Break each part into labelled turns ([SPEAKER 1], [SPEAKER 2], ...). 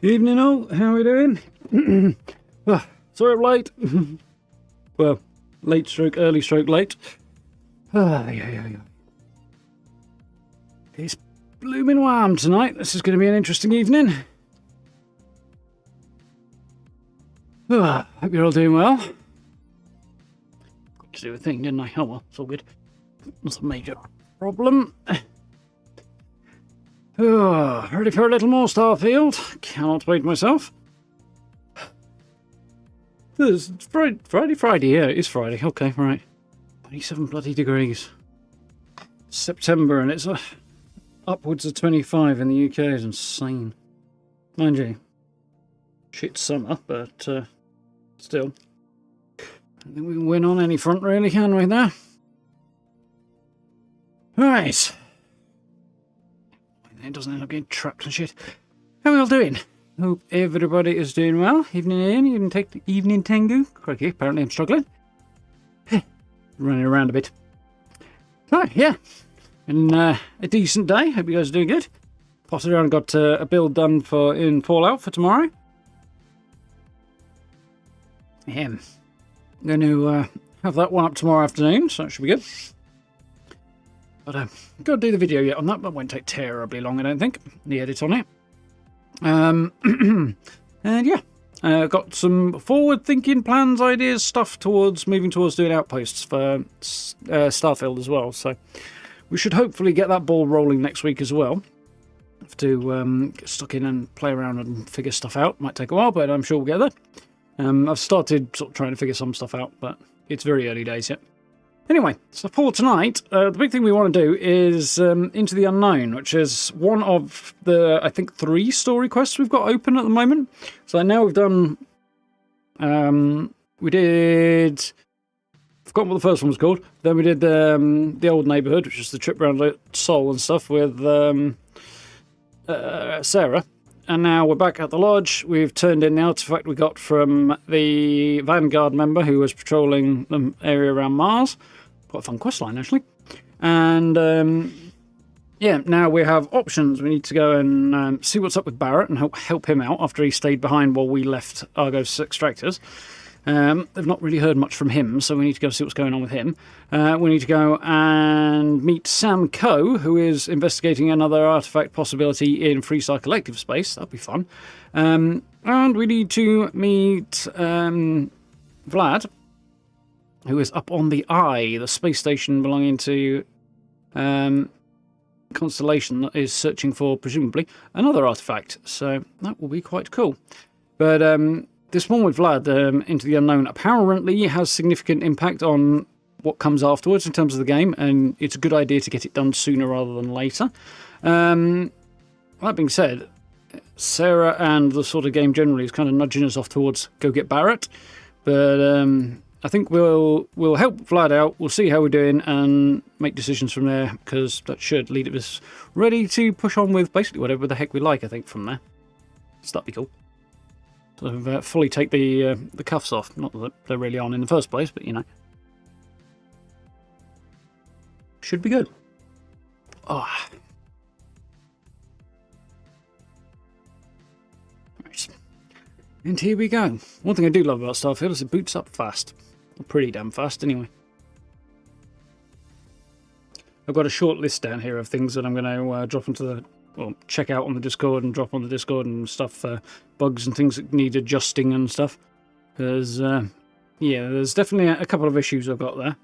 [SPEAKER 1] Evening all, how are we doing? Sorry I'm late. Well, late stroke, early stroke, late. Yeah. It's blooming warm tonight. This is going to be an interesting evening. Hope you're all doing well. Got to do a thing, didn't I? Oh well, it's all good. Not a major problem. Ready for a little more Starfield? Cannot wait myself. It's Friday, yeah, it is Friday. Okay, right. 27 bloody degrees. September, and it's upwards of 25 in the UK. Is insane. Mind you, shit summer, but still. I don't think we can win on any front, really, can we, there? Right. It doesn't end up getting trapped and shit. How are we all doing? Hope everybody is doing well. Evening in, evening Tengu. Crikey, apparently I'm struggling. Running around a bit. So, yeah. And a decent day. Hope you guys are doing good. Potted around and got a build done in Fallout for tomorrow. I'm going to have that one up tomorrow afternoon, so that should be good. But I've got to do the video yet on that, but it won't take terribly long, I don't think. The edit on it. And yeah, got some forward-thinking plans, ideas, stuff towards moving towards doing outposts for Starfield as well. So we should hopefully get that ball rolling next week as well. Have to get stuck in and play around and figure stuff out. Might take a while, but I'm sure we'll get there. I've started sort of trying to figure some stuff out, but it's very early days yet. Anyway, so for tonight, the big thing we want to do is Into the Unknown, which is one of the, I think, 3 story quests we've got open at the moment. So now we've done, we did, I've forgotten what the first one was called. Then we did the old neighbourhood, which is the trip around Seoul and stuff with Sarah. And now we're back at the lodge. We've turned in the artefact we got from the Vanguard member who was patrolling the area around Mars. Quite a fun questline, actually. And, yeah, now we have options. We need to go and see what's up with Barrett and help him out after he stayed behind while we left Argos extractors. They've not really heard much from him, so we need to go see what's going on with him. We need to go and meet Sam Coe, who is investigating another artifact possibility in Freestar Collective space. That'll be fun. And we need to meet Vlad, who is up on the Eye, the space station belonging to Constellation that is searching for, presumably, another artifact. So that will be quite cool. But this one with Vlad, Into the Unknown, apparently has significant impact on what comes afterwards in terms of the game, and it's a good idea to get it done sooner rather than later. That being said, Sarah and the sort of game generally is kind of nudging us off towards go get Barrett, but I think we'll help Vlad out, we'll see how we're doing, and make decisions from there, because that should lead us ready to push on with basically whatever the heck we like, I think, from there. So that'd be cool. Sort of fully take the cuffs off. Not that they're really on in the first place, but you know. Should be good. Oh. Right. And here we go. One thing I do love about Starfield is it boots up fast. Pretty damn fast, anyway. I've got a short list down here of things that I'm going to drop into the... Well, check out on the Discord and drop on the Discord and stuff for bugs and things that need adjusting and stuff. Because, yeah, there's definitely a couple of issues I've got there.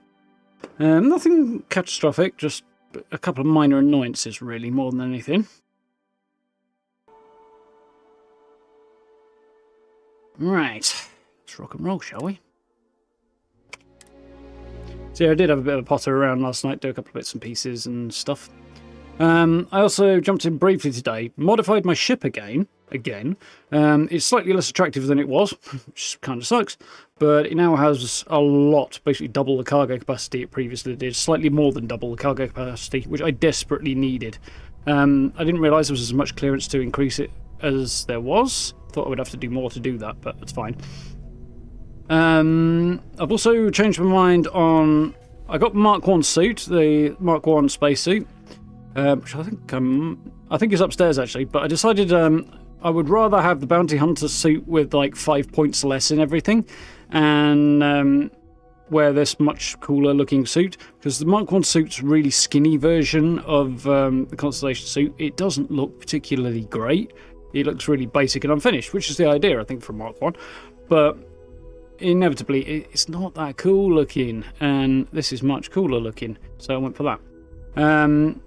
[SPEAKER 1] Nothing catastrophic, just a couple of minor annoyances, really, more than anything. Right, let's rock and roll, shall we? So yeah, I did have a bit of a potter around last night, do a couple of bits and pieces and stuff. I also jumped in briefly today, modified my ship again. It's slightly less attractive than it was, which kind of sucks, but it now has a lot, basically double the cargo capacity it previously did, slightly more than double the cargo capacity, which I desperately needed. I didn't realise there was as much clearance to increase it as there was. Thought I would have to do more to do that, but that's fine. I've also changed my mind on... I got Mark 1 suit, the Mark 1 spacesuit. Which I think is upstairs actually, but I decided I would rather have the bounty hunter suit with like 5 points less in everything, and wear this much cooler looking suit, because the Mark 1 suit's a really skinny version of the Constellation suit. It doesn't look particularly great. It looks really basic and unfinished, which is the idea, I think, from Mark 1. But inevitably, it's not that cool looking, and this is much cooler looking, so I went for that. And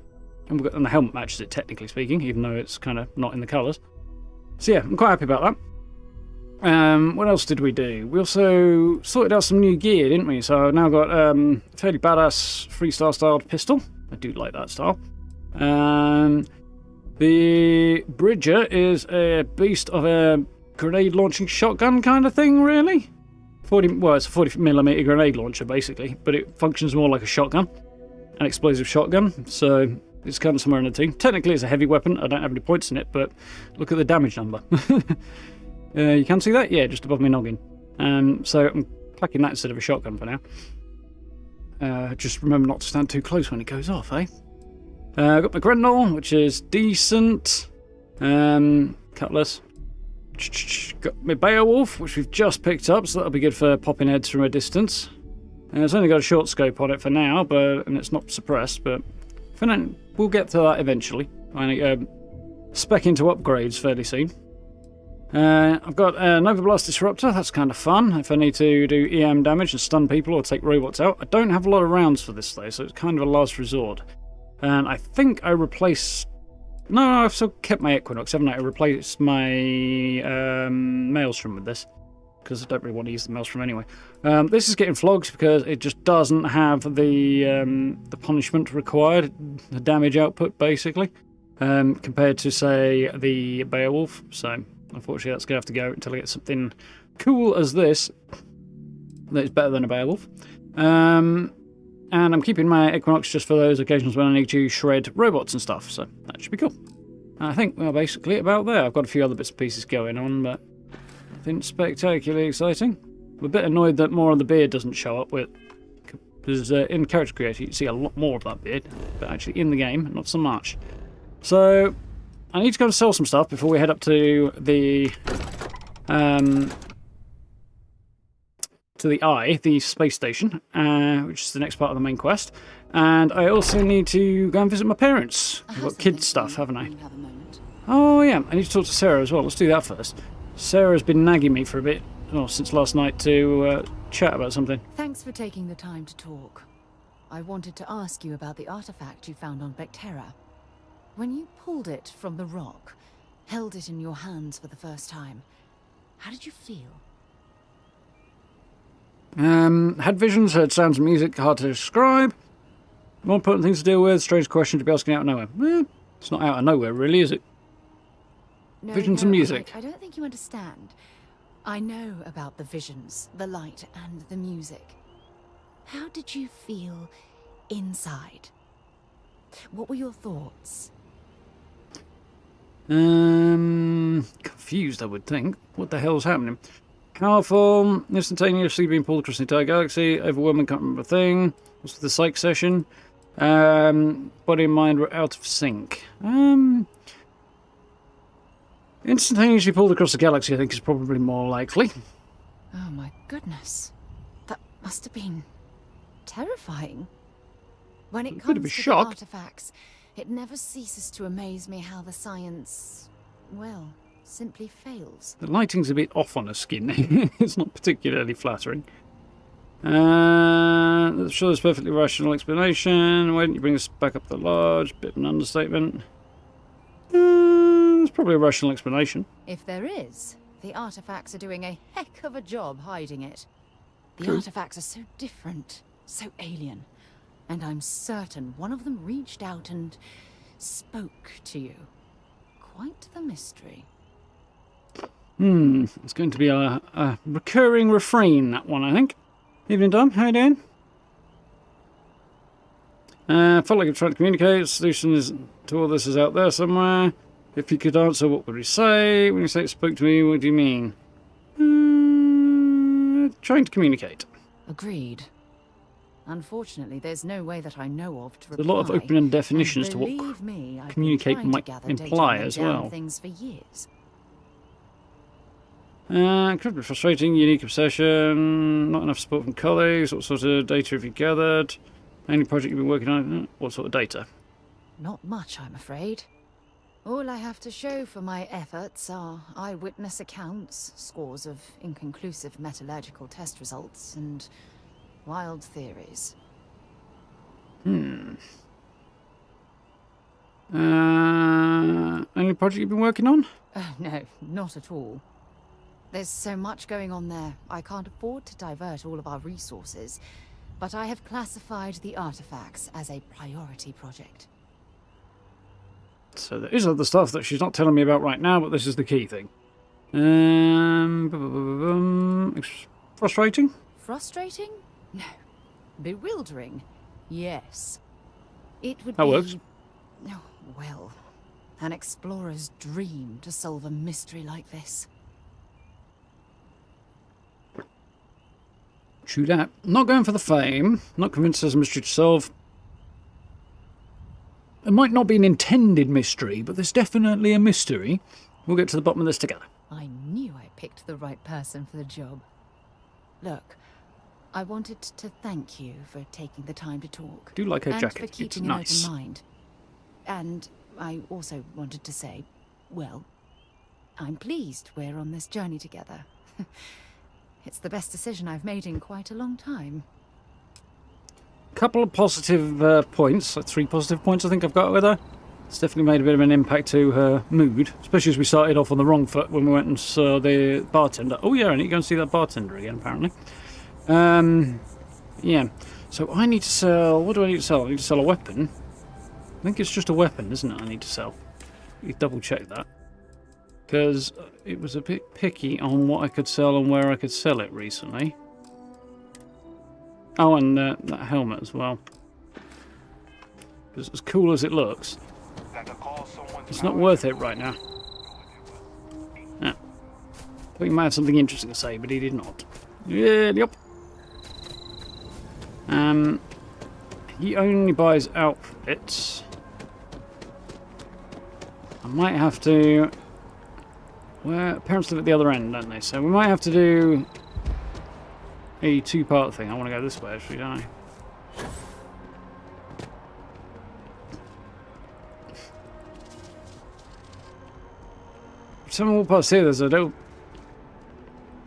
[SPEAKER 1] the helmet matches it, technically speaking, even though it's kind of not in the colours. So yeah, I'm quite happy about that. What else did we do? We also sorted out some new gear, didn't we? So I've now got a fairly badass 3-star styled pistol. I do like that style. The Bridger is a beast of a grenade launching shotgun kind of thing, really. It's a 40mm grenade launcher, basically, but it functions more like a shotgun, an explosive shotgun, so it's kind of somewhere in the two. Technically, it's a heavy weapon. I don't have any points in it, but look at the damage number. You can see that? Yeah, just above my noggin. So I'm packing that instead of a shotgun for now. Just remember not to stand too close when it goes off, eh? I've got my Grendel, which is decent. Cutlass. Got my Beowulf, which we've just picked up, so that'll be good for popping heads from a distance. It's only got a short scope on it for now, and it's not suppressed, but for now, we'll get to that eventually. I spec into upgrades fairly soon. I've got a Nova Blast Disruptor. That's kind of fun if I need to do EM damage and stun people or take robots out. I don't have a lot of rounds for this though, so it's kind of a last resort. And I think I replaced... No, I've still kept my Equinox, haven't I? I replaced my Maelstrom with this, because I don't really want to use the Maelstrom anyway. This is getting flogged because it just doesn't have the punishment required, the damage output, basically, compared to, say, the Beowulf. So, unfortunately, that's going to have to go until I get something cool as this that is better than a Beowulf. And I'm keeping my Equinox just for those occasions when I need to shred robots and stuff, so that should be cool. And I think we're basically about there. I've got a few other bits and pieces going on, but nothing spectacularly exciting. I'm a bit annoyed that more of the beard doesn't show up with, because in Character Creator you can see a lot more of that beard, but actually in the game, not so much. So, I need to go and sell some stuff before we head up to the Eye, the space station, which is the next part of the main quest. And I also need to go and visit my parents. I've got kids stuff, haven't I? Oh yeah, I need to talk to Sarah as well. Let's do that first. Sarah's been nagging me for a bit, since last night, to chat about something.
[SPEAKER 2] Thanks for taking the time to talk. I wanted to ask you about the artifact you found on Bethesda. When you pulled it from the rock, held it in your hands for the first time, how did you feel?
[SPEAKER 1] Had visions, heard sounds and music, hard to describe. More important things to deal with, strange question to be asking out of nowhere. Well, it's not out of nowhere, really, is it?
[SPEAKER 2] No,
[SPEAKER 1] Visions and music.
[SPEAKER 2] I don't think you understand. I know about the visions, the light, and the music. How did you feel inside? What were your thoughts?
[SPEAKER 1] Confused, I would think. What the hell's happening? Powerful, instantaneously being pulled across the entire galaxy, overwhelming, can't remember a thing. What's the psych session? Body and mind were out of sync. Instantaneously pulled across the galaxy, I think, is probably more likely.
[SPEAKER 2] Oh my goodness. That must have been terrifying. When it comes to the artifacts, it never ceases to amaze me how the science, well, simply fails.
[SPEAKER 1] The lighting's a bit off on her skin. It's not particularly flattering. I'm sure there's a perfectly rational explanation. Why didn't you bring us back up the lodge? Bit of an understatement. There's probably a rational explanation.
[SPEAKER 2] If there is, the artifacts are doing a heck of a job hiding it. The
[SPEAKER 1] True.
[SPEAKER 2] artifacts are so different, so alien. And I'm certain one of them reached out and spoke to you. Quite the mystery.
[SPEAKER 1] It's going to be a recurring refrain, that one, I think. Evening, Dom. How you doing? Felt like I'm trying to communicate. The solution to all this is out there somewhere. If you could answer, what would you say? When you say it spoke to me, what do you mean? Trying to communicate.
[SPEAKER 2] Agreed. Unfortunately, there's no way that I know of to reply.
[SPEAKER 1] There's a lot of open definitions to what
[SPEAKER 2] me,
[SPEAKER 1] communicate might imply as well.
[SPEAKER 2] Things for years.
[SPEAKER 1] Could be frustrating, unique obsession, not enough support from colleagues. What sort of data have you gathered? Any project you've been working on? What sort of data?
[SPEAKER 2] Not much, I'm afraid. All I have to show for my efforts are eyewitness accounts, scores of inconclusive metallurgical test results, and wild theories.
[SPEAKER 1] Any project you've been working on?
[SPEAKER 2] Oh, no, not at all. There's so much going on there, I can't afford to divert all of our resources, but I have classified the artifacts as a priority project.
[SPEAKER 1] So there is other stuff that she's not telling me about right now, but this is the key thing. Frustrating?
[SPEAKER 2] Frustrating? No. Bewildering? Yes. It would
[SPEAKER 1] That
[SPEAKER 2] be...
[SPEAKER 1] works.
[SPEAKER 2] Oh, well, an explorer's dream to solve a mystery like this.
[SPEAKER 1] True that. Not going for the fame. Not convinced there's a mystery to solve. It might not be an intended mystery, but there's definitely a mystery. We'll get to the bottom of this together.
[SPEAKER 2] I knew I picked the right person for the job. Look, I wanted to thank you for taking the time to talk.
[SPEAKER 1] I do like her
[SPEAKER 2] and
[SPEAKER 1] jacket.
[SPEAKER 2] for keeping
[SPEAKER 1] It's nice.
[SPEAKER 2] an open mind. And I also wanted to say, well, I'm pleased we're on this journey together. It's the best decision I've made in quite a long time.
[SPEAKER 1] Couple of positive points, like 3 positive points I think I've got with her. It's definitely made a bit of an impact to her mood, especially as we started off on the wrong foot when we went and saw the bartender. Oh yeah, I need to go and see that bartender again, apparently. Yeah, so I need to sell... What do I need to sell? I need to sell a weapon. I think it's just a weapon, isn't it, I need to sell? You double check that. Because it was a bit picky on what I could sell and where I could sell it recently. Oh, and that helmet as well. Because as cool as it looks, it's not worth it right now. Yeah. I thought he might have something interesting to say, but he did not. Yeah, yep. He only buys outfits. I might have to... Well, parents live at the other end, don't they? So we might have to do a 2-part thing. I want to go this way, actually, don't I? Someone walked past here, there's a little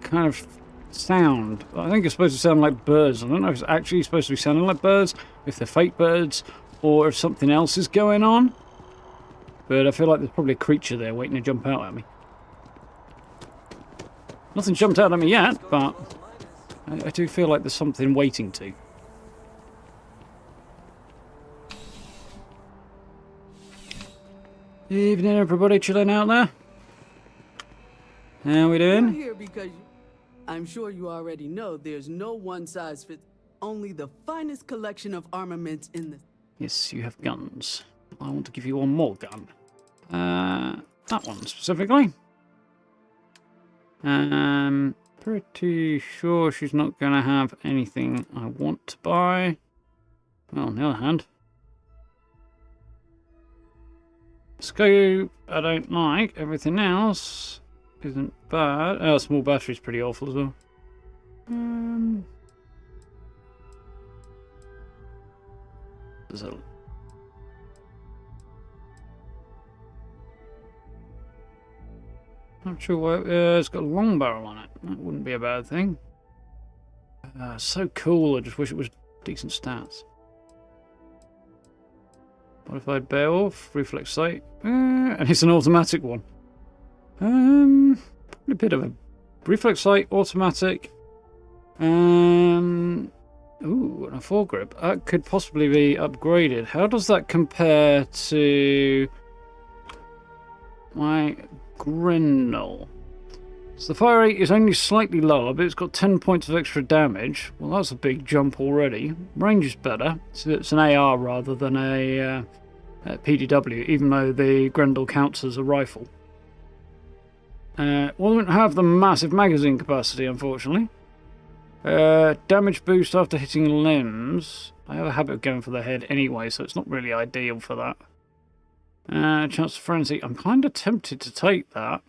[SPEAKER 1] kind of sound. I think it's supposed to sound like birds. I don't know if it's actually supposed to be sounding like birds, if they're fake birds, or if something else is going on. But I feel like there's probably a creature there waiting to jump out at me. Nothing jumped out at me yet, but I do feel like there's something waiting to. Evening, everybody, chilling out there. How we doing?
[SPEAKER 3] We're here because I'm sure you already know there's no one-size-fits. Only the finest collection of armaments in the...
[SPEAKER 1] Yes, you have guns. I want to give you one more gun. That one specifically. Pretty sure she's not going to have anything I want to buy. Well, on the other hand, scope I don't like. Everything else isn't bad. Oh, small battery's pretty awful as well. There's a... Not sure why. It's got a long barrel on it. That wouldn't be a bad thing. So cool. I just wish it was decent stats. Modified bear off, reflex sight, and it's an automatic one. Probably a bit of a reflex sight, automatic. Ooh, and a foregrip. That could possibly be upgraded. How does that compare to my Grendel? So the fire rate is only slightly lower, but it's got 10 points of extra damage. Well, that's a big jump already. Range is better, so it's an AR rather than a PDW, even though the Grendel counts as a rifle. Well, we don't have the massive magazine capacity, unfortunately. Damage boost after hitting limbs. I have a habit of going for the head anyway, so it's not really ideal for that. Chance of frenzy. I'm kind of tempted to take that.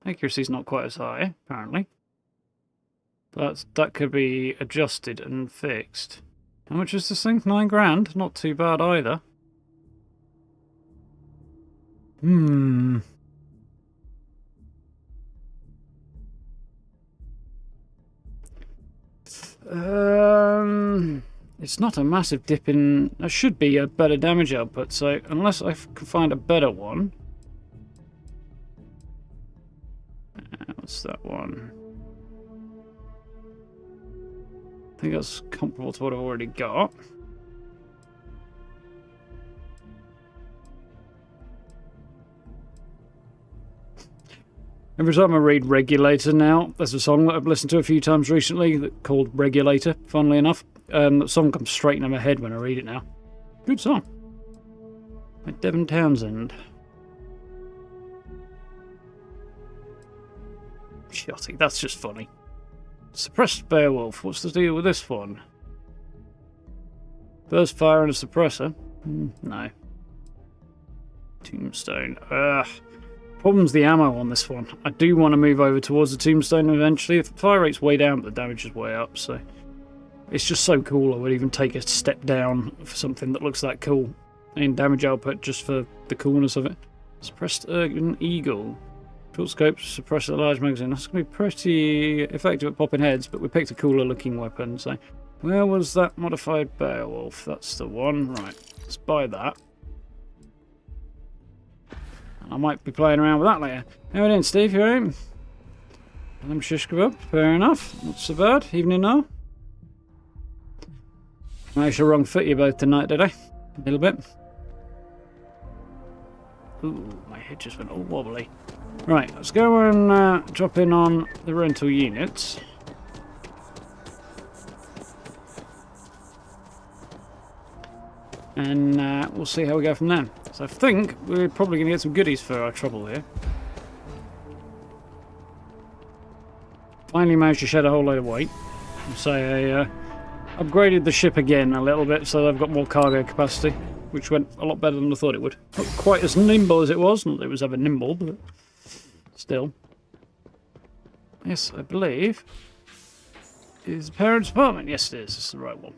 [SPEAKER 1] Accuracy's not quite as high, apparently. But that could be adjusted and fixed. How much is this thing? 9 grand? Not too bad either. It's not a massive dip in... There should be a better damage output, so unless I can find a better one... what's that one? I think that's comparable to what I've already got. Every time I read Regulator now, there's a song that I've listened to a few times recently called Regulator, funnily enough. That song comes straight into my head when I read it now. Good song. By Devin Townsend. Shotty, that's just funny. Suppressed Beowulf. What's the deal with this one? Burst fire and a suppressor? No. Tombstone. Problem's the ammo on this one. I do want to move over towards the tombstone eventually. The fire rate's way down, but the damage is way up, so... It's just so cool, I would even take a step down for something that looks that cool. And damage output just for the coolness of it. Suppressed Ergon Eagle. Short scope, suppress a large magazine. That's going to be pretty effective at popping heads, but we picked a cooler looking weapon, so... Where was that modified Beowulf? That's the one. Right, let's buy that. I might be playing around with that later. How are you doing, Steve? You alright? I'm shish kebab. Fair enough. Not so bad. Evening now. I actually wrong foot you both tonight, did I? A little bit. Ooh, my head just went all wobbly. Right, let's go and drop in on the rental units. And we'll see how we go from there. So I think we're probably going to get some goodies for our trouble here. Finally managed to shed a whole load of weight. So I upgraded the ship again a little bit so I've got more cargo capacity, which went a lot better than I thought it would. Not quite as nimble as it was. Not that it was ever nimble, but still. Yes, I believe. Is the parents' apartment? Yes, it is. It's the right one.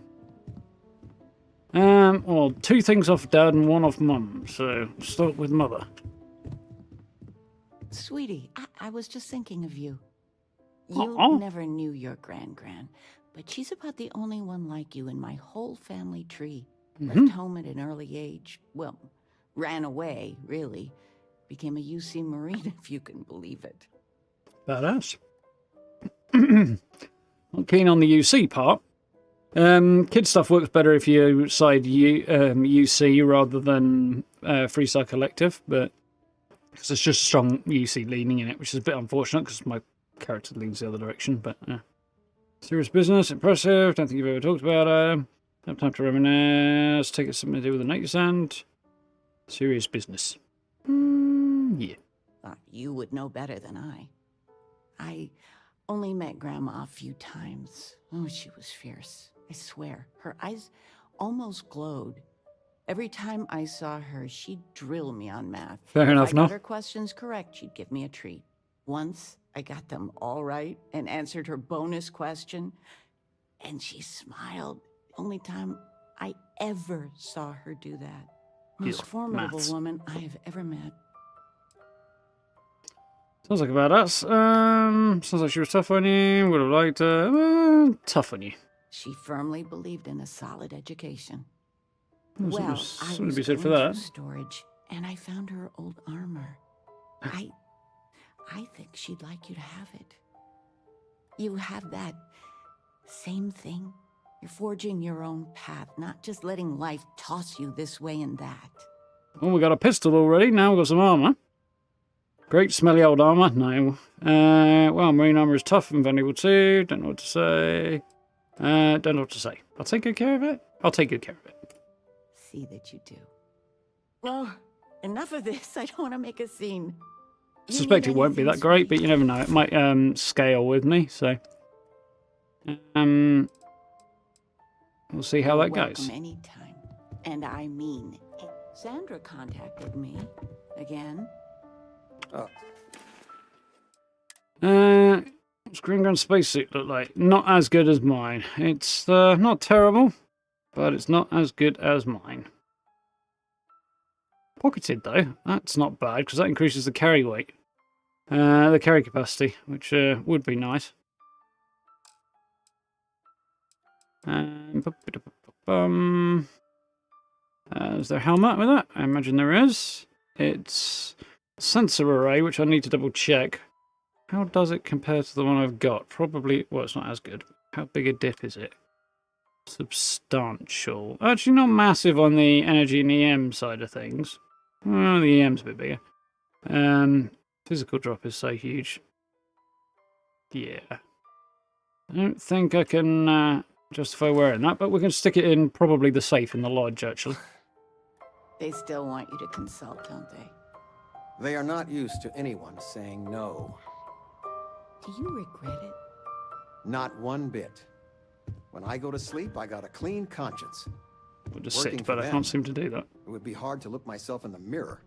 [SPEAKER 1] Well, 2 things off Dad and 1 off Mum, so start with Mother.
[SPEAKER 4] Sweetie, I was just thinking of you. You never knew your gran, but she's about the only one like you in my whole family tree. Left home at an early age. Well, ran away, really. Became a UC Marine, if you can believe it.
[SPEAKER 1] Badass. Not keen on the UC part. Kid stuff works better if you side UC rather than Freeside Collective, but because there's just a strong UC leaning in it, which is a bit unfortunate because my character leans the other direction. But serious business, impressive. Don't think you've ever talked about it. Have time to reminisce. Take it something to do with the nature sand. Serious business. Yeah.
[SPEAKER 4] Thought you would know better than I. I only met Grandma a few times. Oh, she was fierce. I swear, her eyes almost glowed. Every time I saw her, she'd drill me on math.
[SPEAKER 1] Fair enough,
[SPEAKER 4] if I got her questions correct, she'd give me a treat. Once, I got them all right and answered her bonus question, and she smiled. The only time I ever saw her do that. Most formidable woman I have ever met.
[SPEAKER 1] Sounds like a badass. Sounds like she was tough on you. Would have liked tough on you.
[SPEAKER 4] She firmly believed in a solid education.
[SPEAKER 1] Well,
[SPEAKER 4] I was going through storage, and I found her old armor. I think she'd like you to have it. You have that same thing. You're forging your own path, not just letting life toss you this way and that.
[SPEAKER 1] Well, we got a pistol already. Now we've got some armor. Great smelly old armor. No. Well, marine armor is tough and valuable too. Don't know what to say. Don't know what to say. I'll take good care of it. I'll take good care of it.
[SPEAKER 4] See that you do. Oh, enough of this. I don't want to make a scene.
[SPEAKER 1] I suspect it won't be that great, but you never know. It might scale with me, so... we'll see how that goes.
[SPEAKER 4] Anytime. And I mean Sandra contacted me again.
[SPEAKER 1] What's Green Gun spacesuit look like? Not as good as mine. It's not terrible, but it's not as good as mine. Pocketed though, that's not bad because that increases the carry weight, the carry capacity, which would be nice. Is there a helmet with that? I imagine there is. It's a sensor array, which I need to double check. How does it compare to the one I've got? Probably, well, it's not as good. How big a dip is it? Substantial. Actually, not massive on the energy and EM side of things. Well, the EM's a bit bigger. Physical drop is so huge. Yeah. I don't think I can justify wearing that, but we can stick it in probably the safe in the lodge, actually.
[SPEAKER 4] They still want you to consult, don't they?
[SPEAKER 5] They are not used to anyone saying no.
[SPEAKER 4] Do you regret it?
[SPEAKER 5] Not one bit. When I go to sleep, I got a clean conscience.
[SPEAKER 1] We'll just
[SPEAKER 5] Working
[SPEAKER 1] sit,
[SPEAKER 5] for
[SPEAKER 1] but I
[SPEAKER 5] them,
[SPEAKER 1] can't seem to do that.
[SPEAKER 5] It would be hard to look myself in the mirror.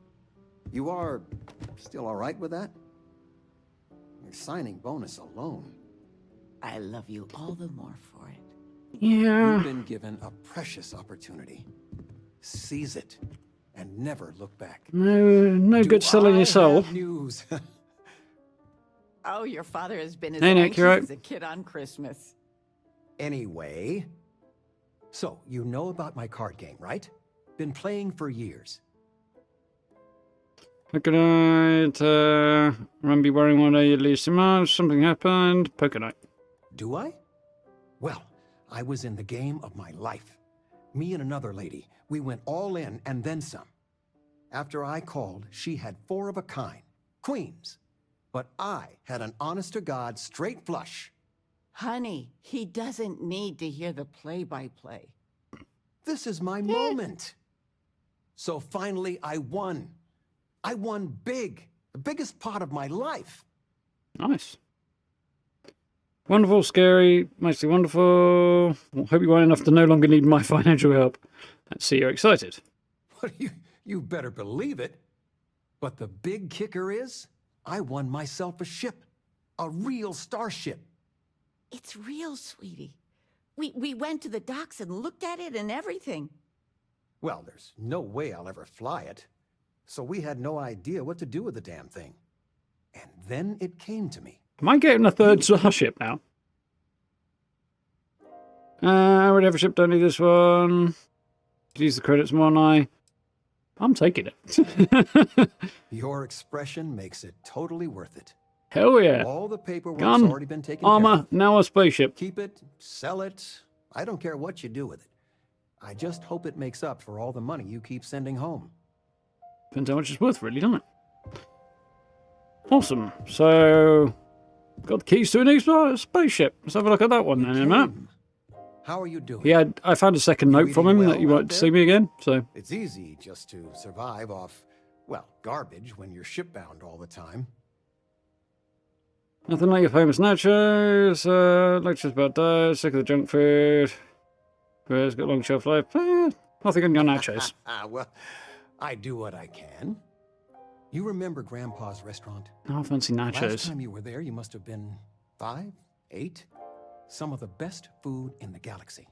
[SPEAKER 5] You are still all right with that? Your signing bonus alone.
[SPEAKER 4] I love you all the more for it.
[SPEAKER 1] Yeah.
[SPEAKER 5] You've been given a precious opportunity. Seize it and never look back.
[SPEAKER 1] No good selling your soul.
[SPEAKER 5] Have news.
[SPEAKER 4] Oh, your father has been as
[SPEAKER 1] Hey, Nick,
[SPEAKER 4] anxious
[SPEAKER 1] you're right.
[SPEAKER 4] as a kid on Christmas.
[SPEAKER 5] Anyway, so you know about my card game, right? Been playing for years.
[SPEAKER 1] Poker night. Remember you wearing one day at least a month. Something happened. Poker night.
[SPEAKER 5] Do I? Well, I was in the game of my life. Me and another lady, we went all in and then some. After I called, she had 4 of a kind, queens. But I had an honest-to-God straight flush.
[SPEAKER 4] Honey, he doesn't need to hear the play-by-play.
[SPEAKER 5] This is my moment. So finally, I won. I won big. The biggest part of my life.
[SPEAKER 1] Nice. Wonderful, scary, mostly wonderful. Hope you won enough to no longer need my financial help. Let's see you're excited.
[SPEAKER 5] What, you better believe it. But the big kicker is, I won myself a ship. A real starship.
[SPEAKER 4] It's real, sweetie. We went to the docks and looked at it and everything.
[SPEAKER 5] Well, there's no way I'll ever fly it. So we had no idea what to do with the damn thing. And then it came to me.
[SPEAKER 1] Am I getting a third starship now? I already have a ship, don't need this one. Use the credits more than I'm taking it.
[SPEAKER 5] Your expression makes it totally worth it.
[SPEAKER 1] Hell yeah.
[SPEAKER 5] All the paperwork's
[SPEAKER 1] Gun,
[SPEAKER 5] already been taken care
[SPEAKER 1] armor,
[SPEAKER 5] of.
[SPEAKER 1] now a spaceship.
[SPEAKER 5] Keep it, sell it. I don't care what you do with it. I just hope it makes up for all the money you keep sending home.
[SPEAKER 1] Depends how much it's worth, really, doesn't it? Awesome. So, got the keys to a new spaceship. Let's have a look at that one then in a minute.
[SPEAKER 5] How are you doing?
[SPEAKER 1] Yeah, I found a second note from him
[SPEAKER 5] eating
[SPEAKER 1] that you
[SPEAKER 5] well
[SPEAKER 1] wanted
[SPEAKER 5] out
[SPEAKER 1] to
[SPEAKER 5] there?
[SPEAKER 1] see me again. So,
[SPEAKER 5] It's easy just to survive off, well, garbage when you're shipbound all the time.
[SPEAKER 1] nothing like your famous nachos. Lectures about diet. Sick of the junk food. It's got long shelf life. Nothing on your nachos.
[SPEAKER 5] Well, I do what I can. You remember Grandpa's restaurant?
[SPEAKER 1] Oh, fancy
[SPEAKER 5] Last
[SPEAKER 1] nachos.
[SPEAKER 5] time you were there, you must have been 5, 8. Some of the best food in the galaxy.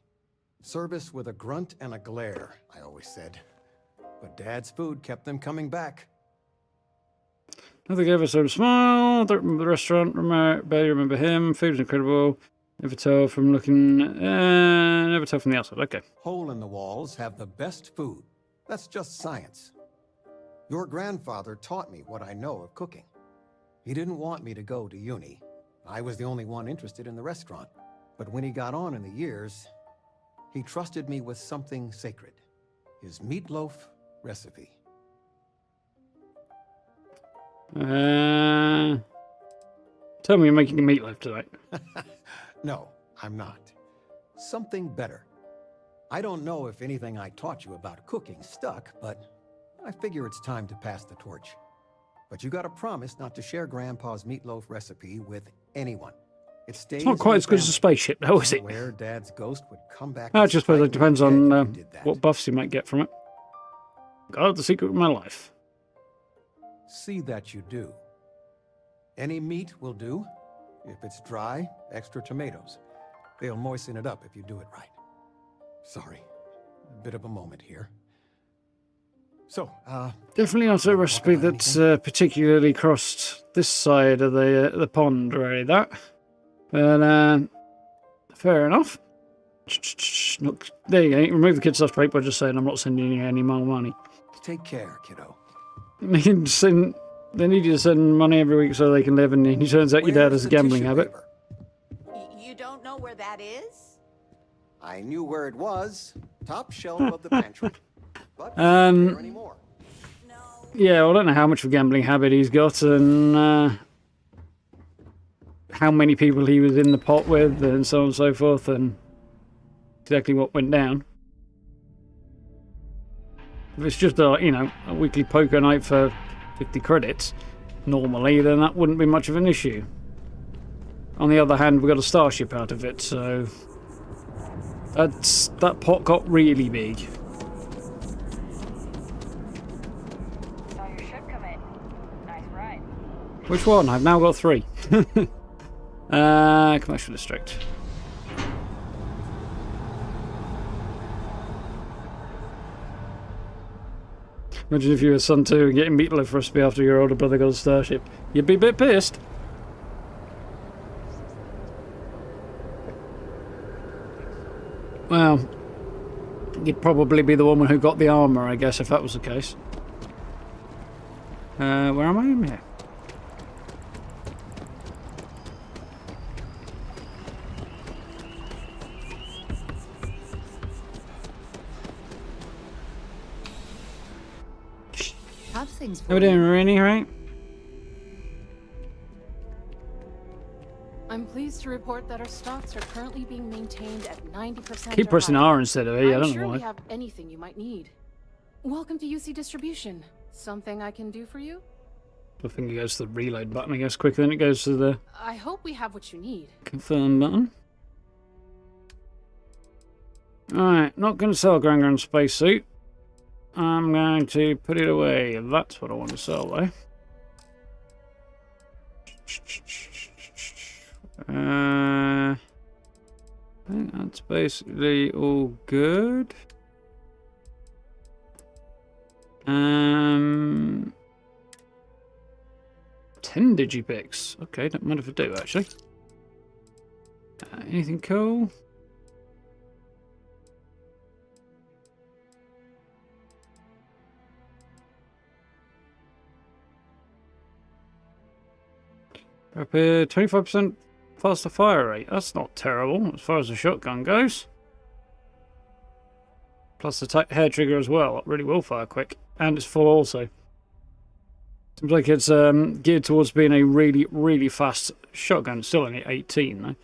[SPEAKER 5] Service with a grunt and a glare, I always said. But Dad's food kept them coming back.
[SPEAKER 1] Nothing gave us a smile. Don't remember the restaurant. Barely remember him. Food was incredible. Never tell from looking. Never tell from the outside. Okay.
[SPEAKER 5] Hole in the walls have the best food. That's just science. Your grandfather taught me what I know of cooking. He didn't want me to go to uni. I was the only one interested in the restaurant. But when he got on in the years, he trusted me with something sacred. His meatloaf recipe.
[SPEAKER 1] Tell me you're making a meatloaf tonight.
[SPEAKER 5] No, I'm not. Something better. I don't know if anything I taught you about cooking stuck, but I figure it's time to pass the torch. But you gotta promise not to share Grandpa's meatloaf recipe with anyone. It stays
[SPEAKER 1] It's not quite
[SPEAKER 5] in
[SPEAKER 1] as
[SPEAKER 5] the
[SPEAKER 1] good as a
[SPEAKER 5] family.
[SPEAKER 1] spaceship, though, is it?
[SPEAKER 5] Somewhere Dad's ghost would come back.
[SPEAKER 1] I
[SPEAKER 5] and
[SPEAKER 1] just suppose
[SPEAKER 5] strike
[SPEAKER 1] it depends
[SPEAKER 5] me dead
[SPEAKER 1] on
[SPEAKER 5] if you did that.
[SPEAKER 1] what buffs you might get from it. Guard the secret of my life.
[SPEAKER 5] See that you do. Any meat will do. If it's dry, extra tomatoes. They'll moisten it up if you do it right. Sorry, a bit of a moment here. So,
[SPEAKER 1] definitely not a recipe that's particularly crossed this side of the pond, really, that. But, fair enough. Look, there you go. You can remove the kid's soft plate by just saying I'm not sending you any more money.
[SPEAKER 5] take care, kiddo.
[SPEAKER 1] They need you to send money every week so they can live, and it turns out your dad has a gambling habit.
[SPEAKER 4] You don't know where that is?
[SPEAKER 5] I knew where it was. Top shelf of the pantry. But not there anymore.
[SPEAKER 1] Yeah, well, I don't know how much of a gambling habit he's got, and how many people he was in the pot with, and so on and so forth, and exactly what went down. If it's just a weekly poker night for 50 credits, normally, then that wouldn't be much of an issue. On the other hand, we got a starship out of it, so that pot got really big.
[SPEAKER 6] Saw your ship come in. Nice ride.
[SPEAKER 1] Which one? I've now got 3. Commercial district. Imagine if you were son 2 and getting meatloaf recipe after your older brother got a starship. You'd be a bit pissed. Well, you'd probably be the woman who got the armor, I guess, if that was the case. Where am I? I'm here.
[SPEAKER 2] Have things for
[SPEAKER 1] How we doing, Marini, right?
[SPEAKER 7] I'm pleased to report that our stocks are currently being maintained at 90%.
[SPEAKER 1] Keep pressing R instead of E, I don't know
[SPEAKER 7] I'm sure we
[SPEAKER 1] why.
[SPEAKER 7] have anything you might need. Welcome to UC Distribution. Something I can do for you?
[SPEAKER 1] I think it goes to the reload button, I guess, quicker than it goes to the
[SPEAKER 7] I hope we have what you need.
[SPEAKER 1] confirm button. Alright, not going to sell Grand spacesuit. I'm going to put it away. That's what I want to sell, though. I think that's basically all good. 10 digipicks. Okay, don't mind if I do, actually. Anything cool? Up here, 25% faster fire rate. That's not terrible as far as the shotgun goes. Plus the hair trigger as well. It really will fire quick. And it's full also. Seems like it's geared towards being a really, really fast shotgun. It's still only 18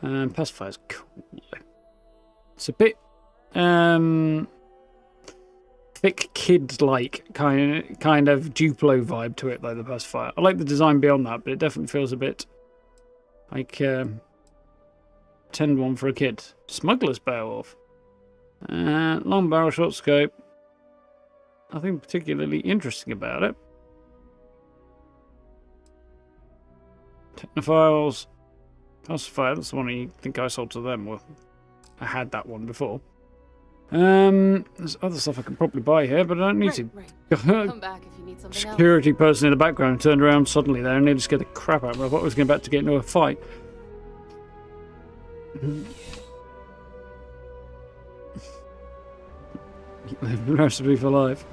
[SPEAKER 1] though. Pacifier's cool though. It's a bit thick kid-like kind of Duplo vibe to it though, the pacifier. I like the design beyond that, but it definitely feels a bit like tend one for a kid. Smuggler's Beowulf. Long barrel, short scope. Nothing particularly interesting about it. Technophiles. Pacifier, that's the one I think I sold to them. Well, I had that one before. There's other stuff I can probably buy here, but I don't need to.
[SPEAKER 7] Come back if you need something
[SPEAKER 1] Security person in the background turned around suddenly there and nearly scared the crap out of me. I thought I was about to get into a fight. Recipe for life.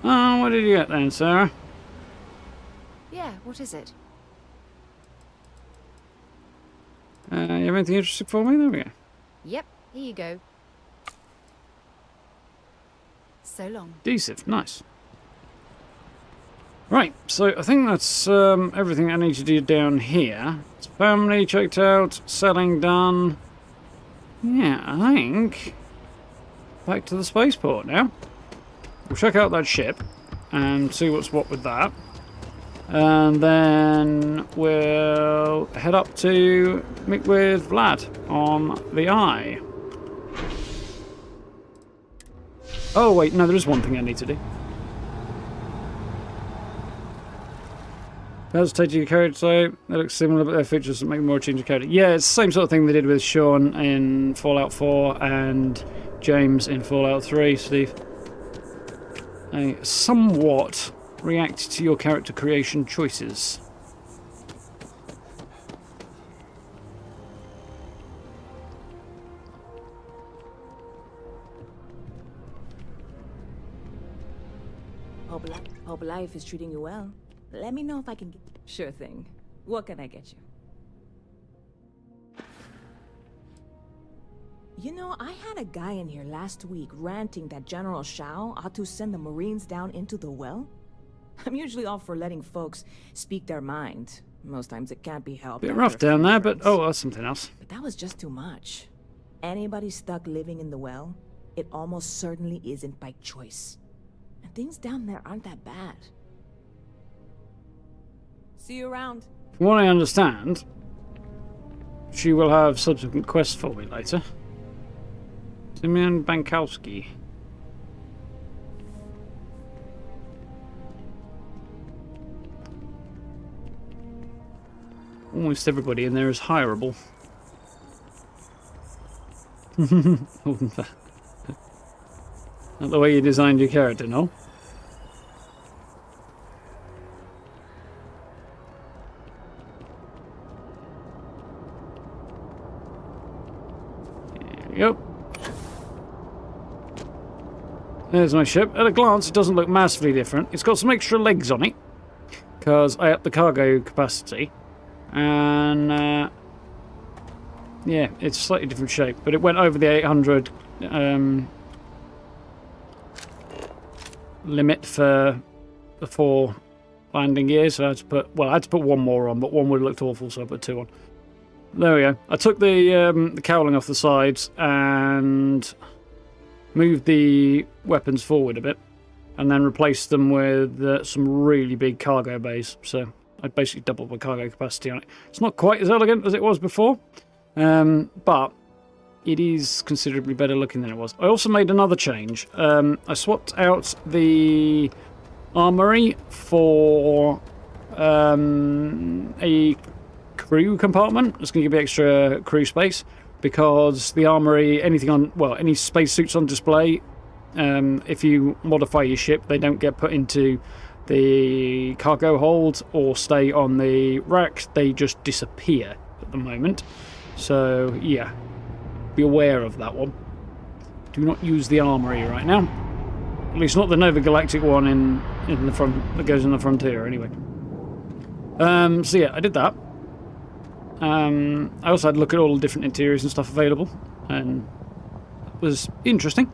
[SPEAKER 1] Oh, what did you get then, Sarah?
[SPEAKER 2] Yeah, what is it?
[SPEAKER 1] You have anything interesting for me? There we go.
[SPEAKER 2] Yep, here you go. So long.
[SPEAKER 1] Decent, nice. Right, so I think that's everything I need to do down here. It's family checked out, selling done. Yeah, I think back to the spaceport now. We'll check out that ship and see what's what with that. And then we'll head up to meet with Vlad on the Eye. Oh, wait, no, there is one thing I need to do. That's taking your character type. They look similar, but their features make more change of character. Yeah, it's the same sort of thing they did with Xion in Fallout 4 and James in Fallout 3, Steve. They somewhat react to your character creation choices.
[SPEAKER 8] Hope life is treating you well. Let me know if I can get... Sure thing. What can I get you? You know, I had a guy in here last week ranting that General Xiao ought to send the Marines down into the well. I'm usually all for letting folks speak their mind. Most times it can't be helped.
[SPEAKER 1] Bit rough down there, but oh, that's something else.
[SPEAKER 8] But that was just too much. Anybody stuck living in the well, it almost certainly isn't by choice. And things down there aren't that bad. See you around.
[SPEAKER 1] From what I understand, she will have subsequent quests for me later. Simeon Bankowski. Almost everybody in there is hireable. Not the way you designed your character, no? There we go. There's my ship. At a glance, it doesn't look massively different. It's got some extra legs on it, because I upped the cargo capacity. And, yeah, it's a slightly different shape. But it went over the 800 limit for the 4 landing gears. So I had to put, well, I had to put one more on, but one would have looked awful, so I put 2 on. There we go. I took the cowling off the sides and moved the weapons forward a bit, and then replaced them with some really big cargo bays. So I basically doubled my cargo capacity on it. It's not quite as elegant as it was before, but it is considerably better looking than it was. I also made another change. I swapped out the armory for a crew compartment. It's going to give you extra crew space, because the armory, anything on, well, any spacesuits on display, if you modify your ship, they don't get put into the cargo hold or stay on the rack. They just disappear at the moment. So, yeah, be aware of that one. Do not use the armory right now. At least not the Nova Galactic one in the front, that goes in the frontier anyway. So yeah, I did that. I also had a look at all the different interiors and stuff available, and it was interesting.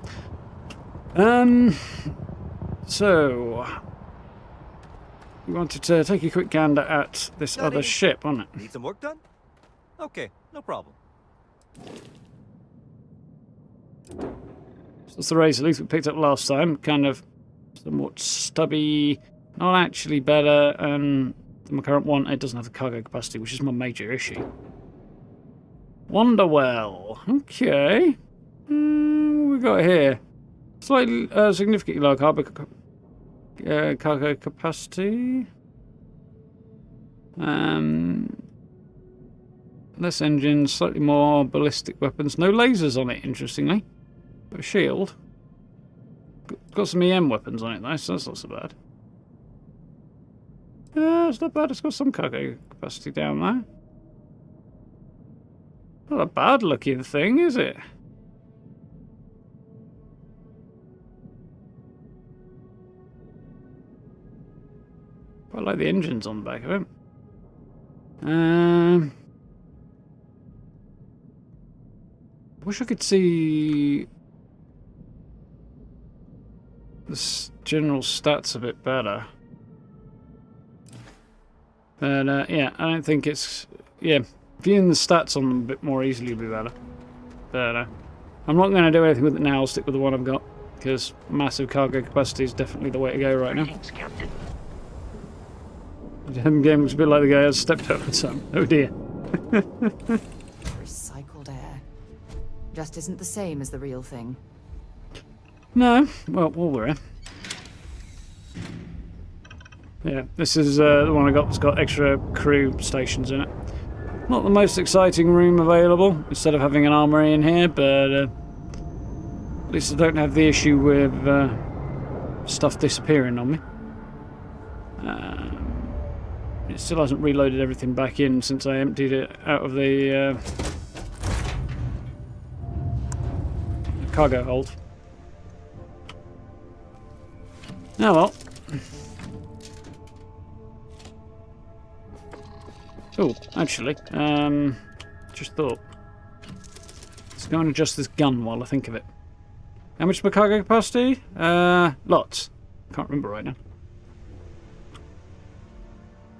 [SPEAKER 1] So we wanted to take a quick gander at this other ship, wasn't it?
[SPEAKER 9] Need some work done? Okay, no problem.
[SPEAKER 1] So that's the Razor Leaf we picked up last time. Kind of somewhat stubby, not actually better than my current one. It doesn't have the cargo capacity, which is my major issue. Wonderwell. Okay. What we got here? Slightly, significantly lower cargo capacity. Less engines, slightly more ballistic weapons. No lasers on it, interestingly. But a shield. Got some EM weapons on it, though, so that's not so bad. It's not bad. It's got some cargo capacity down there. Not a bad looking thing, is it? Quite like the engines on the back of it. Wish I could see the general stats a bit better. But yeah, I don't think it's... Yeah, viewing the stats on them a bit more easily would be better. But I'm not going to do anything with it now. I'll stick with the one I've got, because massive cargo capacity is definitely the way to go right now. The game looks a bit like the guy has stepped over some. Oh dear.
[SPEAKER 2] Recycled air. Just isn't the same as the real thing.
[SPEAKER 1] No. Well, we're here. Yeah, this is the one I got that's got extra crew stations in it. Not the most exciting room available, instead of having an armory in here, but at least I don't have the issue with stuff disappearing on me. It still hasn't reloaded everything back in since I emptied it out of the cargo hold. Oh well. Oh, actually, just thought. Let's go and adjust this gun while I think of it. How much is my cargo capacity? Lots. Can't remember right now.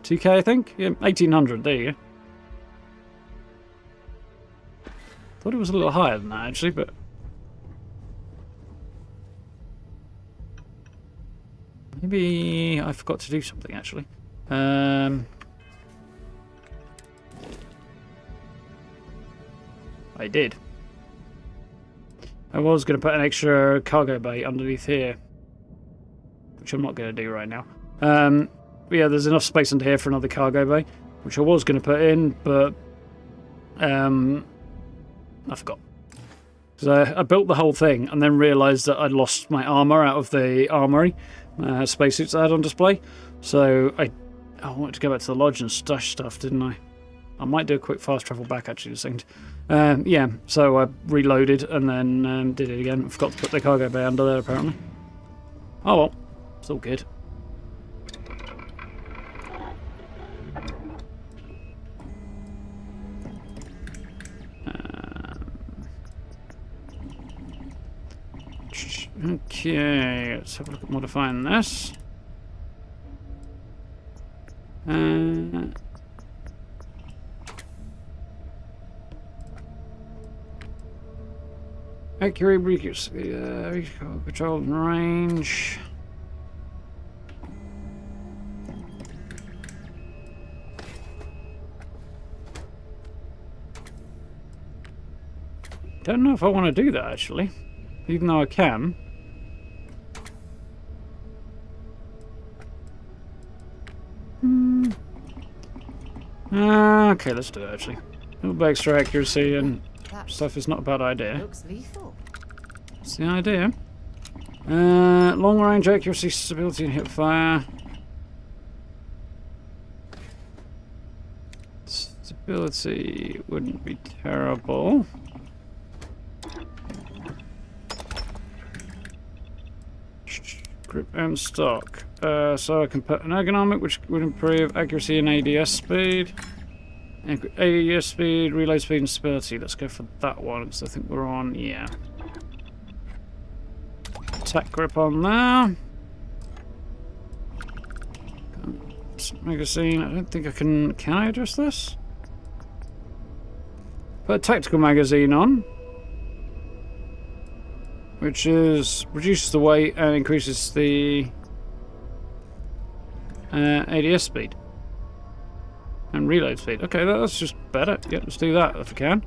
[SPEAKER 1] 2k, I think? Yeah, 1800, there you go. Thought it was a little higher than that, actually, but... maybe I forgot to do something, actually. I did. I was going to put an extra cargo bay underneath here, which I'm not going to do right now. But yeah, there's enough space under here for another cargo bay, which I was going to put in, but I forgot. Because I built the whole thing and then realised that I'd lost my armour out of the armoury, spacesuits I had on display. So I wanted to go back to the lodge and stash stuff, didn't I? I might do a quick fast travel back, actually, this thing. Yeah, so I reloaded and then did it again. I forgot to put the cargo bay under there, apparently. Oh well, it's all good. Okay, let's have a look at modifying this. Accuracy, control and range. Don't know if I want to do that, actually, even though I can. Okay, let's do it, actually. A little bit extra accuracy and stuff is not a bad idea.
[SPEAKER 2] Looks lethal.
[SPEAKER 1] That's the idea. Long range accuracy, stability, and hip fire. Stability wouldn't be terrible. Grip and stock. So I can put an ergonomic, which would improve accuracy and ADS speed. ADS speed, reload speed, and stability. Let's go for that one, because I think we're on, yeah. Attack grip on there. Magazine, I don't think I can I adjust this? Put a tactical magazine on, which reduces the weight and increases the ADS speed and reload speed. Okay, that's just better. Yeah, let's do that if I can.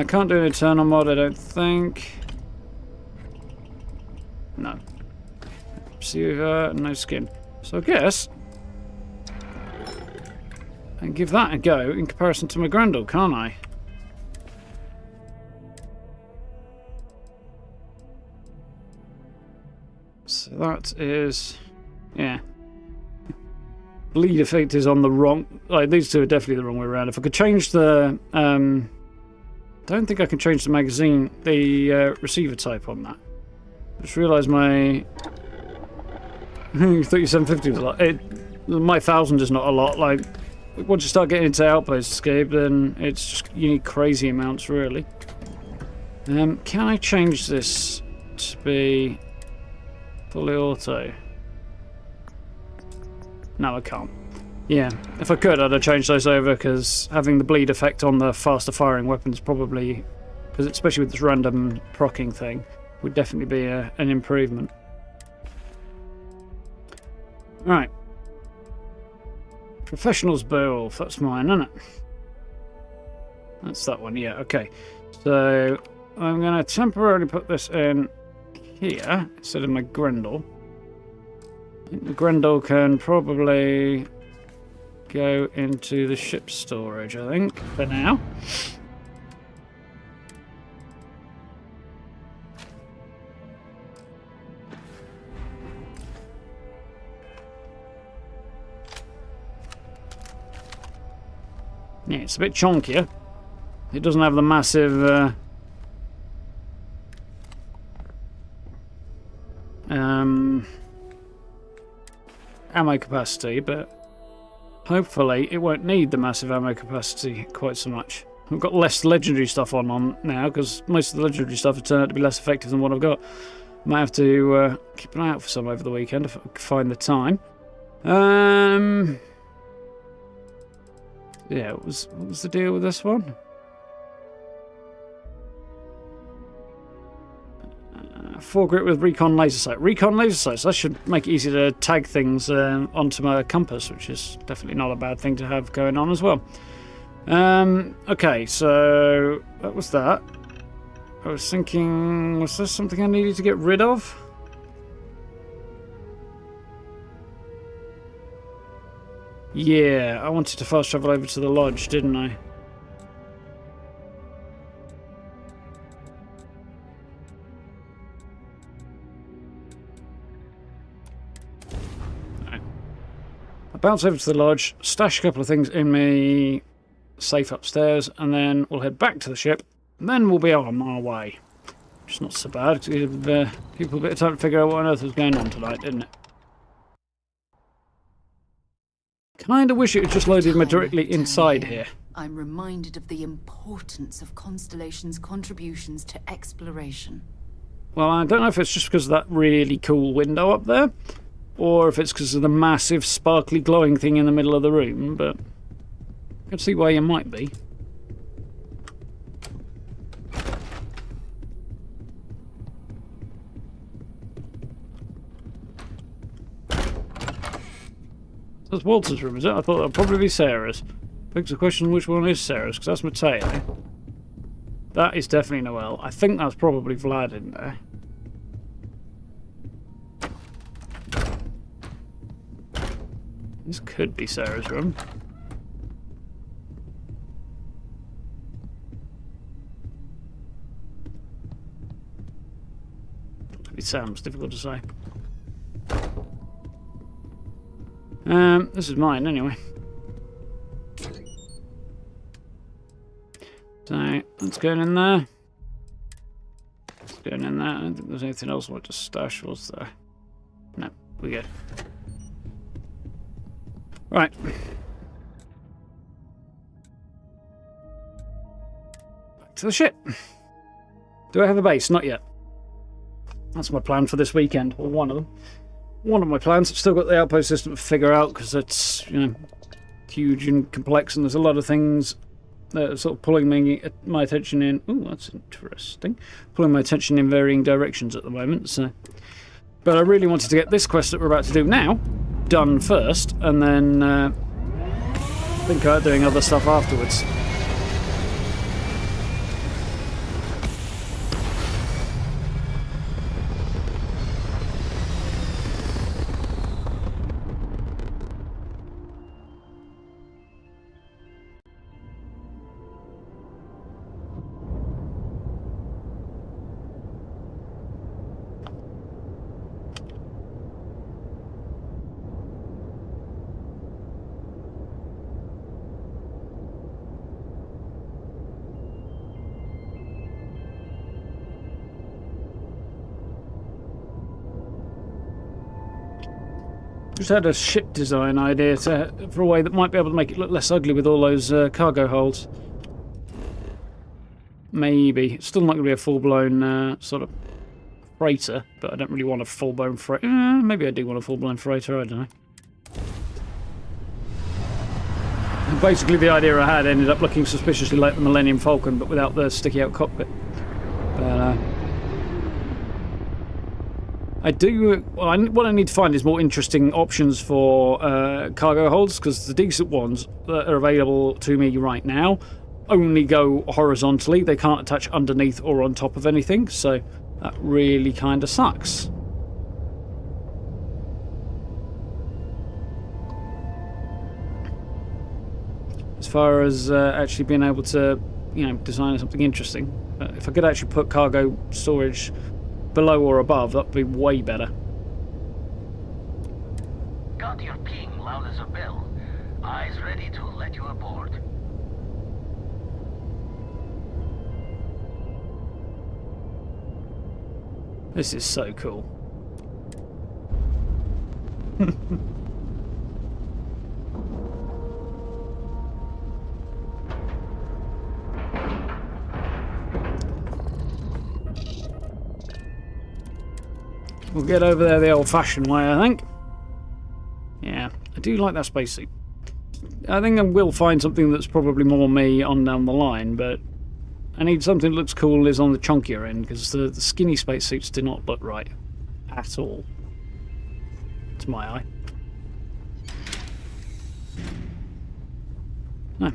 [SPEAKER 1] Can't do an internal mod, I don't think. No. See, no skin. So I guess I can give that a go in comparison to my Grendel, can't I? So that is, yeah. Bleed effect is on the wrong. Like, these two are definitely the wrong way around. If I could change the, don't think I can change the magazine, the receiver type on that. Just realised my. You thought your 750 was a lot. My 1000 is not a lot. Like, once you start getting into Outpost Escape, then it's just, you need crazy amounts, really. Can I change this to be fully auto? No, I can't. Yeah, if I could, I'd have changed those over, because having the bleed effect on the faster firing weapons probably, because especially with this random proccing thing, would definitely be an improvement. Right. Professional's Beowulf, that's mine, isn't it? That's that one, yeah, okay. So I'm going to temporarily put this in here instead of my Grendel. I think the Grendel can probably go into the ship storage, I think, for now. Yeah, it's a bit chunkier. It doesn't have the massive ammo capacity, but hopefully it won't need the massive ammo capacity quite so much. I've got less legendary stuff on now, because most of the legendary stuff has turned out to be less effective than what I've got. Might have to keep an eye out for some over the weekend if I can find the time. Yeah, what was the deal with this one? Foregrip with recon laser sight. Recon laser sights, that should make it easy to tag things onto my compass, which is definitely not a bad thing to have going on as well. Okay, so that was that. I was thinking, was there something I needed to get rid of? Yeah, I wanted to fast travel over to the lodge, didn't I? Right. I'll bounce over to the lodge, stash a couple of things in my safe upstairs, and then we'll head back to the ship, and then we'll be on our way. Which is not so bad. It gave people a bit of time to figure out what on earth was going on tonight, didn't it? Kind of wish it had just loaded me directly inside here.
[SPEAKER 10] I'm reminded of the importance of Constellation's contributions to exploration.
[SPEAKER 1] Well, I don't know if it's just because of that really cool window up there, or if it's because of the massive sparkly glowing thing in the middle of the room, but I can see why you might be. That's Walter's room, is it? I thought that would probably be Sarah's. Begs the question which one is Sarah's, because that's Mateo. That is definitely Noel. I think that's probably Vlad in there. This could be Sarah's room. Could be Sam's, difficult to say. This is mine anyway. So that's going in there. That's going in there. I don't think there's anything else I want to stash, was there? No, we're good. Right. Back to the ship. Do I have a base? Not yet. That's my plan for this weekend, or one of them. One of my plans. I've still got the outpost system to figure out because it's, you know, huge and complex, and there's a lot of things that are sort of pulling my attention in. Oh, that's interesting. Pulling my attention in varying directions at the moment. So, but I really wanted to get this quest that we're about to do now done first, and then think about doing other stuff afterwards. Just had a ship design idea for a way that might be able to make it look less ugly with all those cargo holds. Maybe. It's still not going to be a full-blown sort of freighter, but I don't really want a full-blown freighter. Maybe I do want a full-blown freighter, I don't know. And basically the idea I had ended up looking suspiciously like the Millennium Falcon, but without the sticky-out cockpit. But, I do. Well, what I need to find is more interesting options for cargo holds, because the decent ones that are available to me right now only go horizontally. They can't attach underneath or on top of anything, so that really kind of sucks. As far as actually being able to, you know, design something interesting. If I could actually put cargo storage below or above, that'd be way better.
[SPEAKER 11] Got your ping loud as a bell. Eyes ready to let you aboard.
[SPEAKER 1] This is so cool. We'll get over there the old-fashioned way, I think. Yeah, I do like that spacesuit. I think I will find something that's probably more me on down the line, but I need something that looks cool and is on the chunkier end, because the skinny spacesuits do not look right at all. To my eye. No.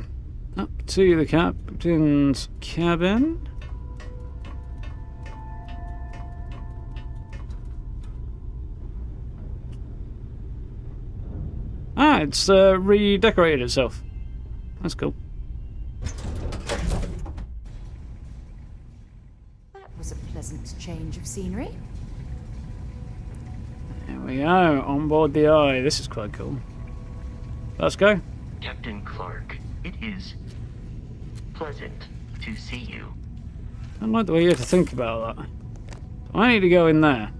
[SPEAKER 1] Up to the captain's cabin. Ah, it's redecorated itself. That's cool.
[SPEAKER 2] That was a pleasant change of scenery.
[SPEAKER 1] There we go, on board the Eye. This is quite cool. Let's go.
[SPEAKER 12] Captain Clark, it is pleasant to see you.
[SPEAKER 1] I don't like the way you have to think about that. I need to go in there.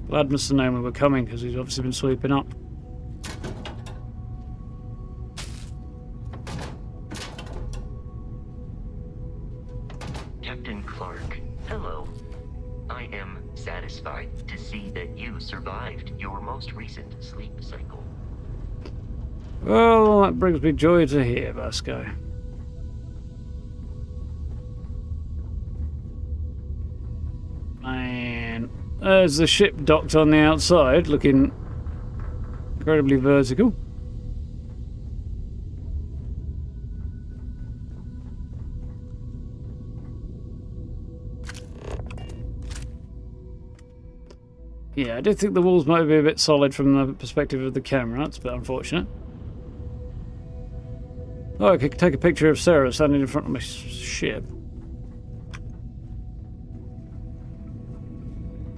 [SPEAKER 1] Lad must have known we were coming because he's obviously been sweeping up.
[SPEAKER 12] Captain Clark, hello. I am satisfied to see that you survived your most recent sleep cycle.
[SPEAKER 1] Well, that brings me joy to hear, Vasco. And there's the ship docked on the outside, looking incredibly vertical. Yeah, I did think the walls might be a bit solid from the perspective of the camera. That's a bit unfortunate. Oh, I could take a picture of Sarah standing in front of my ship.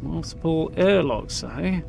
[SPEAKER 1] Multiple airlocks, eh?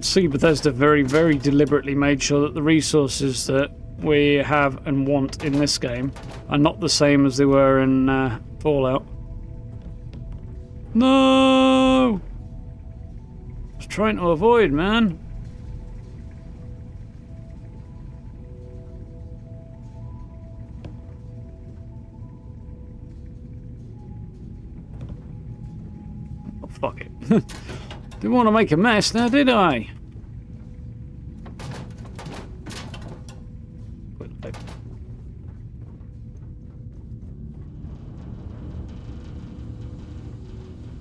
[SPEAKER 1] See, Bethesda very, very deliberately made sure that the resources that we have and want in this game are not the same as they were in Fallout. No! I was trying to avoid, man. Oh, fuck it. Didn't want to make a mess now, did I?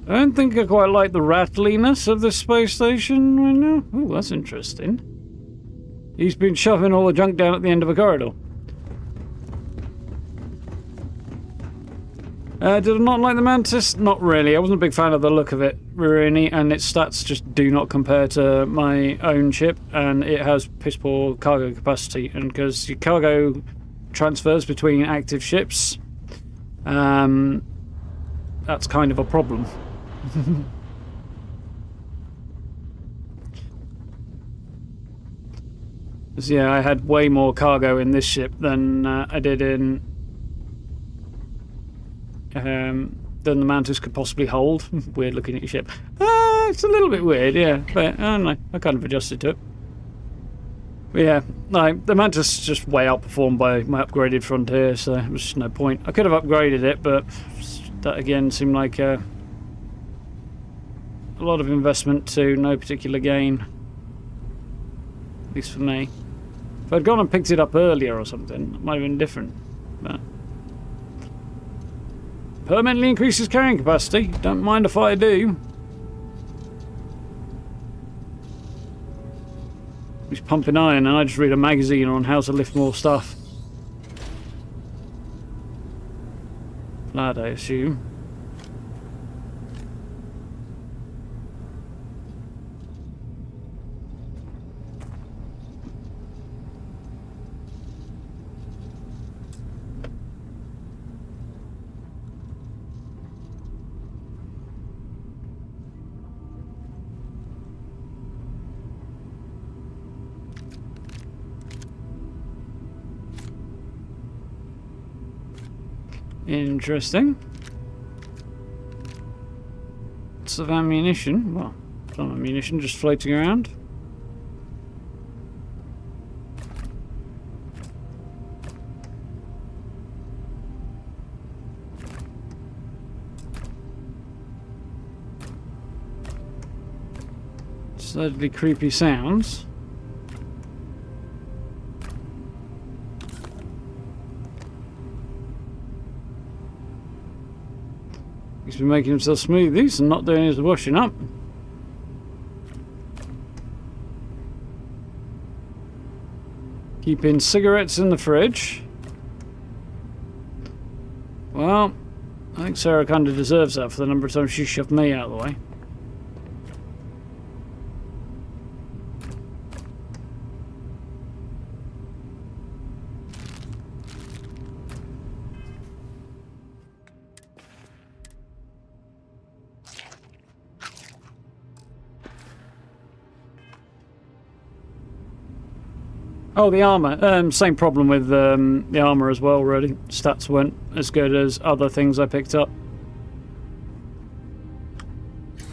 [SPEAKER 1] I don't think I quite like the rattliness of this space station right now. Oh, that's interesting. He's been shoving all the junk down at the end of a corridor. Did I not like the Mantis? Not really. I wasn't a big fan of the look of it, really, and its stats just do not compare to my own ship, and it has piss poor cargo capacity, and because your cargo transfers between active ships, that's kind of a problem. So yeah, I had way more cargo in this ship than I did in than the Mantis could possibly hold. Weird looking at your ship. It's a little bit weird, yeah, but I don't know. I kind of adjusted to it. But yeah, no, the Mantis is just way outperformed by my upgraded Frontier, so there was just no point. I could have upgraded it, but that again seemed like a lot of investment to no particular gain. At least for me. If I'd gone and picked it up earlier or something, it might have been different. But permanently increases carrying capacity. Don't mind if I do. He's pumping iron and I just read a magazine on how to lift more stuff. Glad, I assume. Interesting. Lots of ammunition. Well, some ammunition just floating around. Slightly creepy sounds. He's been making himself smoothies and not doing his washing up. Keeping cigarettes in the fridge. Well, I think Sarah kind of deserves that for the number of times she shoved me out of the way. Oh, the armor. Same problem with the armor as well, really. Stats weren't as good as other things I picked up.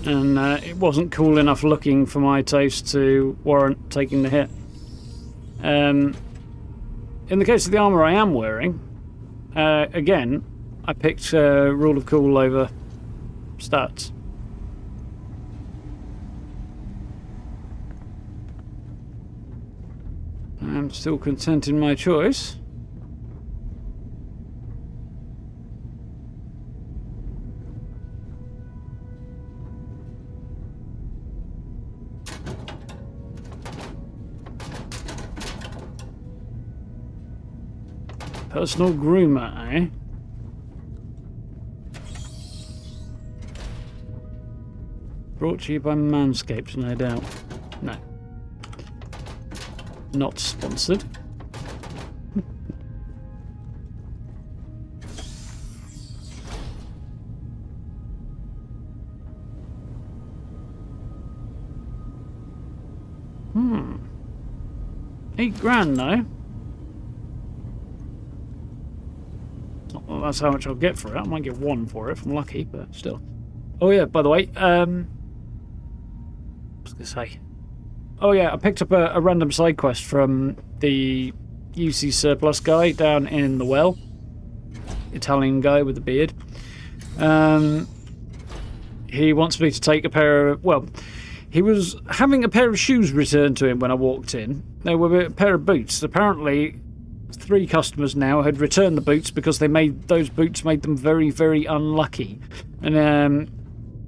[SPEAKER 1] And it wasn't cool enough looking for my taste to warrant taking the hit. In the case of the armor I am wearing, again, I picked Rule of Cool over stats. I'm still content in my choice. Personal groomer, eh? Brought to you by Manscaped, no doubt. No. Not sponsored. $8 grand though. Not that that's how much I'll get for it. I might get one for it if I'm lucky, but still. Oh yeah, by the way, what was I gonna say? Oh yeah, I picked up a random side quest from the UC surplus guy down in the well. Italian guy with the beard. He wants me to take a pair of... Well, he was having a pair of shoes returned to him when I walked in. They were a pair of boots. Apparently, 3 customers now had returned the boots because those boots made them very, very unlucky. And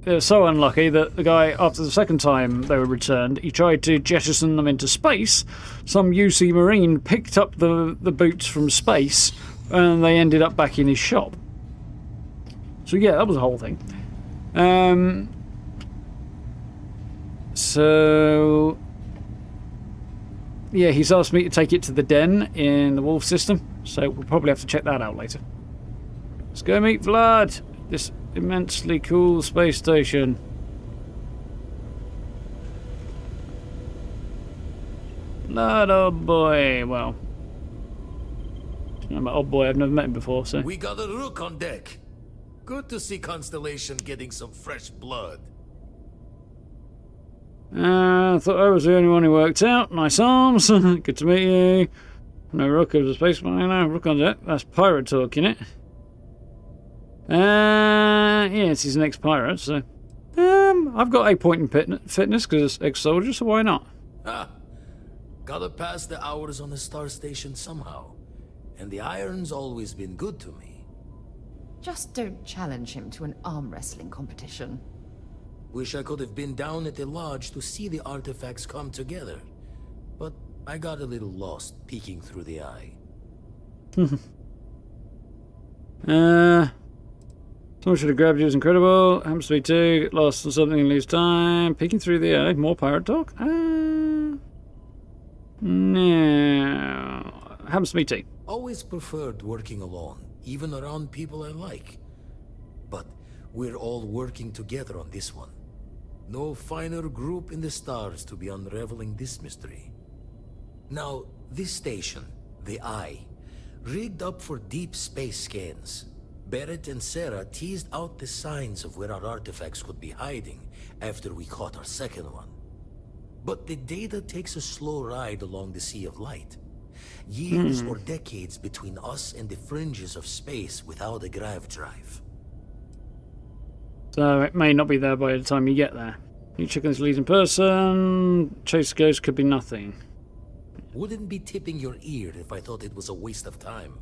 [SPEAKER 1] they were so unlucky that the guy, after the second time they were returned, he tried to jettison them into space. Some UC Marine picked up the boots from space and they ended up back in his shop. So yeah, that was the whole thing. So yeah, he's asked me to take it to the den in the Wolf system, so we'll probably have to check that out later. Let's go meet Vlad. This immensely cool space station. Lord, old boy. Well, I'm an old boy. I've never met him before, so.
[SPEAKER 11] We got a rook on deck.
[SPEAKER 13] Good to see Constellation getting some fresh blood.
[SPEAKER 1] I thought I was the only one who worked out. Nice arms. Good to meet you. No Rook of the space miner. Rook on deck. That's pirate talk, innit? Yes, he's an ex-pirate, so... I've got a point in fitness because ex-soldier, so why not?
[SPEAKER 13] Ah, gotta pass the hours on the star station somehow. And the iron's always been good to me.
[SPEAKER 10] Just don't challenge him to an arm wrestling competition.
[SPEAKER 13] Wish I could have been down at the lodge to see the artifacts come together. But I got a little lost peeking through the eye.
[SPEAKER 1] Someone should have grabbed you, it was incredible. Happens to be too. Get lost on something and lose time. Peeking through the eye. More pirate talk? No. Happens to me too.
[SPEAKER 13] Always preferred working alone, even around people I like. But we're all working together on this one. No finer group in the stars to be unraveling this mystery. Now, this station, the Eye, rigged up for deep space scans. Barrett and Sarah teased out the signs of where our artifacts could be hiding after we caught our second one. But the data takes a slow ride along the Sea of Light. Years or decades between us and the fringes of space without a grav drive.
[SPEAKER 1] So it may not be there by the time you get there. You check this lead in person. Chase ghost could be nothing.
[SPEAKER 13] Wouldn't be tipping your ear if I thought it was a waste of time.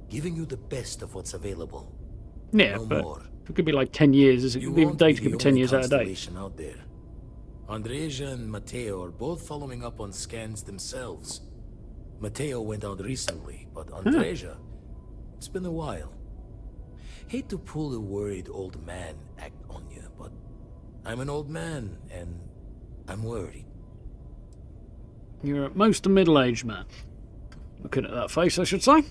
[SPEAKER 13] Giving you the best of what's available.
[SPEAKER 1] Yeah,
[SPEAKER 13] no
[SPEAKER 1] but
[SPEAKER 13] more.
[SPEAKER 1] it could be like 10 years. The data could be 10 years out of date.
[SPEAKER 13] Out there. Andreja and Mateo are both following up on scans themselves. Mateo went out recently, but Andreja, it's been a while. Hate to pull the worried old man act on you, but I'm an old man, and I'm worried.
[SPEAKER 1] You're at most a middle-aged man. Looking at that face, I should say.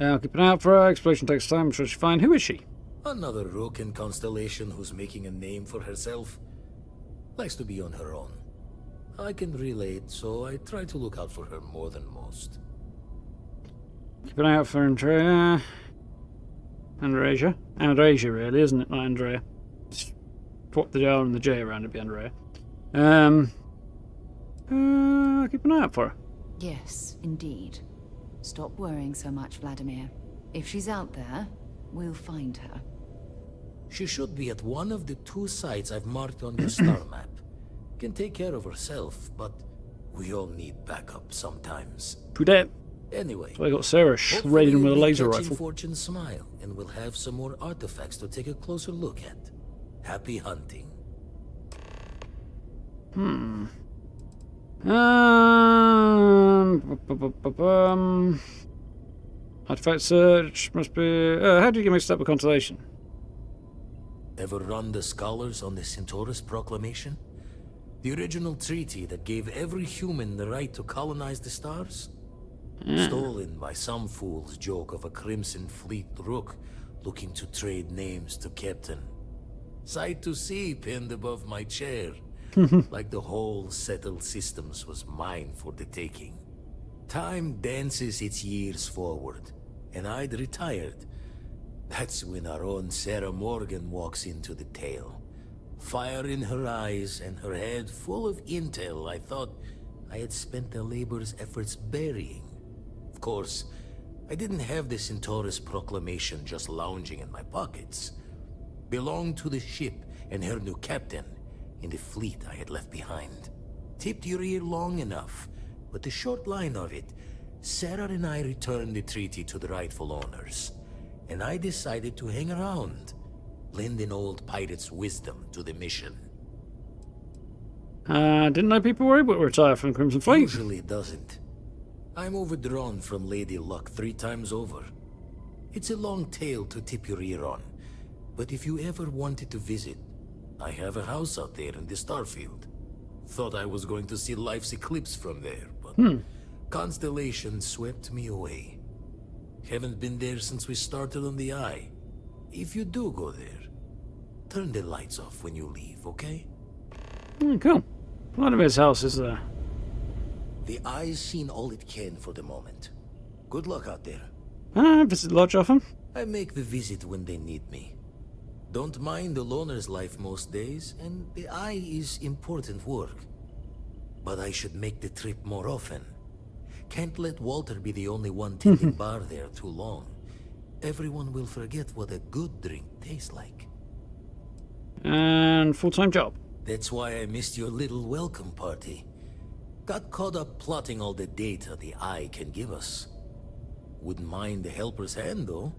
[SPEAKER 1] I'll keep an eye out for her. Exploration takes time. I'm sure she'll find. Who is she?
[SPEAKER 13] Another rook in Constellation who's making a name for herself. Likes to be on her own. I can relate, so I try to look out for her more than most.
[SPEAKER 1] Keep an eye out for Andrea. Andreja? Andreja, really, isn't it? Not Andrea. Just swap the R and the J around, it'd be Andrea. Keep an eye out for her.
[SPEAKER 10] Yes, indeed. Stop worrying so much, Vladimir. If she's out there, we'll find her.
[SPEAKER 13] She should be at one of the 2 sites I've marked on your star map. Can take care of herself, but we all need backup sometimes.
[SPEAKER 1] True that.
[SPEAKER 13] Anyway,
[SPEAKER 1] so I got Sarah shredding with a laser rifle.
[SPEAKER 13] Fortune's smile, and we'll have some more artifacts to take a closer look at. Happy hunting.
[SPEAKER 1] Artifact search must be. How do you get mixed up with Constellation?
[SPEAKER 13] Ever run the scholars on the Centaurus Proclamation? The original treaty that gave every human the right to colonize the stars? Stolen by some fool's joke of a Crimson Fleet rook looking to trade names to Captain. Sight to see pinned above my chair. Like the whole settled systems was mine for the taking. Time dances its years forward, and I'd retired. That's when our own Sarah Morgan walks into the tale. Fire in her eyes and her head full of intel I thought I had spent the labor's efforts burying. Of course, I didn't have the Centaurus Proclamation just lounging in my pockets. Belonged to the ship and her new captain in the fleet I had left behind. Tipped your ear long enough, but the short line of it, Sarah and I returned the treaty to the rightful owners, and I decided to hang around, lend an old pirate's wisdom to the mission.
[SPEAKER 1] Didn't know people were able to retire from Crimson Fleet.
[SPEAKER 13] Usually it doesn't. I'm overdrawn from Lady Luck 3 times over. It's a long tale to tip your ear on, but if you ever wanted to visit, I have a house out there in the Starfield. Thought I was going to see life's eclipse from there, but Constellation swept me away. Haven't been there since we started on the Eye. If you do go there, turn the lights off when you leave, okay?
[SPEAKER 1] Cool. Vladimir's house is there.
[SPEAKER 13] The Eye's seen all it can for the moment. Good luck out there.
[SPEAKER 1] Visit the lodge often?
[SPEAKER 13] I make the visit when they need me. Don't mind the loner's life most days, and the eye is important work. But I should make the trip more often. Can't let Walter be the only one tending bar there too long. Everyone will forget what a good drink tastes like.
[SPEAKER 1] And full-time job.
[SPEAKER 13] That's why I missed your little welcome party. Got caught up plotting all the data the eye can give us. Wouldn't mind the helper's hand, though.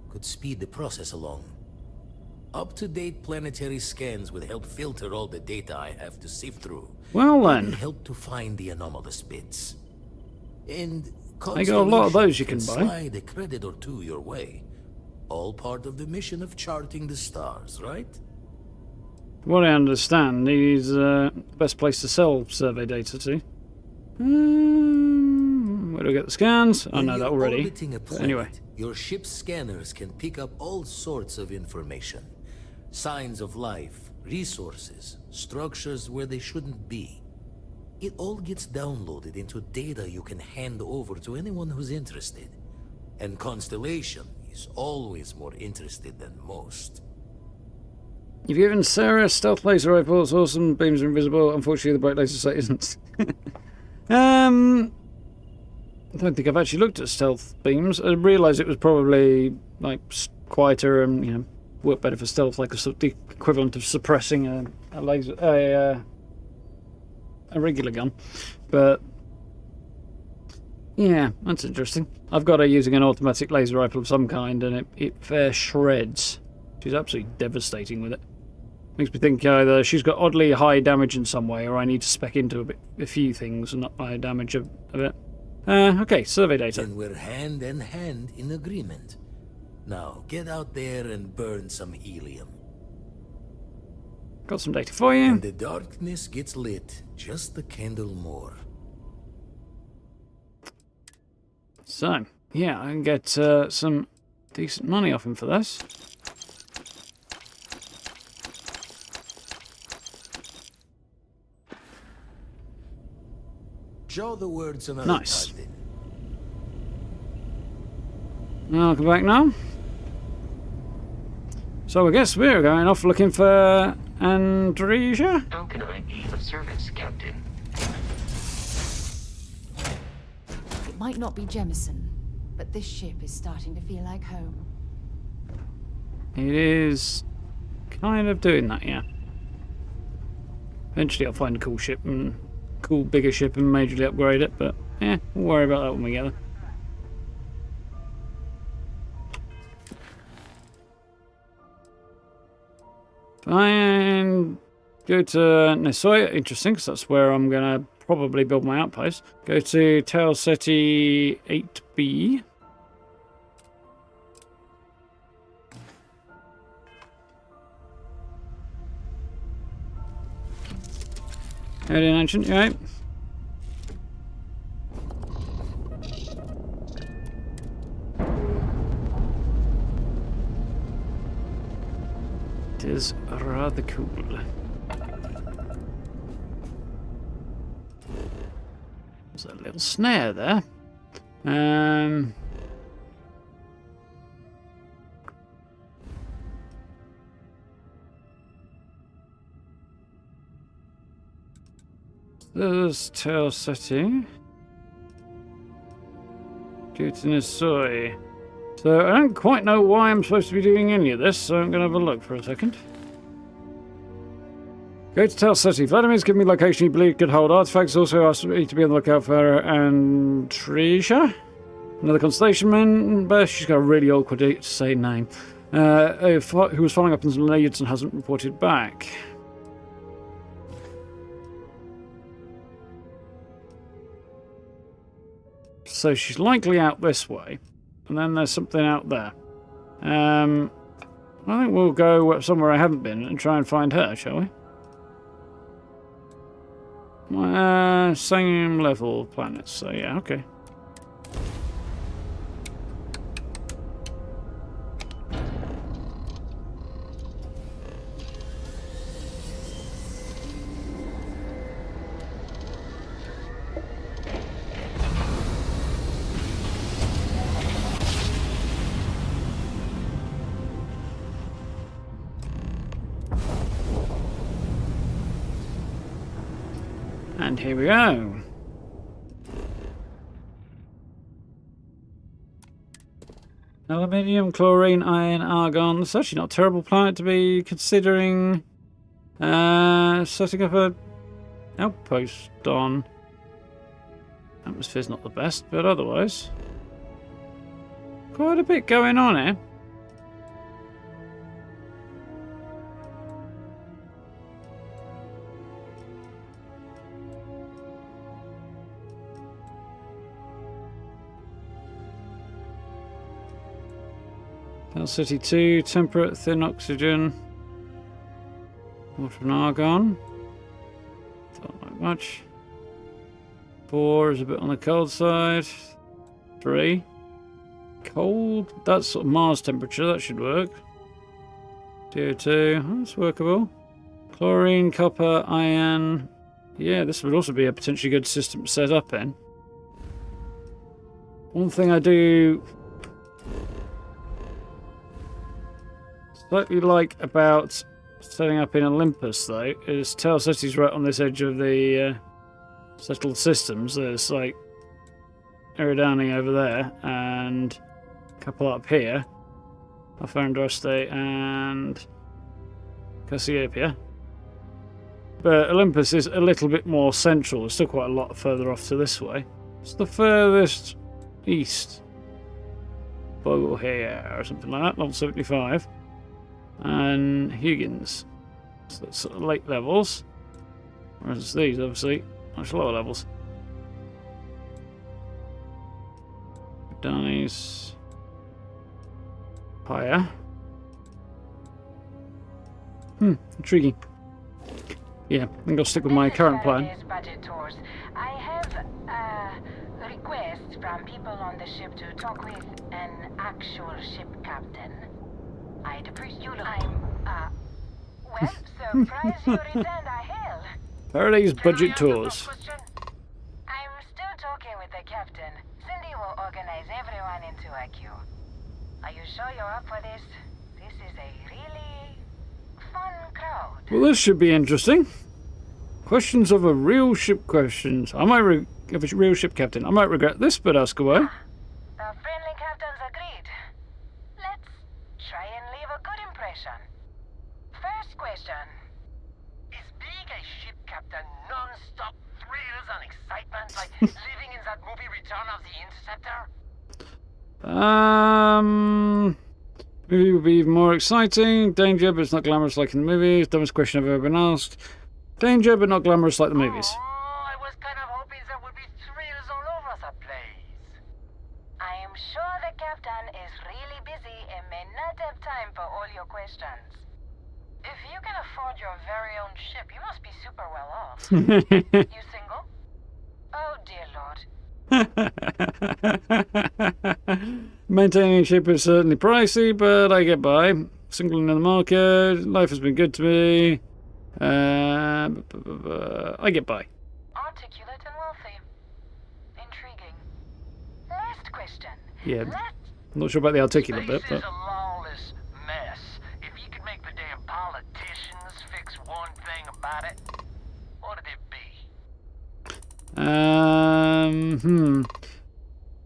[SPEAKER 13] Could speed the process along. Up-to-date planetary scans would help filter all the data I have to sift through.
[SPEAKER 1] Well then.
[SPEAKER 13] Help to find the anomalous bits. And
[SPEAKER 1] I got a lot of those you can buy.
[SPEAKER 13] Slide a credit or two your way. All part of the mission of charting the stars, right?
[SPEAKER 1] What I understand, he's the best place to sell survey data to. Where do I get the scans? I know that already.
[SPEAKER 13] Planet,
[SPEAKER 1] anyway.
[SPEAKER 13] Your ship's scanners can pick up all sorts of information. Signs of life, resources, structures where they shouldn't be. It all gets downloaded into data you can hand over to anyone who's interested. And Constellation is always more interested than most.
[SPEAKER 1] You've given Sarah a stealth laser rifle. It's awesome. Beams are invisible. Unfortunately, the bright laser sight isn't. I don't think I've actually looked at stealth beams. I realised it was probably like quieter and, you know, work better for stealth, like the equivalent of suppressing a laser, a regular gun. But yeah, that's interesting. I've got her using an automatic laser rifle of some kind, and it fair shreds. She's absolutely devastating with it. Makes me think either she's got oddly high damage in some way, or I need to spec into a few things and not high damage a bit. Okay, survey data.
[SPEAKER 13] And we're hand in hand in agreement. Now, get out there and burn some helium.
[SPEAKER 1] Got some data for you.
[SPEAKER 13] And the darkness gets lit just a candle more.
[SPEAKER 1] So, yeah, I can get some decent money off him for this.
[SPEAKER 13] Show the words on
[SPEAKER 1] nice. I'll come back now. So I guess we're going off looking for Andresia.
[SPEAKER 12] How can I be of service, Captain?
[SPEAKER 2] It might not be Jemison, but this ship is starting to feel like home.
[SPEAKER 1] It is kind of doing that, yeah. Eventually I'll find a cool ship and cool bigger ship and majorly upgrade it, but yeah, we'll worry about that when we get there. And go to Nisoya, interesting, because that's where I'm going to probably build my outpost. Go to Tau Ceti 8B. Alien Ancient, you right? It is rather cool. There's a little snare there. There's Tau Ceti. Go to Nisoya. So I don't quite know why I'm supposed to be doing any of this, so I'm going to have a look for a second. Go to Tau Ceti. Vladimir's given me location he believed could hold artifacts. Also asked me to be on the lookout for Andresia. Another constellation man, but she's got a really awkward to say name. Who was following up on some leads and hasn't reported back. So she's likely out this way. And then there's something out there. I think we'll go somewhere I haven't been and try and find her, shall we? Same level planets, so yeah, okay. And here we go. Aluminium, chlorine, iron, argon. It's actually not a terrible planet to be considering setting up a outpost on. Atmosphere's not the best, but otherwise quite a bit going on here. City 2, temperate, thin oxygen. Water and argon. Don't like much. 4 is a bit on the cold side. 3. Cold. That's sort of Mars temperature, that should work. CO2, that's workable. Chlorine, copper, iron. Yeah, this would also be a potentially good system to set up in. One thing I do slightly like about setting up in Olympus, though, is Tau City's right on this edge of the settled systems. There's like Eridani over there and a couple up here, Alpha Andraste and Cassiopeia. But Olympus is a little bit more central. It's still quite a lot further off to this way. It's the furthest east. Bogle here or something like that, level 75. And Huygens. So that's sort of late levels. Whereas these, obviously, much lower levels. Danny's higher. Intriguing. Yeah, I think I'll stick with my current plan.
[SPEAKER 6] I have a request from people on the ship to talk with an actual ship captain. I'd appreciate you. Well, surprise you returned a hail.
[SPEAKER 1] Faraday's budget tours.
[SPEAKER 6] I'm still talking with the captain. Cindy will organize everyone into a queue. Are you sure you're up for this? This is a really fun crowd.
[SPEAKER 1] Well, this should be interesting. Questions of a real ship questions. I might of a real ship captain. I might regret this, but ask away.
[SPEAKER 6] The friendly captains agreed. Let's try and leave a good impression. First question.
[SPEAKER 11] Is being a ship captain non-stop thrills and excitement like living in that movie Return of the Interceptor?
[SPEAKER 1] Movie would be even more exciting. Danger, but it's not glamorous like in the movies. Dumbest question I've ever been asked. Danger, but not glamorous like the movies.
[SPEAKER 11] Oh, I was kind of hoping there would be thrills all over the place.
[SPEAKER 6] I am sure the captain is really busy and may not have time for all your questions. If you can afford your very own ship, you must be super well off. You single? Oh, dear Lord.
[SPEAKER 1] Maintaining a ship is certainly pricey, but I get by. Single in the market. Life has been good to me. I get by.
[SPEAKER 6] Articulate and wealthy. Intriguing. Last question.
[SPEAKER 1] Yeah. I'm not sure about the articulate bit, but...
[SPEAKER 11] This is a lawless mess. If you could make the damn politicians fix one thing about it, what would it be?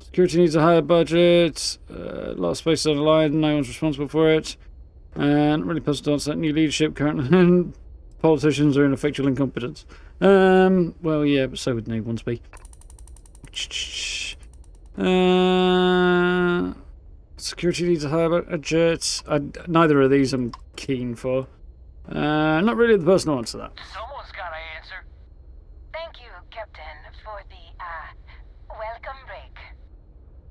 [SPEAKER 1] Security needs a higher budget. A lot of space on the line. No one's responsible for it. And really puzzled to answer that new leadership currently. Politicians are ineffectual incompetence. Well, yeah, but so would new ones be. Security needs a higher budget. Neither of these I'm keen for. Not really the person who answer that.
[SPEAKER 11] Someone's got to answer.
[SPEAKER 6] Thank you, Captain, for the welcome break.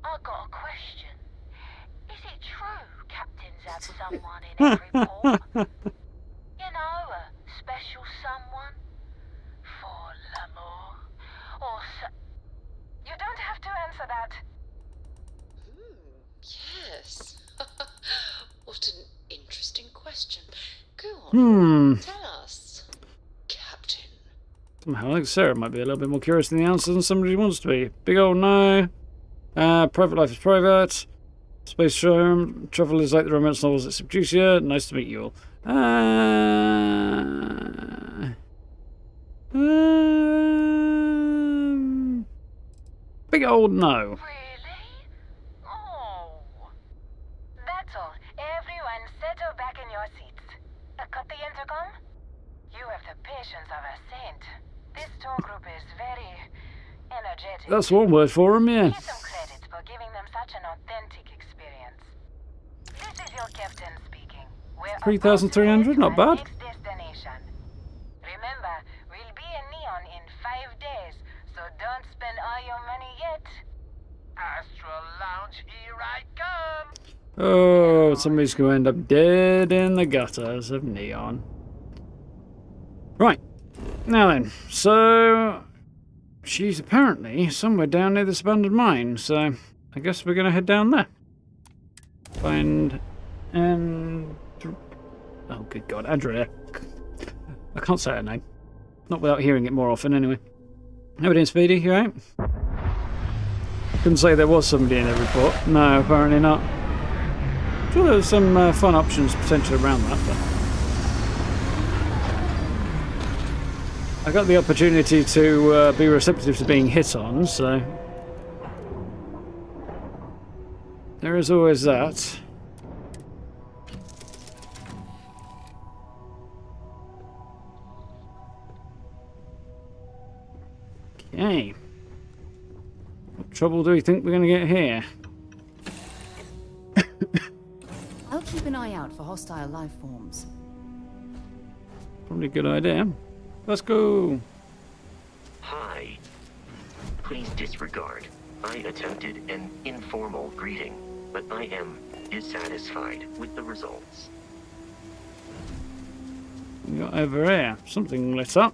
[SPEAKER 6] I got a question. Is it true captains have someone in every port? You know, a special someone for l'amour, or you don't have to answer that.
[SPEAKER 14] Yes. What an interesting question. Go on. Tell us, Captain.
[SPEAKER 1] Somehow, like Sarah might be a little bit more curious in the answer than somebody wants to be. Big old no. Private life is private. Space travel is like the romance novels that seduce you. Nice to meet you all. big old no.
[SPEAKER 6] Really? Oh. That's all. Everyone settle back in your seats. Cut the intercom? You have the patience of a saint. This tour group is very energetic.
[SPEAKER 1] That's one word for him, yeah.
[SPEAKER 6] Give them credit for giving them such an authentic experience. This is your captain speaking.
[SPEAKER 1] 3,300, not bad.
[SPEAKER 6] Next destination. Remember, we'll be in Neon in 5 days, so don't spend all your money yet. Astral Lounge, here I come!
[SPEAKER 1] Oh, somebody's going to end up dead in the gutters of Neon. Right. Now then, so she's apparently somewhere down near this abandoned mine, so I guess we're going to head down there. Find oh, good God, Andrea. I can't say her name. Not without hearing it more often, anyway. How we doing, Speedy? You alright? Couldn't say there was somebody in the report. No, apparently not. I'm sure there was some fun options potentially around that, but I got the opportunity to be receptive to being hit on, so there is always that. Okay. What trouble do we think we're going to get here?
[SPEAKER 10] I'll keep an eye out for hostile life forms.
[SPEAKER 1] Probably a good idea. Let's go.
[SPEAKER 12] Hi. Please disregard. I attempted an informal greeting, but I am dissatisfied with the results.
[SPEAKER 1] We got over here. Something lit up.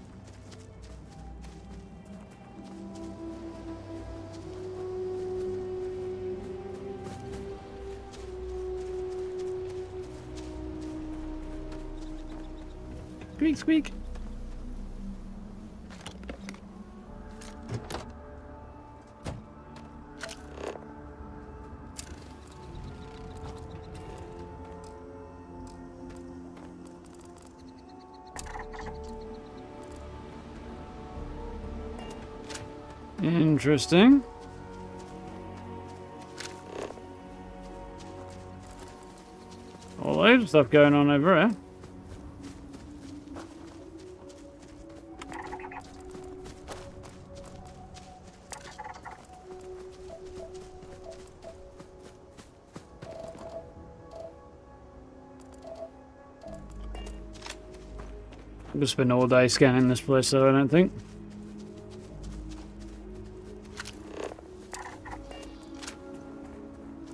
[SPEAKER 1] Squeak, squeak. Interesting. All loads of stuff going on over here. I'm gonna spend all day scanning this place, though, I don't think.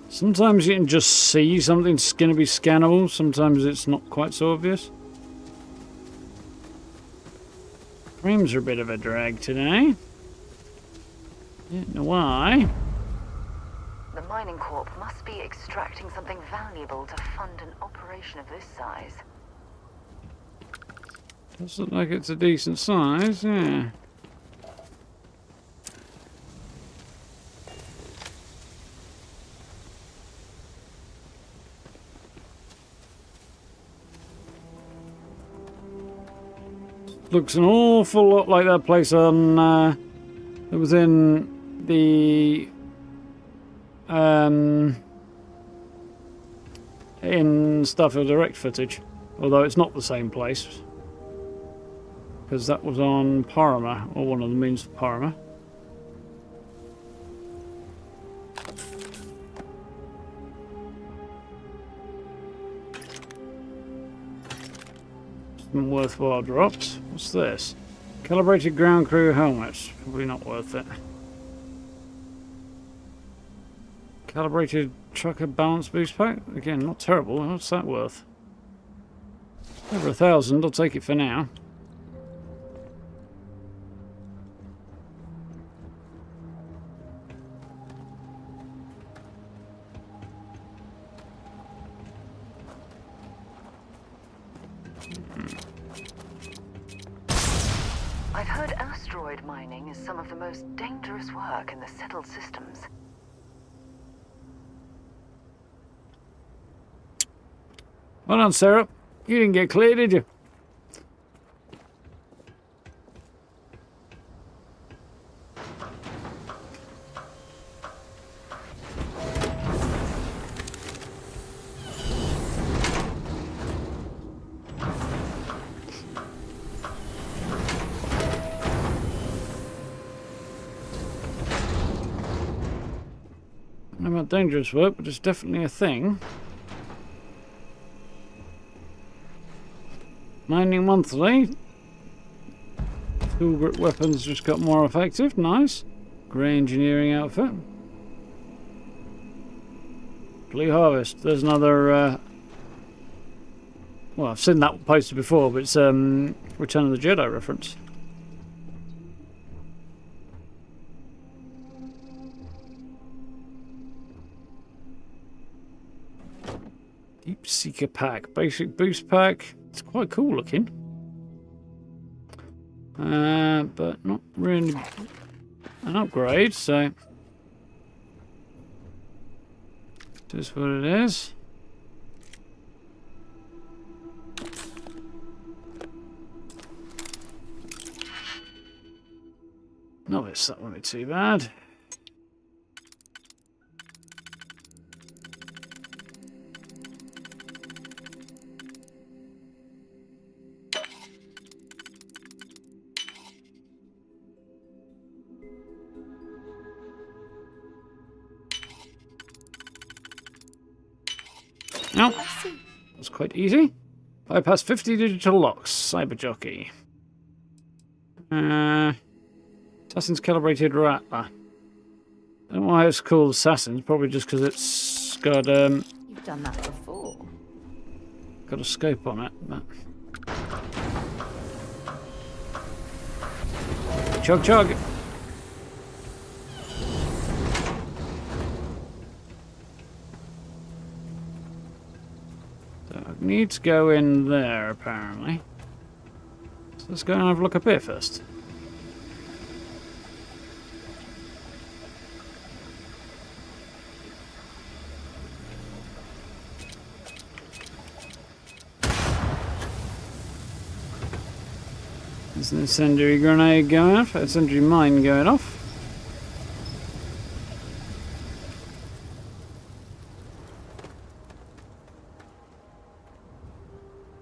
[SPEAKER 1] Sometimes you can just see something's going to be scannable, sometimes it's not quite so obvious. Frames are a bit of a drag today. Don't know why.
[SPEAKER 10] The mining corp must be extracting something valuable to fund an operation of this size.
[SPEAKER 1] Does look like it's a decent size, yeah. Looks an awful lot like that place on that was in the in Starfield Direct footage, although it's not the same place because that was on Parma, or one of the moons of Parma. Some worthwhile drops. What's this? Calibrated ground crew helmets. Probably not worth it. Calibrated trucker balance boost pack. Again, not terrible. What's that worth? Over 1,000. I'll take it for now.
[SPEAKER 10] I've heard asteroid mining is some of the most dangerous work in the settled systems.
[SPEAKER 1] Hold on, Sarah. You didn't get clear, did you? I don't know about dangerous work, but it's definitely a thing. Mining monthly. Tool grip weapons just got more effective. Nice. Grey engineering outfit. Blue Harvest. There's another... well, I've seen that posted before, but it's Return of the Jedi reference. Deep Seeker pack. Basic boost pack. It's quite cool looking. But not really an upgrade, so... Just what it is. Novice, that won't be too bad. Nope. That's quite easy. Bypass 50 digital locks. Cyber jockey. Assassin's calibrated rattler. I don't know why it's called Assassin's. Probably just because it's got
[SPEAKER 4] You've done that before.
[SPEAKER 1] got a scope on it. But... Chug chug. Need to go in there, apparently. So let's go and have a look up here first. There's an incendiary grenade going off, incendiary mine going off.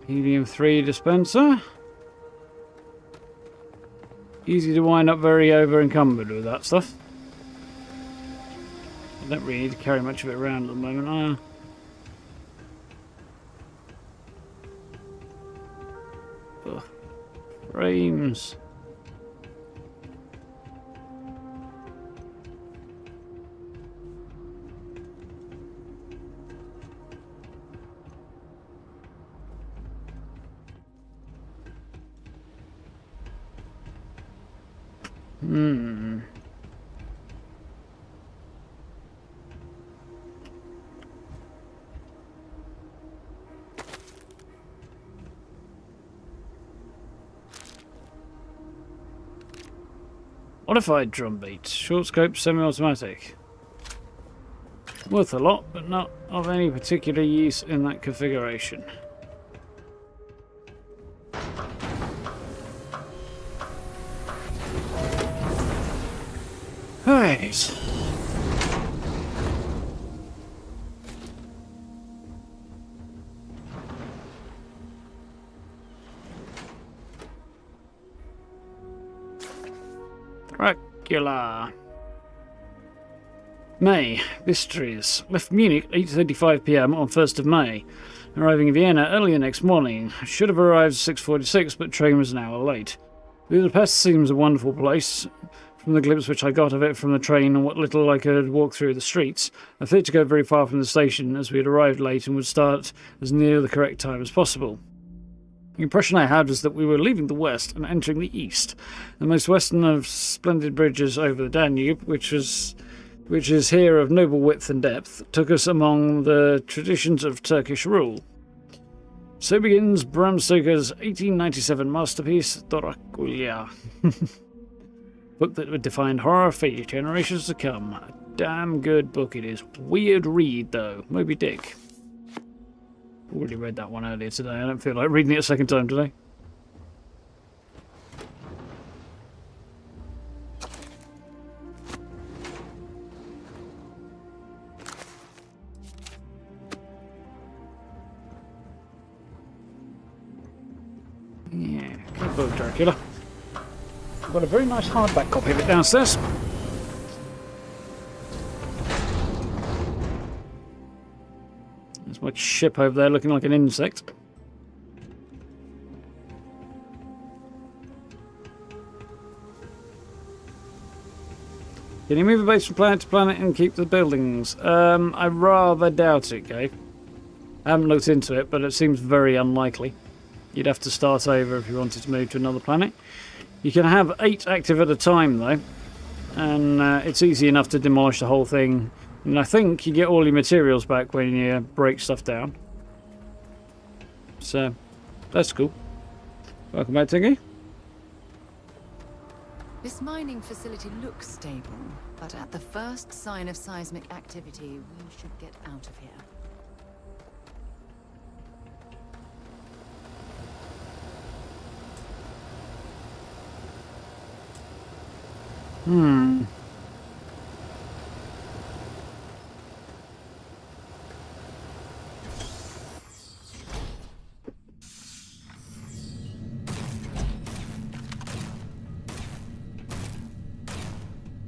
[SPEAKER 1] Helium-3 dispenser. Easy to wind up, very over-encumbered with that stuff. I don't really need to carry much of it around at the moment. Frames. Modified drumbeat, short scope, semi-automatic. Worth a lot, but not of any particular use in that configuration. Right. Dracula. May. Mysteries. Left Munich 8:35 PM on 1st of May. Arriving in Vienna early the next morning. Should have arrived 6:46, but train was an hour late. Budapest seems a wonderful place. From the glimpse which I got of it from the train and what little I could walk through the streets, I feared to go very far from the station, as we had arrived late and would start as near the correct time as possible. The impression I had was that we were leaving the west and entering the east, the most western of splendid bridges over the Danube, which is here of noble width and depth, took us among the traditions of Turkish rule. So begins Bram Stoker's 1897 masterpiece, Dracula. Book that would define horror for generations to come. A damn good book it is. Weird read, though. Moby Dick. Already read that one earlier today. I don't feel like reading it a second time today. Yeah, good book, Dracula. I've got a very nice hardback copy of it downstairs. It's my ship over there looking like an insect. Can you move a base from planet to planet and keep the buildings? I rather doubt it, Gabe. I haven't looked into it, but it seems very unlikely. You'd have to start over if you wanted to move to another planet. You can have 8 active at a time, though. And it's easy enough to demolish the whole thing. And I think you get all your materials back when you break stuff down. So, that's cool. Welcome back, Tiggy.
[SPEAKER 10] This mining facility looks stable, but at the first sign of seismic activity, we should get out of here.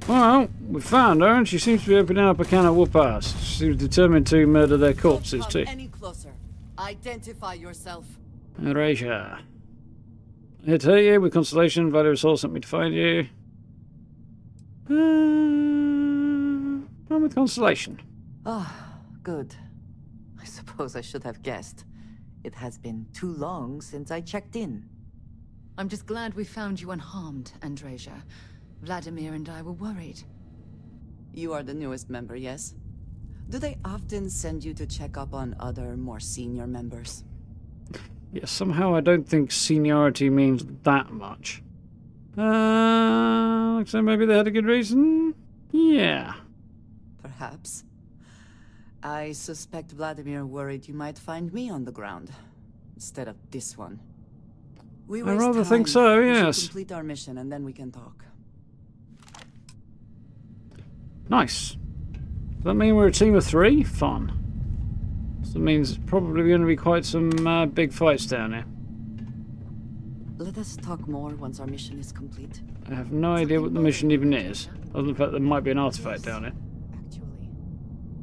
[SPEAKER 1] Well, we found her, and she seems to be opening up a can of whoop-ass. She was determined to murder their corpses, too.
[SPEAKER 3] Any closer. Identify yourself.
[SPEAKER 1] Erasure. Here to hurt you with constellation. Value resource sent me to find you. I'm with constellation.
[SPEAKER 15] Ah, good. I suppose I should have guessed. It has been too long since I checked in.
[SPEAKER 10] I'm just glad we found you unharmed, Andreja. Vladimir and I were worried.
[SPEAKER 3] You are the newest member, yes? Do they often send you to check up on other, more senior members?
[SPEAKER 1] Yeah, somehow I don't think seniority means that much. So maybe they had a good reason? Yeah.
[SPEAKER 3] Perhaps. I suspect Vladimir worried you might find me on the ground, instead of this one.
[SPEAKER 1] I rather think so, yes.
[SPEAKER 3] We should complete our mission and then we can talk.
[SPEAKER 1] Nice. Does that mean we're a team of 3? Fun. So that means it's probably going to be quite some big fights down here.
[SPEAKER 3] Let us talk more once our mission is complete.
[SPEAKER 1] I have no idea what the mission even is, other than the fact there might be an artifact down here.
[SPEAKER 3] Actually,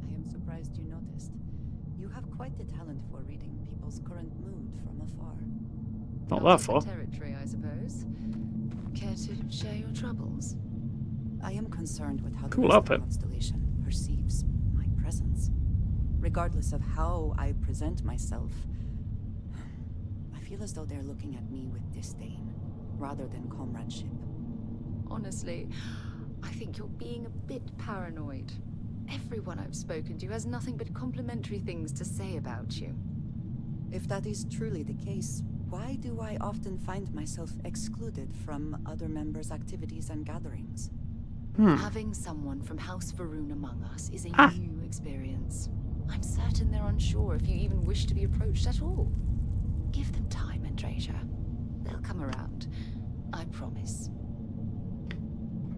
[SPEAKER 3] I am surprised you noticed. You have quite the talent for reading people's current mood from afar.
[SPEAKER 1] Not that far.
[SPEAKER 10] Territory, I suppose. Care to share your troubles?
[SPEAKER 3] I am concerned with how the
[SPEAKER 1] Cool
[SPEAKER 3] rest of the
[SPEAKER 1] outfit.
[SPEAKER 3] constellation perceives my presence. Regardless of how I present myself, I feel as though they're looking at me with disdain, rather than comradeship.
[SPEAKER 10] Honestly, I think you're being a bit paranoid. Everyone I've spoken to has nothing but complimentary things to say about you.
[SPEAKER 3] If that is truly the case, why do I often find myself excluded from other members' activities and gatherings?
[SPEAKER 10] Having someone from House Varun among us is a new experience. I'm certain they're unsure if you even wish to be approached at all. Give them time, Andreja. They'll come around. I promise.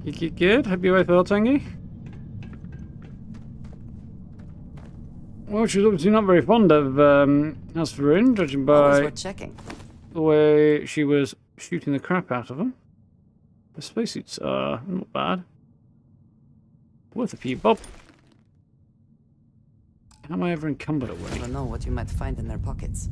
[SPEAKER 1] Good. Hope you're well, Tangy. Well, she's obviously not very fond of House Varun, judging by the way she was shooting the crap out of them. The spacesuits are not bad. Worth a few bob. How am I ever encumbered already?
[SPEAKER 3] I don't know what you might find in their pockets.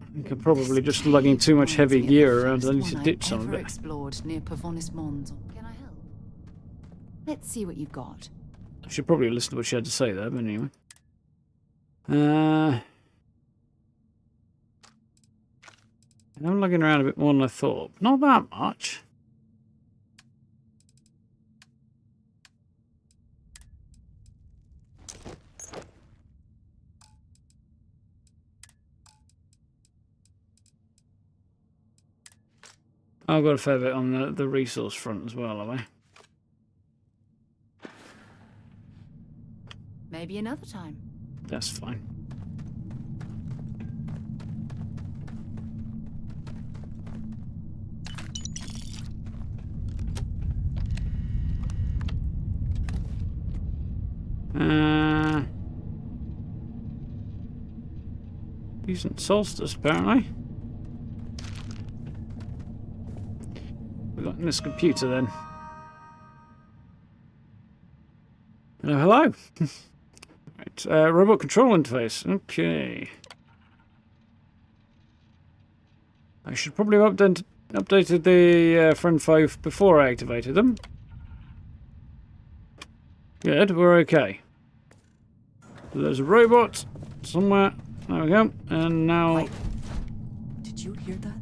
[SPEAKER 1] I think I'm probably just lugging too much heavy gear around. I need to ditch some of it.
[SPEAKER 10] Explored near Pavonis Mons. Can I help? Let's see what you've got.
[SPEAKER 1] I should probably listen to what she had to say there, but anyway. I'm lugging around a bit more than I thought. Not that much. I've got a fair bit on the resource front as well, have I?
[SPEAKER 10] Maybe another time.
[SPEAKER 1] That's fine. Decent solstice, apparently. We got in this computer then. Hello. Right, robot control interface. Okay. I should probably have updated the friend foe before I activated them. Good, we're okay. So there's a robot somewhere. There we go. And now...
[SPEAKER 3] Wait. Did you hear that?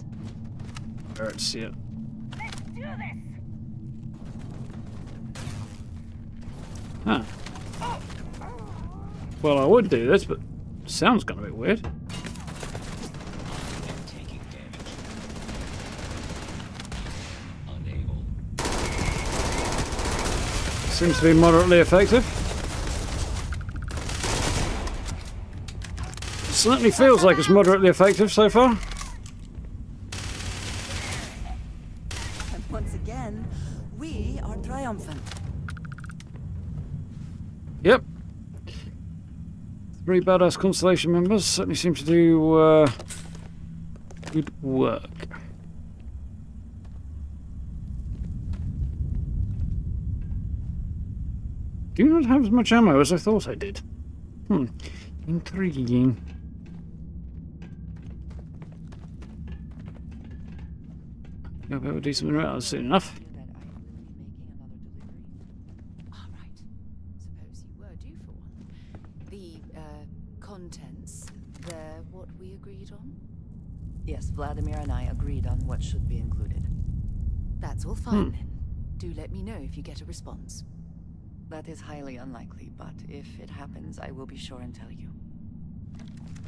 [SPEAKER 1] Let's see it.
[SPEAKER 6] Let's do this!
[SPEAKER 1] Huh. Well, I would do this, but it sounds kind of a bit weird.
[SPEAKER 16] Taking damage. Unable.
[SPEAKER 1] Seems to be moderately effective. Certainly feels like it's moderately effective so far.
[SPEAKER 3] And once again, we are triumphant.
[SPEAKER 1] Yep. 3 badass Constellation members certainly seem to do good work. Do not have as much ammo as I thought I did. Intriguing. I'll be able to do something about it soon enough.
[SPEAKER 10] Suppose you were due for one. The, contents, they're what we agreed on?
[SPEAKER 3] Yes, Vladimir and I agreed on what should be included.
[SPEAKER 10] That's all fine then. Do let me know if you get a response.
[SPEAKER 3] That is highly unlikely, but if it happens, I will be sure and tell you.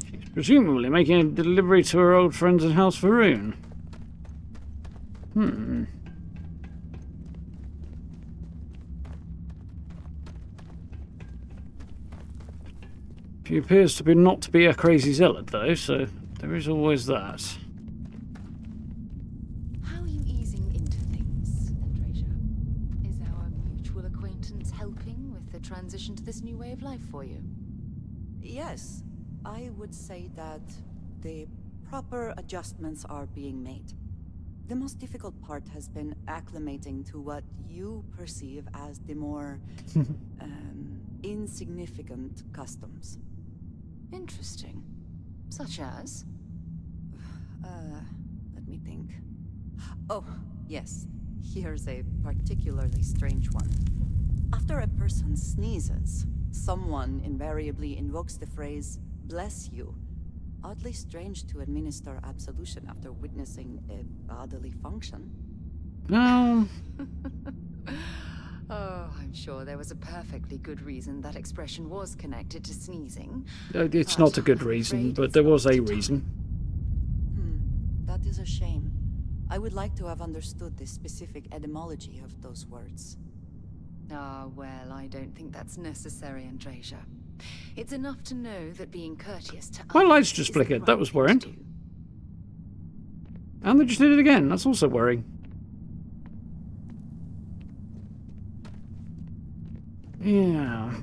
[SPEAKER 1] She's presumably making a delivery to her old friends in House Faroon. She appears to be not to be a crazy zealot, though, so there is always that.
[SPEAKER 10] How are you easing into things, Andreja? Is our mutual acquaintance helping with the transition to this new way of life for you?
[SPEAKER 3] Yes, I would say that the proper adjustments are being made. The most difficult part has been acclimating to what you perceive as the more insignificant customs.
[SPEAKER 10] Interesting. Such as?
[SPEAKER 3] Let me think. Oh, yes. Here's a particularly strange one. After a person sneezes, someone invariably invokes the phrase, "bless you." Oddly strange to administer absolution after witnessing a bodily function.
[SPEAKER 1] No.
[SPEAKER 10] Oh, I'm sure there was a perfectly good reason that expression was connected to sneezing.
[SPEAKER 1] It's not a good reason, but there was a reason.
[SPEAKER 3] That is a shame. I would like to have understood the specific etymology of those words.
[SPEAKER 10] Ah, well, I don't think that's necessary, Andreja. It's enough to know that being courteous to
[SPEAKER 1] My
[SPEAKER 10] others
[SPEAKER 1] lights just
[SPEAKER 10] is the
[SPEAKER 1] flickered.
[SPEAKER 10] right
[SPEAKER 1] That was
[SPEAKER 10] thing to
[SPEAKER 1] worrying.
[SPEAKER 10] do.
[SPEAKER 1] And they just did it again. That's also worrying. Yeah.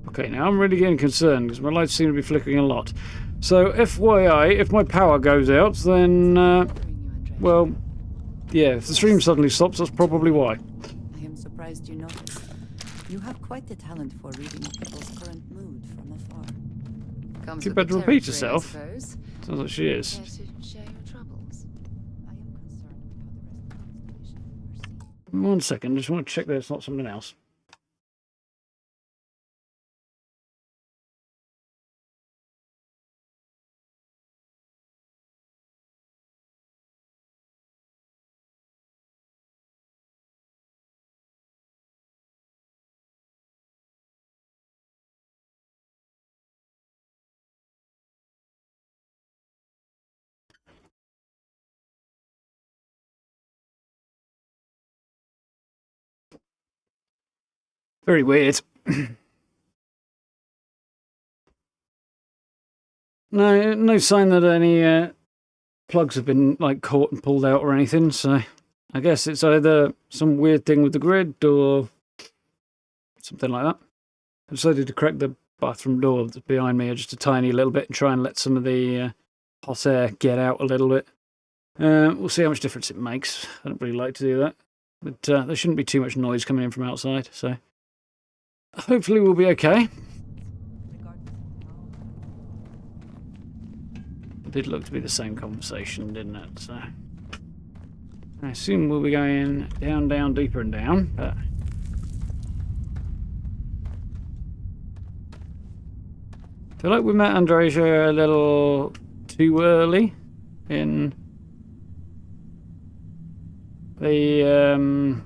[SPEAKER 1] Okay, now I'm really getting concerned because my lights seem to be flickering a lot. So, FYI, if my power goes out, then, well, yeah, if the stream suddenly stops, that's probably why.
[SPEAKER 3] I am surprised you noticed. You have quite the talent for reading people's current mood from afar.
[SPEAKER 10] Comes
[SPEAKER 1] Too
[SPEAKER 10] with
[SPEAKER 1] bad
[SPEAKER 10] the
[SPEAKER 1] to repeat
[SPEAKER 10] territory, I
[SPEAKER 1] herself.
[SPEAKER 10] suppose.
[SPEAKER 1] Sounds like she is.
[SPEAKER 10] Care to share your troubles?
[SPEAKER 3] I am concerned with how the rest of the constellation will perceive.
[SPEAKER 1] 1 second, I just want to check that it's not something else. Very weird. No sign that any plugs have been like caught and pulled out or anything. So I guess it's either some weird thing with the grid or something like that. I decided to crack the bathroom door that's behind me just a tiny little bit and try and let some of the hot air get out a little bit. We'll see how much difference it makes. I don't really like to do that. But there shouldn't be too much noise coming in from outside, so hopefully we'll be okay. It did look to be the same conversation, didn't it? So I assume we'll be going down, down, deeper and down, but I feel like we met Andreja a little too early in the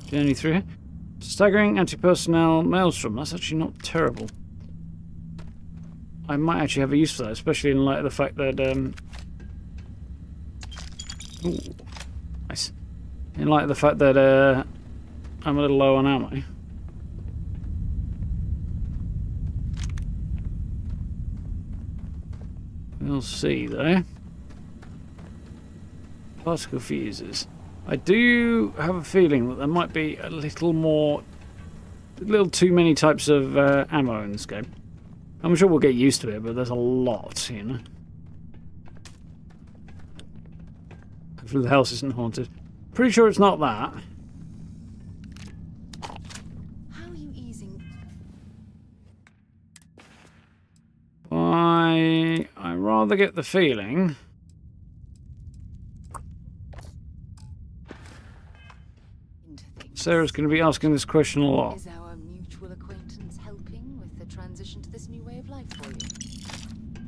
[SPEAKER 1] journey through here. Staggering anti-personnel maelstrom. That's actually not terrible. I might actually have a use for that, especially in light of the fact that ooh, nice. In light of the fact that I'm a little low on ammo. We'll see though. Particle fuses. I do have a feeling that there might be a little too many types of ammo in this game. I'm sure we'll get used to it, but there's a lot, you know. Hopefully the house isn't haunted. Pretty sure it's not that.
[SPEAKER 10] How are you easing?
[SPEAKER 1] I rather get the feeling Sarah's going to be asking this question a lot.
[SPEAKER 10] Is our mutual acquaintance helping with the transition to this new way of life for you?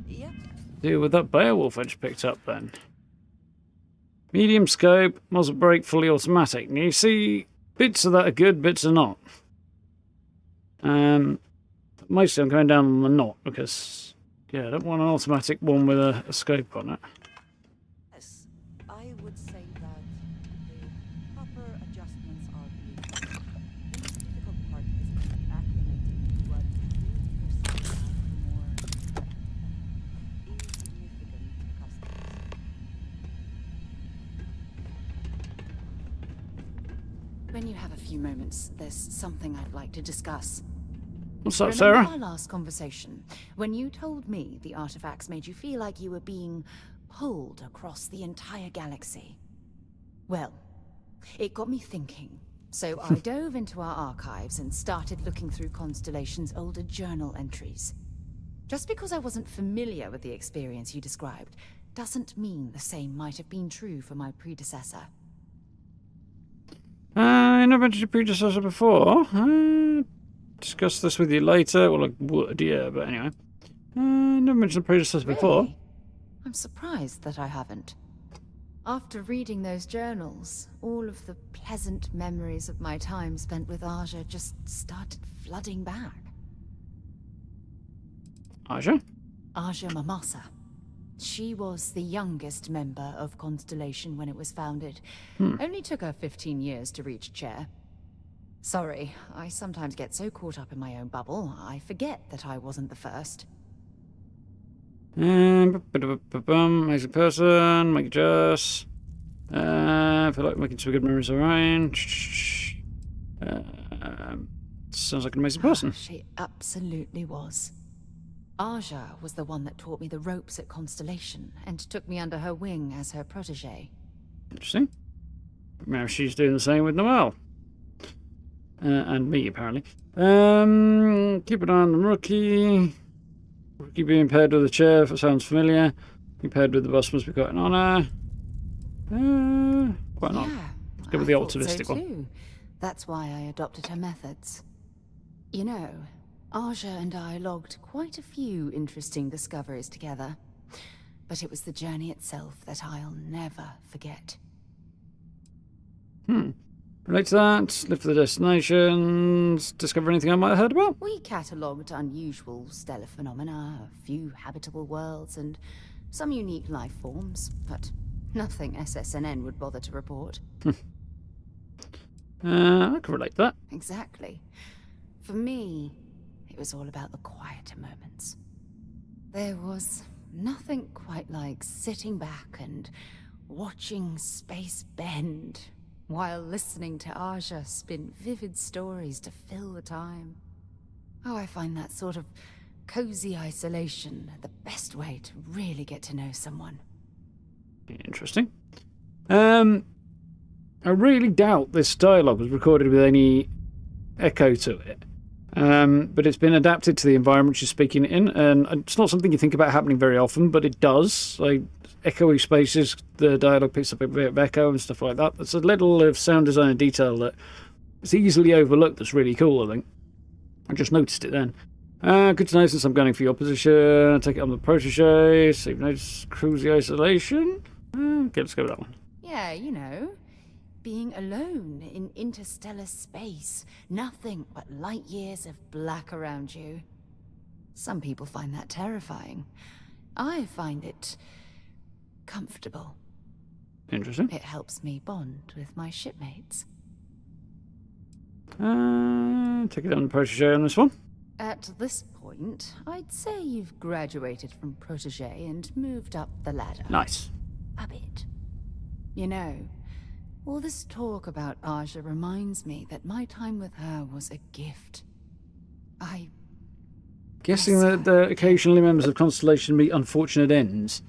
[SPEAKER 10] Yep.
[SPEAKER 1] Deal with that Beowulf I just picked up then. Medium scope, muzzle brake, fully automatic. Now you see, bits of that are good, bits are not. Mostly I'm going down on the not because, yeah, I don't want an automatic one with a scope on it.
[SPEAKER 3] Yes, I would say that the proper adjustments are being made. The most difficult part is acclimating to what you perceive as the more insignificant customs.
[SPEAKER 10] When you have a few moments, there's something I'd like to discuss.
[SPEAKER 1] What's up,
[SPEAKER 10] Remember
[SPEAKER 1] Sarah?
[SPEAKER 10] our last conversation, when you told me the artifacts made you feel like you were being pulled across the entire galaxy? Well, it got me thinking. So I dove into our archives and started looking through Constellation's older journal entries. Just because I wasn't familiar with the experience you described, doesn't mean the same might have been true for my predecessor.
[SPEAKER 1] I never mentioned your predecessor before. Discuss this with you later. Well, I would, yeah, but anyway. Never mentioned the predecessor before.
[SPEAKER 10] Really? I'm surprised that I haven't. After reading those journals, all of the pleasant memories of my time spent with Aja just started flooding back.
[SPEAKER 1] Aja?
[SPEAKER 10] Aja Mamasa. She was the youngest member of Constellation when it was founded. Only took her 15 years to reach chair. Sorry, I sometimes get so caught up in my own bubble, I forget that I wasn't the first.
[SPEAKER 1] Amazing person, make adjust. I feel like making some good memories of Ryan. Sounds like an amazing person.
[SPEAKER 10] She absolutely was. Aja was the one that taught me the ropes at Constellation and took me under her wing as her protege.
[SPEAKER 1] Interesting. Now she's doing the same with Noelle. And me, apparently. Keep an eye on the rookie. Rookie being paired with a chair, if it sounds familiar. Being paired with the boss must be quite an honour. Quite an honour. Let's go with the optimistic one.
[SPEAKER 10] That's why I adopted her methods. You know, Aja and I logged quite a few interesting discoveries together. But it was the journey itself that I'll never forget.
[SPEAKER 1] Relate to that, live for the destinations, discover anything I might have heard about?
[SPEAKER 10] We catalogued unusual stellar phenomena, a few habitable worlds, and some unique life forms, but nothing SSNN would bother to report.
[SPEAKER 1] I can relate to that.
[SPEAKER 10] Exactly. For me, it was all about the quieter moments. There was nothing quite like sitting back and watching space bend, while listening to Aja spin vivid stories to fill the time. Oh, I find that sort of cozy isolation the best way to really get to know someone.
[SPEAKER 1] Interesting. I really doubt this dialogue was recorded with any echo to it. But it's been adapted to the environment she's speaking in, and it's not something you think about happening very often, but it does. Like, echoey spaces, the dialogue picks up a bit of echo and stuff like that. There's a little of sound design and detail that is easily overlooked that's really cool, I think. I just noticed it then. Good to know since I'm gunning for your position. Take it on the protege. Save notes, cruise the isolation. Okay, let's go with that one.
[SPEAKER 2] Yeah, you know, being alone in interstellar space. Nothing but light years of black around you. Some people find that terrifying. I find it comfortable.
[SPEAKER 1] Interesting.
[SPEAKER 2] It helps me bond with my shipmates.
[SPEAKER 1] Take it on the protege on this one.
[SPEAKER 2] At this point, I'd say you've graduated from protege and moved up the ladder.
[SPEAKER 1] Nice.
[SPEAKER 2] A bit. You know, all this talk about Aja reminds me that my time with her was a gift.
[SPEAKER 1] Guessing that occasionally members of Constellation meet unfortunate ends.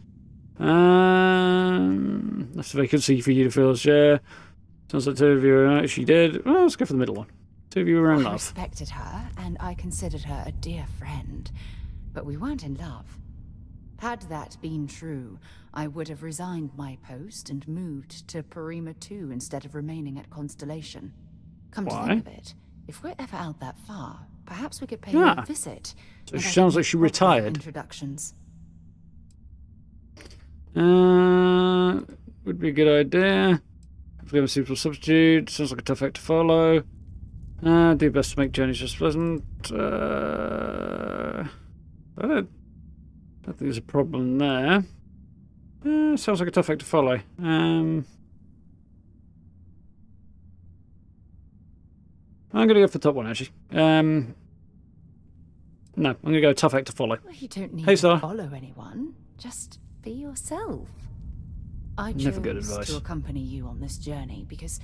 [SPEAKER 1] That's a vacancy for you to fill, share. Sounds like two of you are she did. Well, let's go for the middle one. Two of you were in love.
[SPEAKER 2] I respected her, and I considered her a dear friend. But we weren't in love. Had that been true, I would have resigned my post and moved to Parima 2 instead of remaining at Constellation. Come to think of it, if we're ever out that far, perhaps we could pay her a visit.
[SPEAKER 1] So she sounds like she retired.
[SPEAKER 2] Introductions.
[SPEAKER 1] Would be a good idea. If we have a suitable substitute, sounds like a tough act to follow. Do best to make journeys just pleasant. I don't think there's a problem there. Sounds like a tough act to follow. I'm going to go for the top one, actually. No, I'm going to go tough act to follow.
[SPEAKER 2] Well, you don't need
[SPEAKER 1] hey,
[SPEAKER 2] to follow anyone. Just be yourself. I chose to accompany you on this journey because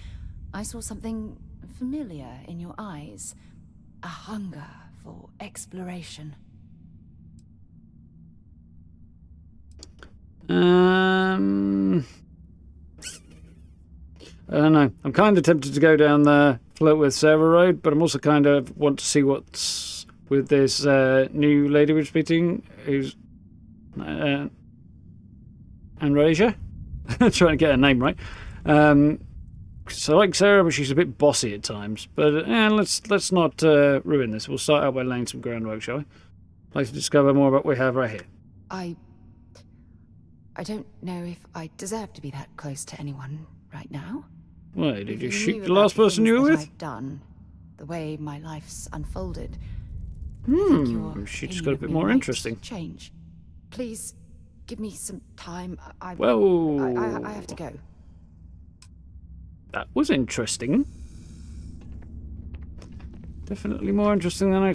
[SPEAKER 2] I saw something familiar in your eyes. A hunger for exploration.
[SPEAKER 1] I don't know. I'm kind of tempted to go down the Flirt with Sarah road, but I'm also kind of want to see what's with this new lady we're speaking, who's Anrasia. Trying to get her name right. So I like Sarah, but she's a bit bossy at times. But let's not ruin this. We'll start out by laying some groundwork, shall we? I'd like to discover more about what we have right here.
[SPEAKER 2] I don't know if I deserve to be that close to anyone right now.
[SPEAKER 1] Why, did you shoot the last person you were with?
[SPEAKER 2] I've done, the way my life's unfolded.
[SPEAKER 1] She just got a bit more interesting.
[SPEAKER 2] Change. Please give me some time. I have to go.
[SPEAKER 1] That was interesting. Definitely more interesting than I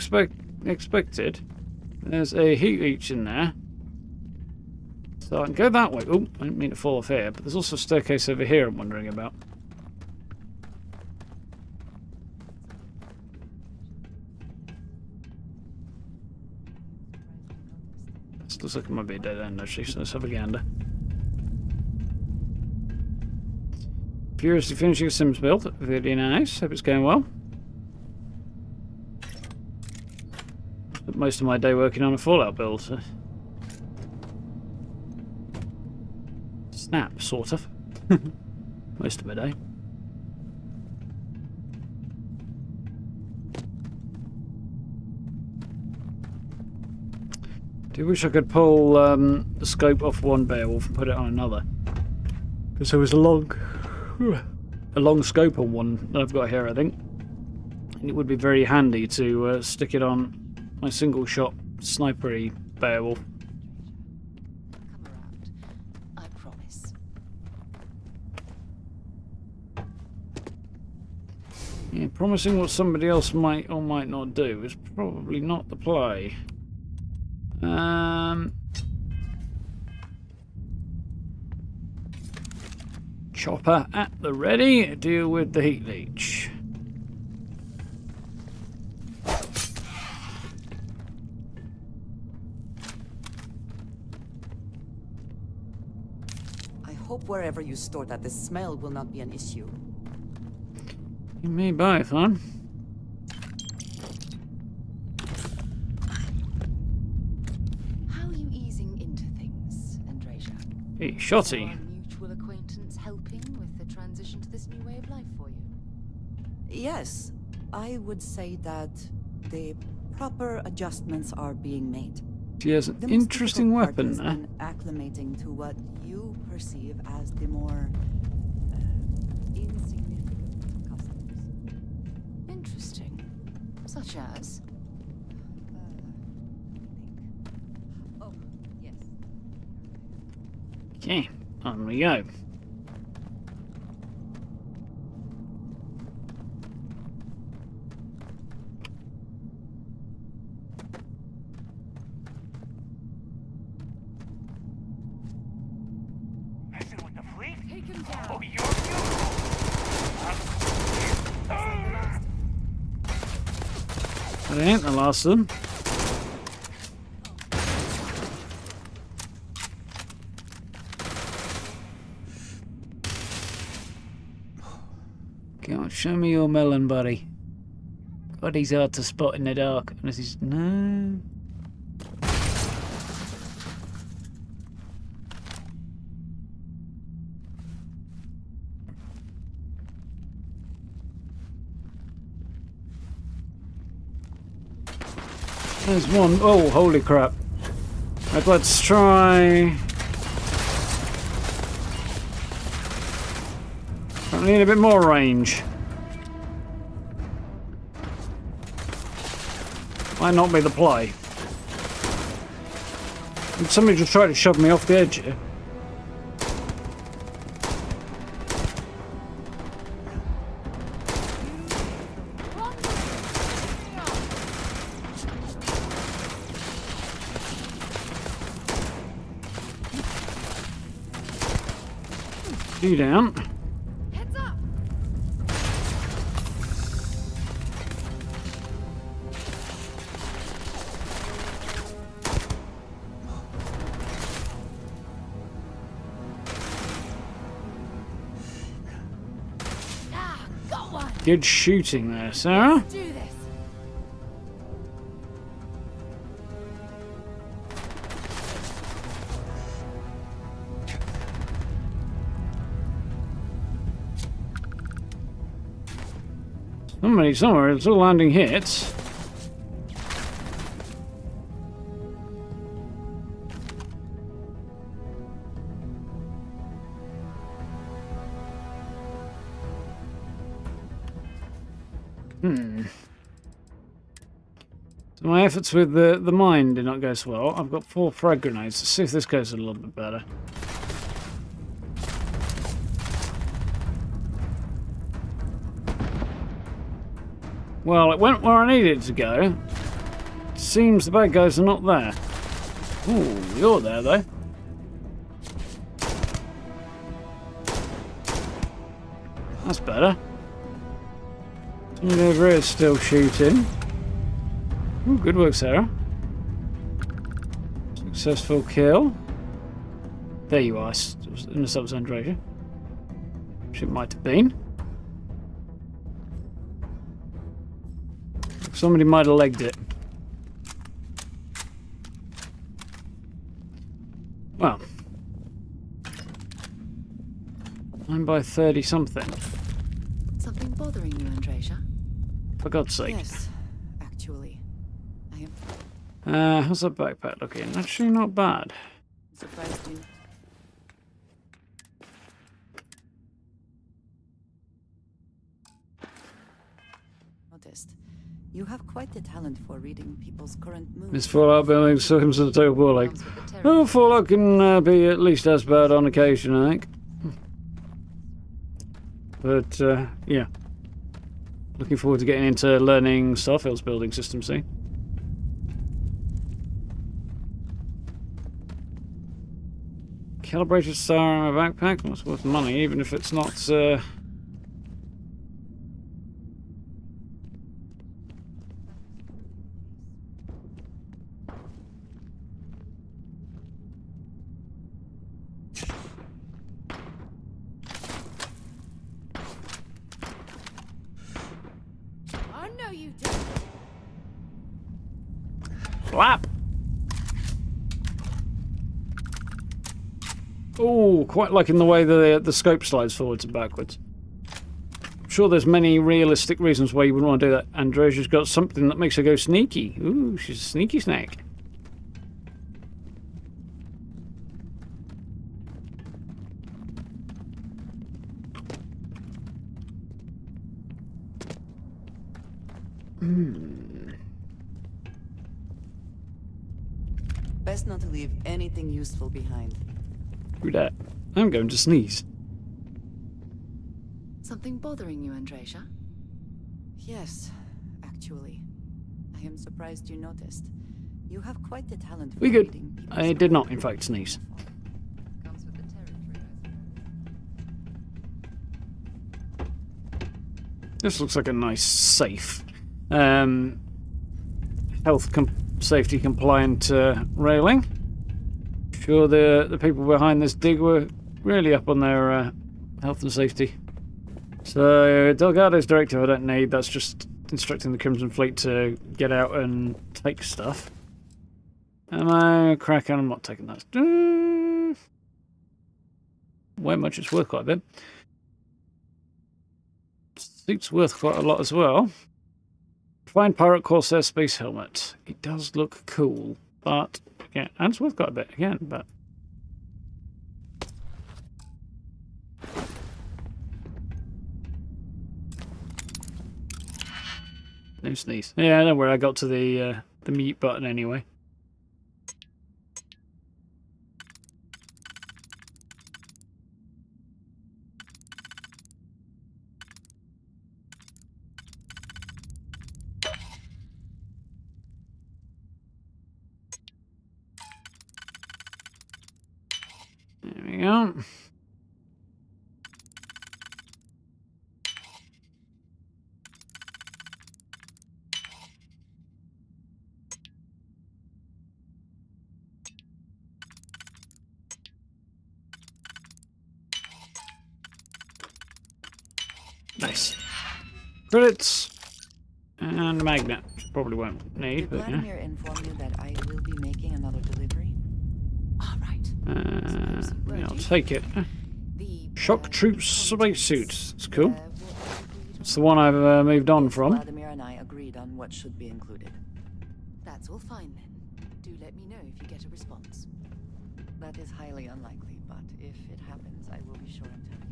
[SPEAKER 1] expected. There's a heat leech in there. So I can go that way. Oh, I didn't mean to fall off here, but there's also a staircase over here I'm wondering about. This looks like it might be a dead end, actually, so let's have a gander. Furiously finishing a Sims build. Really nice. Hope it's going well. Spent most of my day working on a Fallout build, so. Snap, sort of. Most of my day. Do wish I could pull the scope off one Beowulf and put it on another. Because there was a long scope on one that I've got here, I think. And it would be very handy to stick it on my single shot snipery Beowulf. Yeah, promising what somebody else might or might not do is probably not the play. Chopper at the ready. Deal with the heat leech.
[SPEAKER 3] I hope wherever you store that, the smell will not be an issue.
[SPEAKER 1] You me both, huh?
[SPEAKER 10] How are you easing into things, Andrasia?
[SPEAKER 1] Hey, shotty.
[SPEAKER 10] Is our mutual acquaintance helping with the transition to this new way of life for you?
[SPEAKER 3] Yes, I would say that the proper adjustments are being made.
[SPEAKER 1] She has an
[SPEAKER 3] The most
[SPEAKER 1] interesting
[SPEAKER 3] difficult part
[SPEAKER 1] weapon
[SPEAKER 3] has
[SPEAKER 1] there.
[SPEAKER 3] been acclimating to what you perceive as the more insignificant customs.
[SPEAKER 10] Interesting. Such as?
[SPEAKER 3] Oh, yes.
[SPEAKER 1] Okay, on we go.
[SPEAKER 11] Messing with the fleet?
[SPEAKER 7] Take him down.
[SPEAKER 11] Oh, you're beautiful.
[SPEAKER 1] That ain't the last of them. Come on, show me your melon, buddy. God, he's hard to spot in the dark. Unless he's... No... There's one. Oh, holy crap. Right, let's try... I need a bit more range. Might not be the play. Somebody just tried to shove me off the edge here. You down.
[SPEAKER 7] Heads up. Ah, got one.
[SPEAKER 1] Good shooting there, Sarah.
[SPEAKER 7] Let's do this.
[SPEAKER 1] Somebody somewhere is all landing hits. So my efforts with the mine did not go so well. I've got 4 frag grenades. Let's see if this goes a little bit better. Well, it went where I needed it to go. Seems the bad guys are not there. Ooh, you're there though. That's better. Somebody over here is still shooting. Ooh, good work, Sarah. Successful kill. There you are, in the sub-zone ratio. Which it might have been. Somebody might have legged it. Well. 9 by 30 something.
[SPEAKER 10] Something bothering you, Andrasia?
[SPEAKER 1] For God's sake.
[SPEAKER 3] Yes, actually. I am
[SPEAKER 1] How's that backpack looking? Actually not bad.
[SPEAKER 3] surprised you. Noticed. You have quite the talent for reading people's current moods.
[SPEAKER 1] This Fallout building seems a total ball like. Oh, Fallout can be at least as bad on occasion, I think. But, yeah. Looking forward to getting into learning Starfield's building system soon. Calibrated star in my backpack? That's worth money, even if it's not, Slap! Oh, quite liking the way the scope slides forwards and backwards. I'm sure there's many realistic reasons why you wouldn't want to do that. Androsia's got something that makes her go sneaky. Ooh, she's a sneaky snake.
[SPEAKER 3] Best not to leave anything useful behind.
[SPEAKER 1] Who that? I'm going to sneeze.
[SPEAKER 10] Something bothering you, Andresia?
[SPEAKER 3] Yes, actually. I am surprised you noticed. You have quite the talent for
[SPEAKER 1] We good.
[SPEAKER 3] reading people's
[SPEAKER 1] I did not, in fact, sneeze.
[SPEAKER 10] Comes with the territory,
[SPEAKER 1] This looks like a nice, safe, safety compliant railing. Sure, the people behind this dig were really up on their health and safety. So Delgado's directive I don't need. That's just instructing the Crimson Fleet to get out and take stuff. Ammo, Kraken. I'm not taking that. Way much it's worth quite a bit. Suit's worth quite a lot as well. Fine Pirate Corsair Space Helmet. It does look cool, but yeah, and it's worth quite a bit again, but no sneeze. Yeah, I know where I got to the mute button anyway. There we go. Nice. Credits and a magnet. Probably won't need,
[SPEAKER 3] Did
[SPEAKER 1] but yeah.
[SPEAKER 3] Vladimir inform you that I will be making another delivery?
[SPEAKER 10] All right.
[SPEAKER 1] Yeah, I'll take it. Shock Troop spacesuit. It's cool. It's the one I've moved on from.
[SPEAKER 3] Vladimir and I agreed on what should be included.
[SPEAKER 10] That's all fine then. Do let me know if you get a response.
[SPEAKER 3] That is highly unlikely, but if it happens, I will be sure and tell you.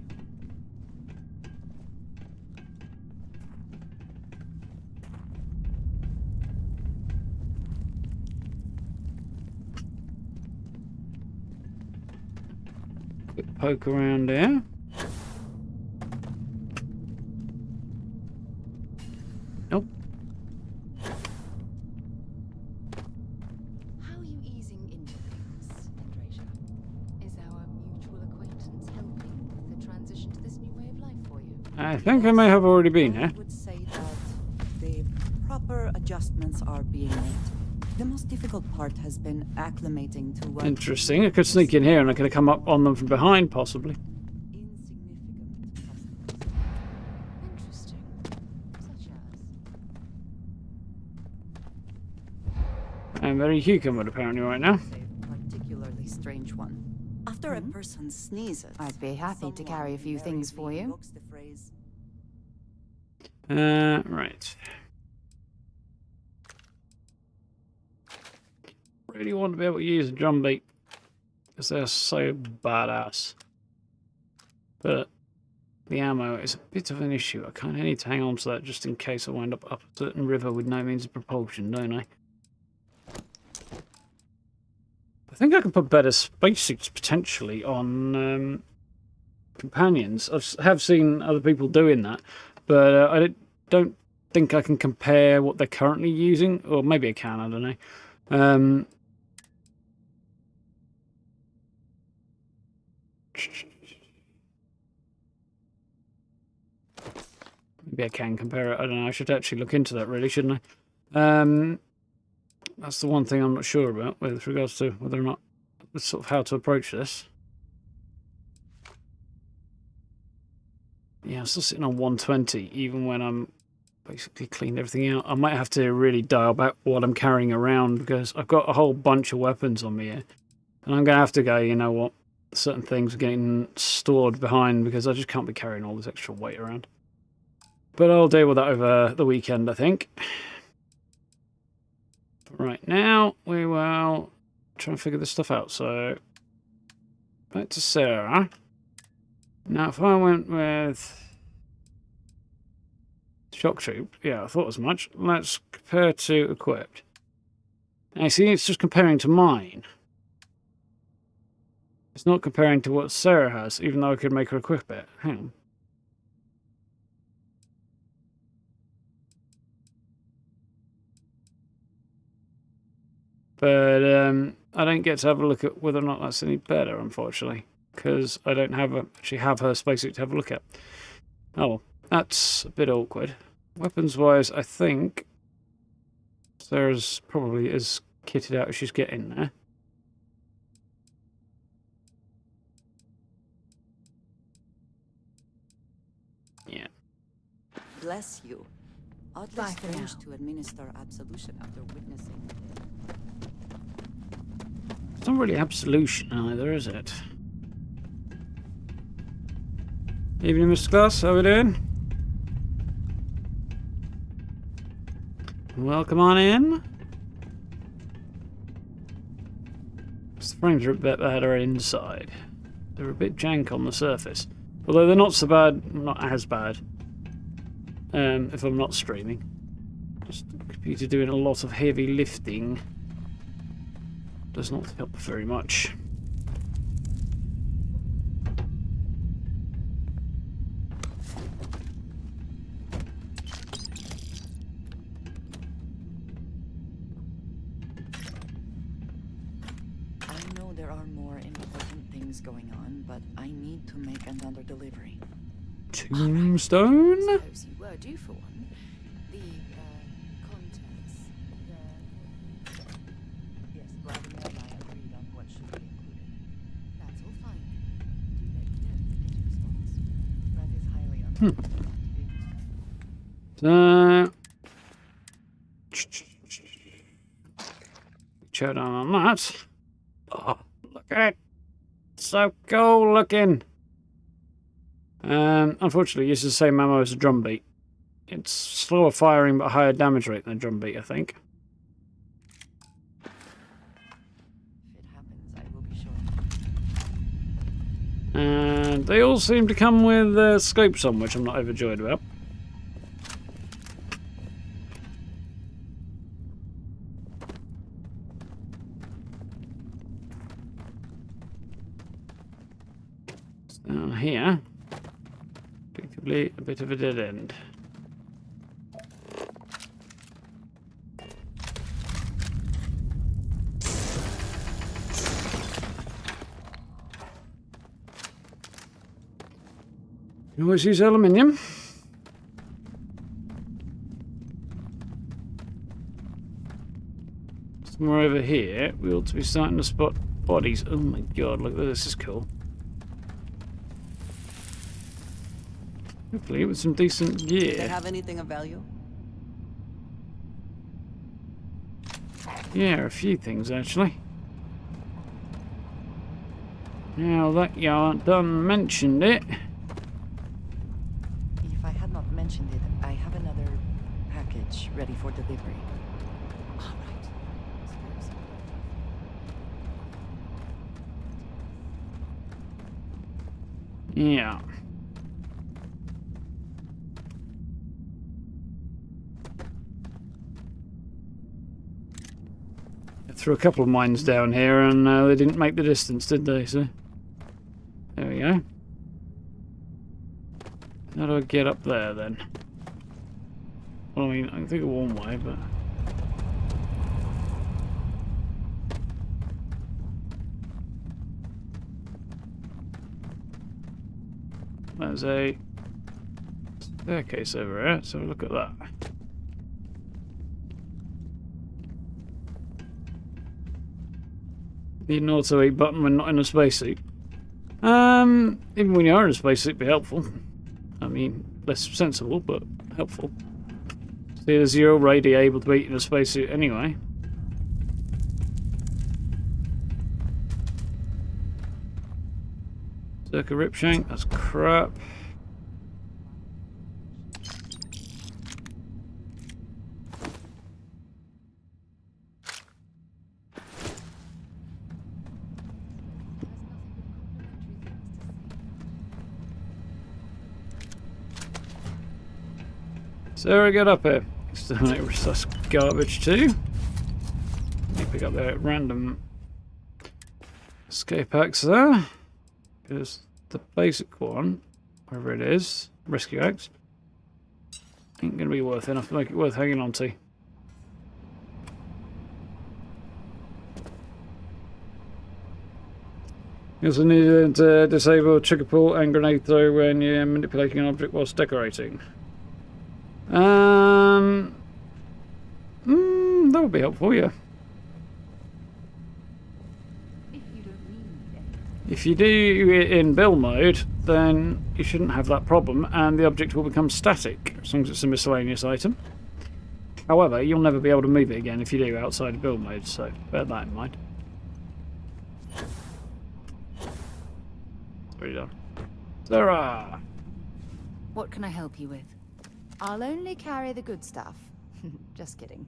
[SPEAKER 1] Quick poke around there. Nope.
[SPEAKER 10] How are you easing into things, Andresia? Is our mutual acquaintance helping with the transition to this new way of life for you?
[SPEAKER 1] I think I may have already been here.
[SPEAKER 3] I would say that the proper adjustments are being made. The most difficult part has been acclimating to what...
[SPEAKER 1] Interesting. I could sneak in here and I could have come up on them from behind, possibly.
[SPEAKER 10] Interesting. Such as?
[SPEAKER 1] I'm very cucumbered apparently right now.
[SPEAKER 3] A particularly strange one. After a person sneezes...
[SPEAKER 10] I'd be happy to carry a few things for you.
[SPEAKER 3] The phrase,
[SPEAKER 1] Right. Really want to be able to use a drum beat because they're so badass. But the ammo is a bit of an issue. I kind of need to hang on to that just in case I wind up a certain river with no means of propulsion, don't I? I think I can put better spacesuits potentially on companions. I have seen other people doing that, but I don't think I can compare what they're currently using, or maybe I can, I don't know. Maybe I can compare it. I don't know. I should actually look into that, really, shouldn't I? That's the one thing I'm not sure about with regards to whether or not sort of how to approach this. Yeah, I'm still sitting on 120, even when I'm basically cleaned everything out. I might have to really dial back what I'm carrying around because I've got a whole bunch of weapons on me here. And I'm going to have to go, you know what, certain things are getting stored behind because I just can't be carrying all this extra weight around. But I'll deal with that over the weekend, I think. But right now, we will try and figure this stuff out. So, back to Sarah. Now, if I went with shock troop, yeah, I thought as much. Let's compare to equipped. Now, see, it's just comparing to mine. It's not comparing to what Sarah has, even though I could make her equip it. Hang on. But I don't get to have a look at whether or not that's any better, unfortunately, because I don't actually have her spacesuit to have a look at. Oh, well, that's a bit awkward. Weapons-wise, I think Sarah's probably as kitted out as she's getting there. Yeah.
[SPEAKER 3] Bless you. Oddly strange to administer absolution after witnessing.
[SPEAKER 1] It's not really absolution either, is it? Evening, Mr. Glass. How are we doing? Welcome on in. The frames are a bit better inside. They're a bit jank on the surface. Although they're not so bad, not as bad. If I'm not streaming. Just the computer doing a lot of heavy lifting. Does not help very much.
[SPEAKER 3] I know there are more important things going on, but I need to make another delivery.
[SPEAKER 1] Tombstone?
[SPEAKER 2] I suppose you were due for one. The contents.
[SPEAKER 3] Yes, Vladimir and I agreed on what should be included.
[SPEAKER 2] That's all fine. Do let me know if you get a response.
[SPEAKER 3] That is highly
[SPEAKER 1] Chow down on that. Oh, look at it. So cool looking. Unfortunately, uses the same ammo as a drum beat. It's slower firing but higher damage rate than a drum beat, I think.
[SPEAKER 3] If it happens, I will be sure.
[SPEAKER 1] And they all seem to come with scopes on, which I'm not overjoyed about. Down here, effectively a bit of a dead end. You always use aluminium. Somewhere over here, we ought to be starting to spot bodies. Oh my god, look, this is cool. Hopefully with some decent gear.
[SPEAKER 3] Do they have anything of value?
[SPEAKER 1] Yeah, a few things actually. Now that you aren't done mentioned it.
[SPEAKER 3] If I had not mentioned it, I have another package ready for delivery.
[SPEAKER 2] All right.
[SPEAKER 1] Yeah. Threw a couple of mines down here and they didn't make the distance, did they? So there we go. How do I get up there then? Well, I mean, I can think of one way, but there's a staircase over here. So look at that. Need an auto eat button when not in a spacesuit. Even when you are in a spacesuit, be helpful. I mean, less sensible, but helpful. Seeing as you're already able to eat in a spacesuit anyway. Circa Ripshank, that's crap. Sarah, get up here. Exterminate that's garbage too. Let me pick up the random escape axe there. Because the basic one, wherever it is, rescue axe, ain't going to be worth enough to make it worth hanging on to. You also need to disable trigger pull and grenade throw when you're manipulating an object whilst decorating. That would be helpful, yeah. If you do it in build mode, then you shouldn't have that problem, and the object will become static, as long as it's a miscellaneous item. However, you'll never be able to move it again if you do outside of build mode, so bear that in mind. Already done. Sarah!
[SPEAKER 2] What can I help you with? I'll only carry the good stuff. Just kidding.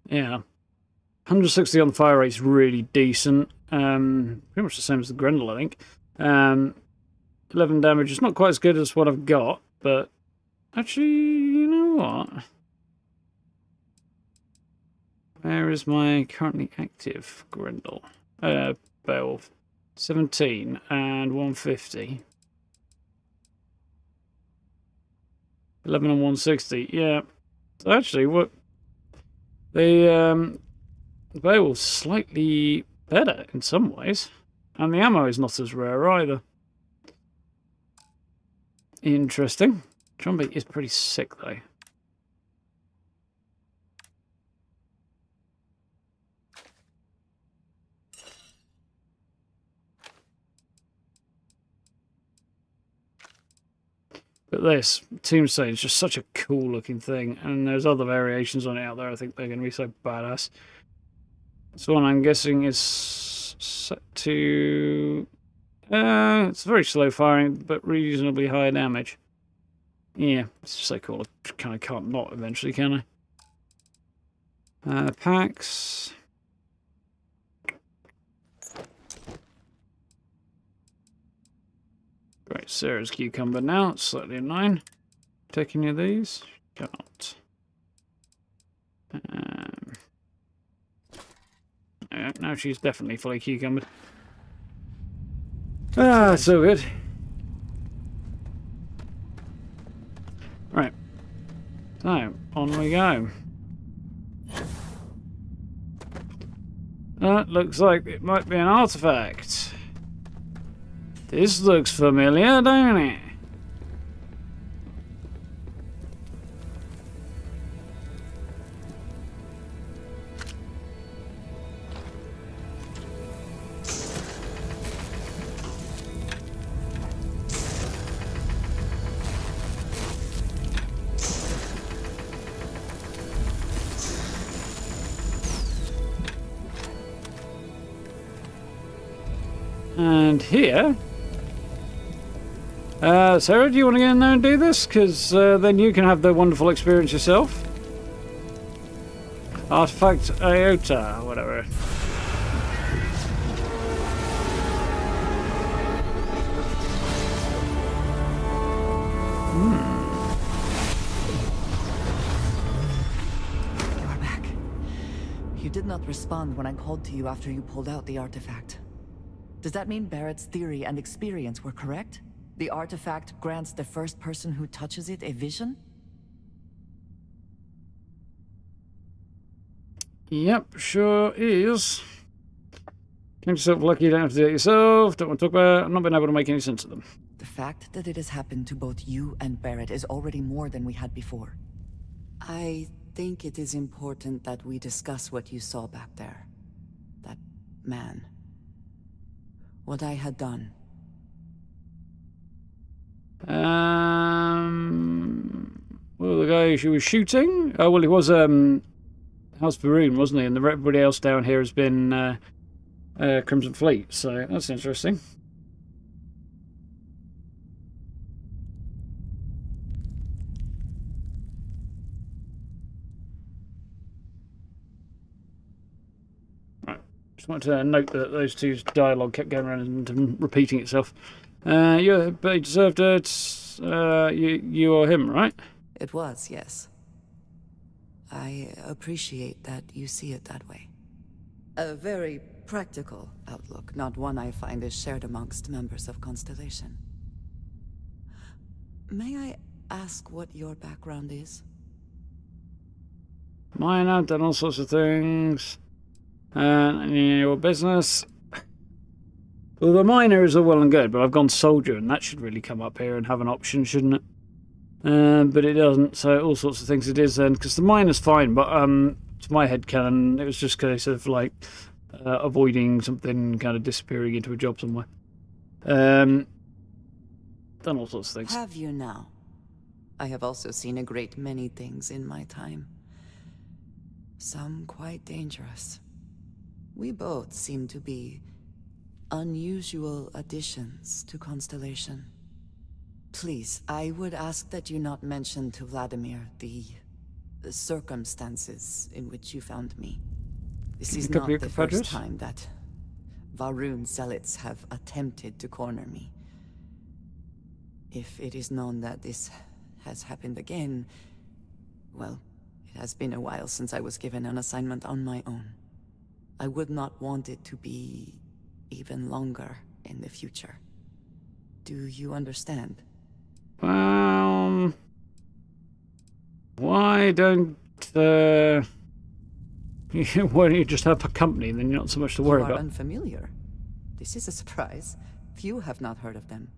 [SPEAKER 1] Yeah. 160 on the fire rate's really decent. Pretty much the same as the Grendel, I think. 11 damage. It's not quite as good as what I've got, but actually, you know what? Where is my currently active Grendel? Beowulf. 17 and 150. 11 and 160. Yeah. So actually, what the Beowulf's slightly better in some ways, and the ammo is not as rare either. Interesting. Trumpet is pretty sick though. But this Tombstone is just such a cool looking thing, and there's other variations on it out there. I think they're going to be so badass. This one I'm guessing is set to... it's very slow firing, but reasonably high damage. Yeah, it's just so cool. I kind of can't not eventually, can I? Packs... Right, Sarah's cucumber now. It's slightly annoying. Take any of these? Cannot. Yeah, now she's definitely fully cucumbered. Ah, so good. Right. So, on we go. That looks like it might be an artefact. This looks familiar, don't it? And here... Sarah, do you want to get in there and do this? Because then you can have the wonderful experience yourself. Artefact Iota, whatever.
[SPEAKER 3] You are back. You did not respond when I called to you after you pulled out the artifact. Does that mean Barrett's theory and experience were correct? The artifact grants the first person who touches it a vision?
[SPEAKER 1] Yep, sure is. Count yourself lucky you don't have to do it yourself. Don't want to talk about it. I've not been able to make any sense of them.
[SPEAKER 3] The fact that it has happened to both you and Barrett is already more than we had before. I think it is important that we discuss what you saw back there. That man. What I had done.
[SPEAKER 1] Well, the guy who was shooting. Oh, well, he was House Varun, wasn't he? And everybody else down here has been Crimson Fleet. So that's interesting. Just wanted to note that those two's dialogue kept going around and repeating itself. Yeah, but he deserved it. You or him, right?
[SPEAKER 3] It was, yes. I appreciate that you see it that way. A very practical outlook, not one I find is shared amongst members of Constellation. May I ask what your background is?
[SPEAKER 1] Mine, I've done all sorts of things. And your business. Well, the miner is all well and good, but I've gone soldier, and that should really come up here and have an option, shouldn't it? But it doesn't, so all sorts of things it is then, because the miner's fine, but to my head canon, it was just kind of like avoiding something kind of disappearing into a job somewhere. Done all sorts of things.
[SPEAKER 3] Have you now? I have also seen a great many things in my time. Some quite dangerous. We both seem to be unusual additions to Constellation. Please, I would ask that you not mention to Vladimir the circumstances in which you found me. This is not the first time that Varun zealots have attempted to corner me. If it is known that this has happened again, well, it has been a while since I was given an assignment on my own. I would not want it to be even longer in the future. Do you understand?
[SPEAKER 1] Why don't why don't you just have a company, then you're not so much to worry
[SPEAKER 3] You are
[SPEAKER 1] about?
[SPEAKER 3] Unfamiliar. This is a surprise. Few have not heard of them.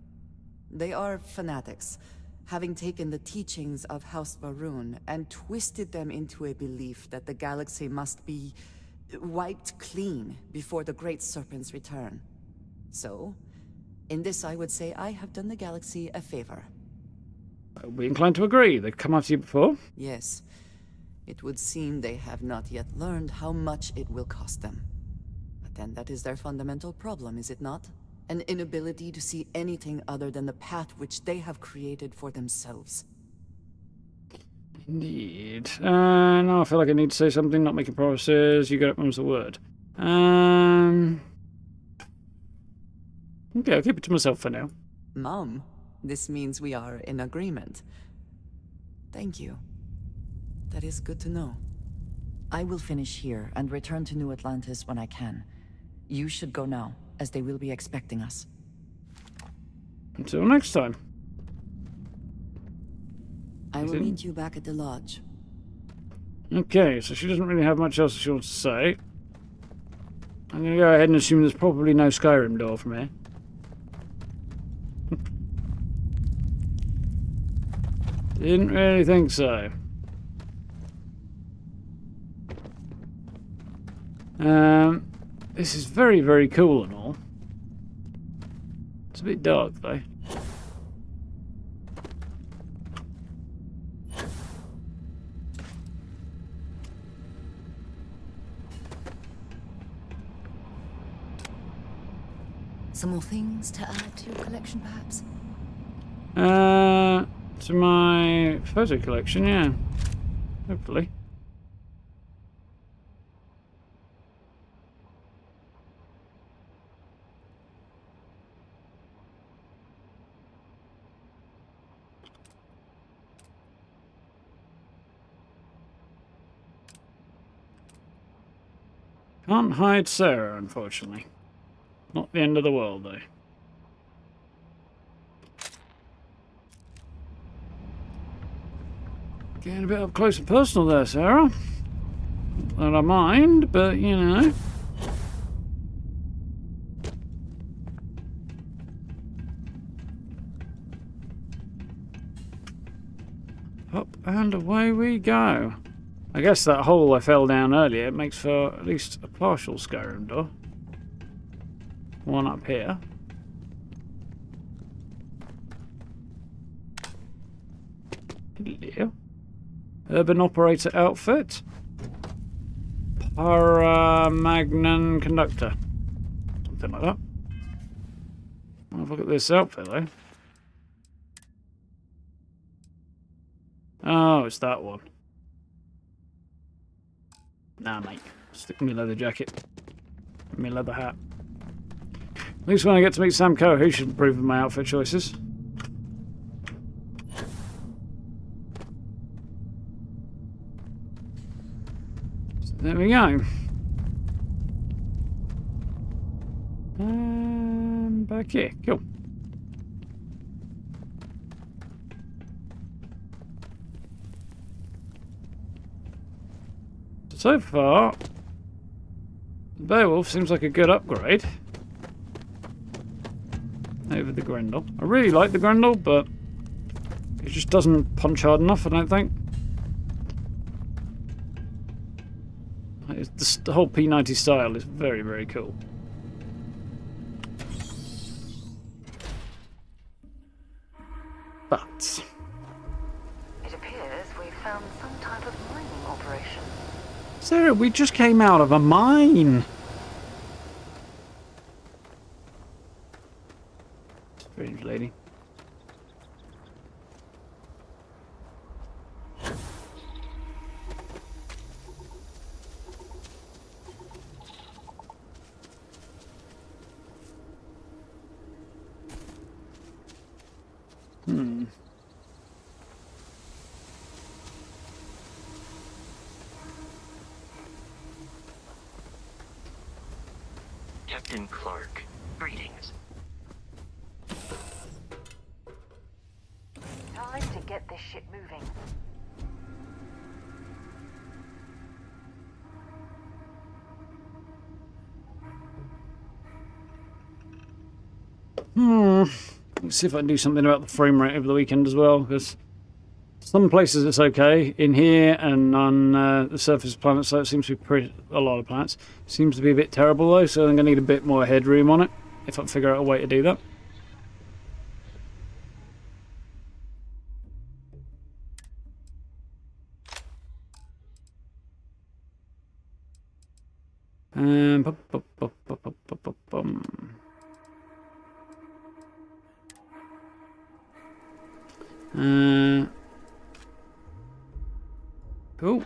[SPEAKER 3] They are fanatics, having taken the teachings of House Varun and twisted them into a belief that the galaxy must be wiped clean before the Great Serpent's return. So, in this I would say I have done the galaxy a favor.
[SPEAKER 1] I'll be inclined to agree. They've come after you before.
[SPEAKER 3] Yes. It would seem they have not yet learned how much it will cost them. But then that is their fundamental problem, is it not? An inability to see anything other than the path which they have created for themselves.
[SPEAKER 1] Indeed. Now I feel like I need to say something, not making promises. You got it, mum's the word. Okay, I'll keep it to myself for now.
[SPEAKER 3] Mom, this means we are in agreement. Thank you. That is good to know. I will finish here and return to New Atlantis when I can. You should go now, as they will be expecting us.
[SPEAKER 1] Until next time.
[SPEAKER 3] I will meet you back at the lodge.
[SPEAKER 1] Okay, so she doesn't really have much else she wants to say. I'm going to go ahead and assume there's probably no Skyrim door from here. Didn't really think so. This is very, very cool and all. It's a bit dark though.
[SPEAKER 2] Some more things to add to your collection, perhaps?
[SPEAKER 1] To my photo collection, yeah. Hopefully. Can't hide Sarah, unfortunately. Not the end of the world, though. Getting a bit up close and personal there, Sarah. Not that I mind, but you know. Up and away we go. I guess that hole I fell down earlier makes for at least a partial Skyrim door. One up here. Hello. Urban operator outfit. Paramagnan conductor. Something like that. I'll look at this outfit though. Oh, it's that one. Nah, mate. Stick me leather jacket. Me leather hat. At least when I get to meet Sam Coe, he should improve with my outfit choices. So there we go. Back here. Cool. So far, the Beowulf seems like a good upgrade over the Grendel. I really like the Grendel, but it just doesn't punch hard enough, I don't think. The whole P90 style is very, very cool. But
[SPEAKER 10] It appears we've found some type of mining operation.
[SPEAKER 1] Sarah, we just came out of a mine. Strange lady.
[SPEAKER 12] Captain Clark, greetings.
[SPEAKER 10] Time to get this ship moving.
[SPEAKER 1] Let's see if I can do something about the frame rate over the weekend as well, because some places it's okay. In here and on the surface of planets, so it seems to be a lot of planets. Seems to be a bit terrible though, so I'm going to need a bit more headroom on it if I can figure out a way to do that. Cool.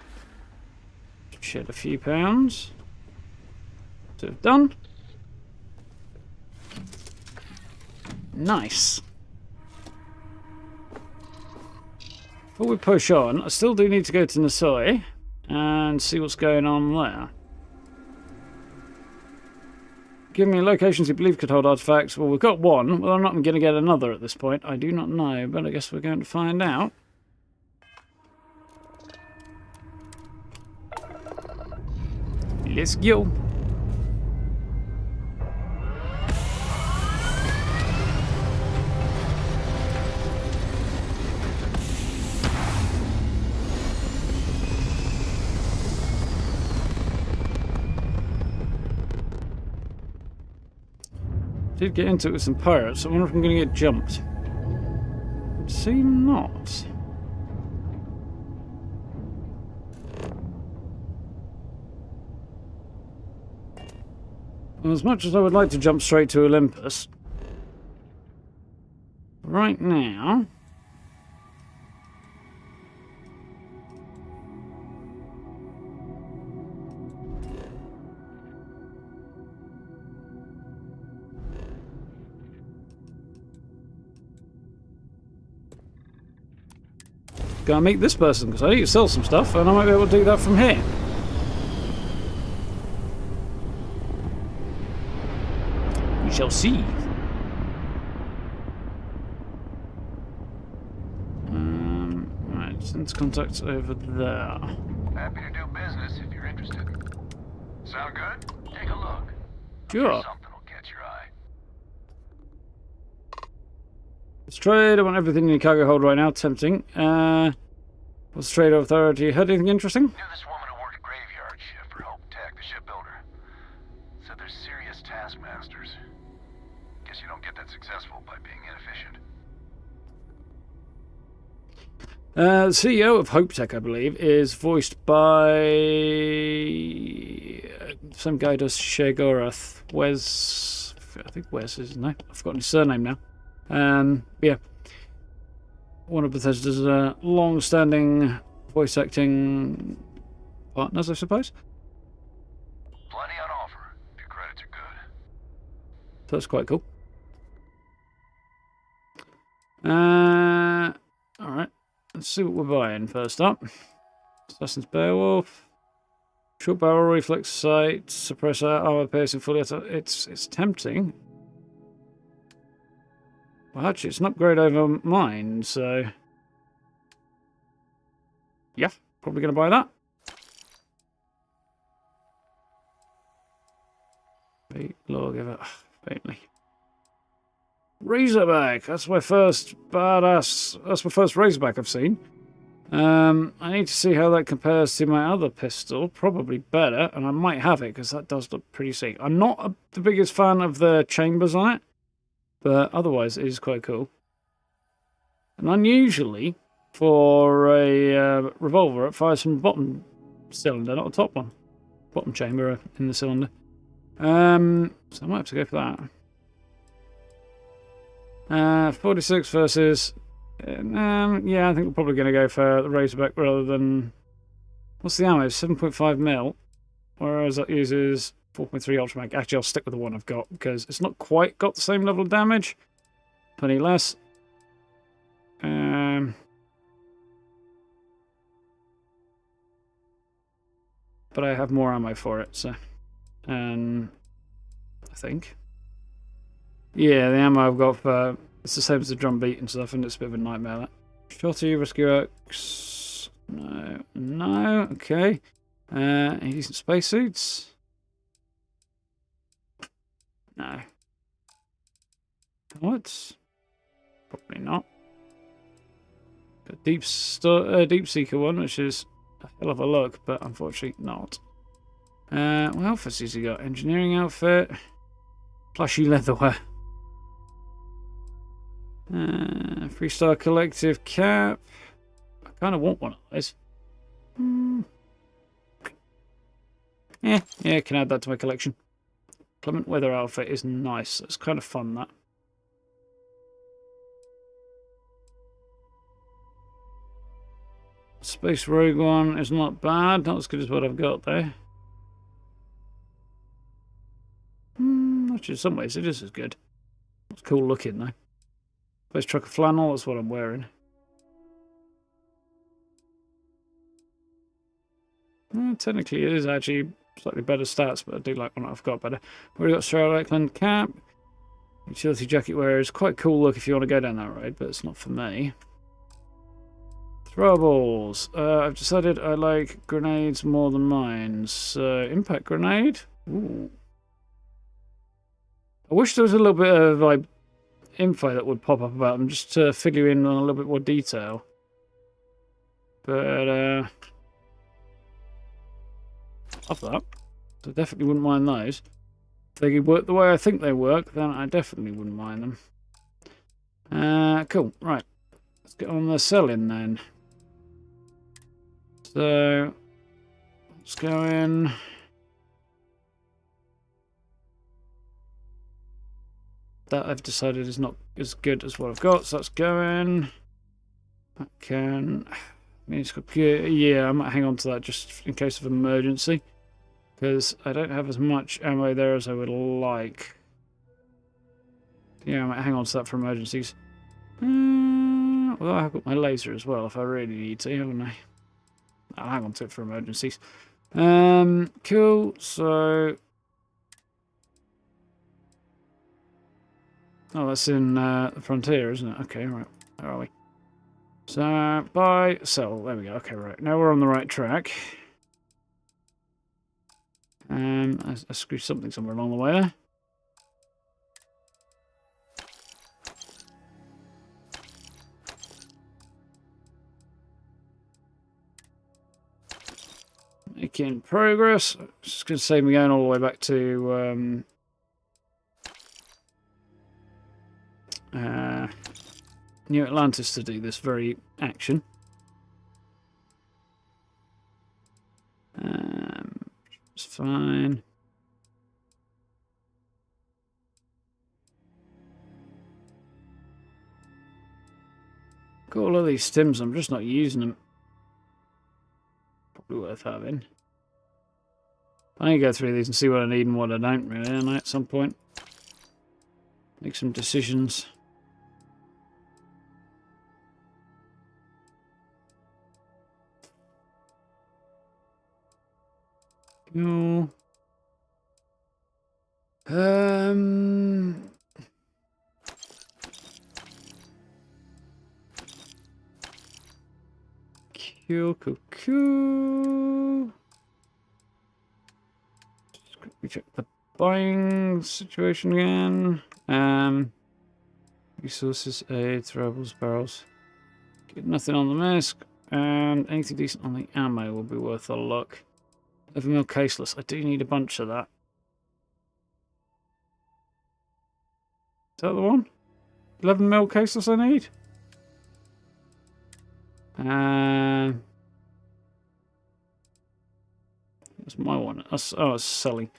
[SPEAKER 1] Shed a few pounds. To have done. Nice. Before we push on, I still do need to go to Nasoi and see what's going on there. Give me locations you believe could hold artifacts. Well, we've got one. Well, I'm not going to get another at this point. I do not know, but I guess we're going to find out. Let's go. Did get into it with some pirates. I wonder if I'm going to get jumped. Would seem not. Well, as much as I would like to jump straight to Olympus, right now, gotta meet this person because I need to sell some stuff and I might be able to do that from here. We shall see. Right, send contacts over there.
[SPEAKER 11] Happy to do business if you're interested. Sound good? Take a look.
[SPEAKER 1] Sure.
[SPEAKER 11] Something will catch your eye.
[SPEAKER 1] Let's trade. I want everything in your cargo hold right now. Tempting. What's the trade authority? Heard anything interesting?
[SPEAKER 11] Knew this woman who worked a graveyard shift for Hope Tech, the shipbuilder. Said they're serious taskmasters. Guess you don't get that successful by being inefficient.
[SPEAKER 1] The CEO of Hope Tech, I believe, is voiced by some guy who does Shegorath. Wes, I think Wes is his name. I've forgotten his surname now. Yeah, one of Bethesda's long-standing voice acting partners, I suppose.
[SPEAKER 17] Plenty on offer. Your credits are good.
[SPEAKER 1] So that's quite cool. Alright. Let's see what we're buying first up. Assassin's Beowulf. Short barrel, reflex sight, suppressor, armor piercing, fully. It's tempting. Well, actually, it's an upgrade over mine, so yeah, probably going to buy that. Lawgiver, faintly. Razorback. That's my first badass. That's my first Razorback I've seen. I need to see how that compares to my other pistol. Probably better, and I might have it because that does look pretty sick. I'm not the biggest fan of the chambers on it, but otherwise it is quite cool. And unusually, for a revolver, it fires from the bottom cylinder, not the top one. Bottom chamber in the cylinder. So I might have to go for that. 46 versus... yeah, I think we're probably going to go for the Razorback rather than... What's the ammo? 7.5 mil. Whereas that uses 4.3 Ultramag. Actually, I'll stick with the one I've got because it's not quite got the same level of damage. Plenty less. But I have more ammo for it, so... I think. Yeah, the ammo I've got for... It's the same as the drum beat and stuff, and it's a bit of a nightmare, that. Shotty, Rescue X... No. No, okay. Any decent spacesuits? No. What? Probably not. Got Deep Seeker one, which is a hell of a look, but unfortunately not. What outfits has he got? Engineering outfit. Plushy leatherwear. Freestar Collective cap. I kind of want one of those. Yeah, I can add that to my collection. Clement Weather outfit is nice. It's kind of fun, that. Space Rogue one is not bad. Not as good as what I've got there. Actually, in some ways it is as good. It's cool looking though. Space Trucker flannel, that's what I'm wearing. Technically it is actually slightly better stats, but I do like one I've got better. We've got Australia Lakeland cap. Utility jacket wear is quite a cool look if you want to go down that road, but it's not for me. Throwables. I've decided I like grenades more than mines. So, impact grenade. Ooh. I wish there was a little bit of like info that would pop up about them just to fill you in on a little bit more detail. But love that. So definitely wouldn't mind those. If they could work the way I think they work, then I definitely wouldn't mind them. Cool. Right. Let's get on the selling then. So let's go in. That I've decided is not as good as what I've got, so that's going. That can. I mean, it's got good. Yeah, I might hang on to that just in case of emergency, because I don't have as much ammo there as I would like. Yeah, I might hang on to that for emergencies. Well, I've got my laser as well if I really need to, haven't I? I'll hang on to it for emergencies. Cool. So. Oh, that's in the frontier, isn't it? Okay, right. Where are we? So, buy, sell. There we go. Okay, right. Now we're on the right track. I screwed something somewhere along the way there. Making progress. It's just going to save me going all the way back to... New Atlantis to do this very action. fine. Got all of these stims, I'm just not using them. Probably worth having. I need to go through these and see what I need and what I don't really, and at some point make some decisions. Cool. Cool. We check the buying situation again. Resources, aid, throwables, barrels. Get nothing on the mask, and anything decent on the ammo will be worth a look. 11mm caseless. I do need a bunch of that. Is that the one? 11mm caseless I need? That's my one. Oh, it's selling.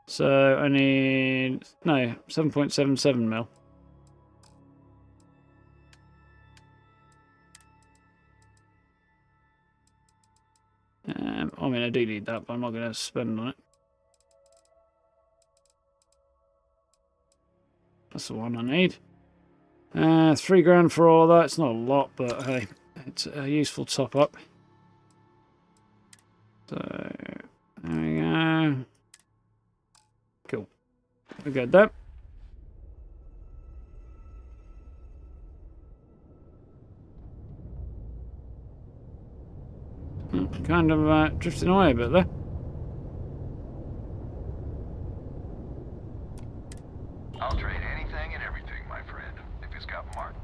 [SPEAKER 1] So I need... No, 7.77mm. I mean, I do need that, but I'm not going to spend on it. That's the one I need. 3 grand for all that. It's not a lot, but hey, it's a useful top up. So, there we go. Cool. We got that. Kind of drifting away a bit there.
[SPEAKER 17] I'll trade anything and everything, my friend, if it's got Mark.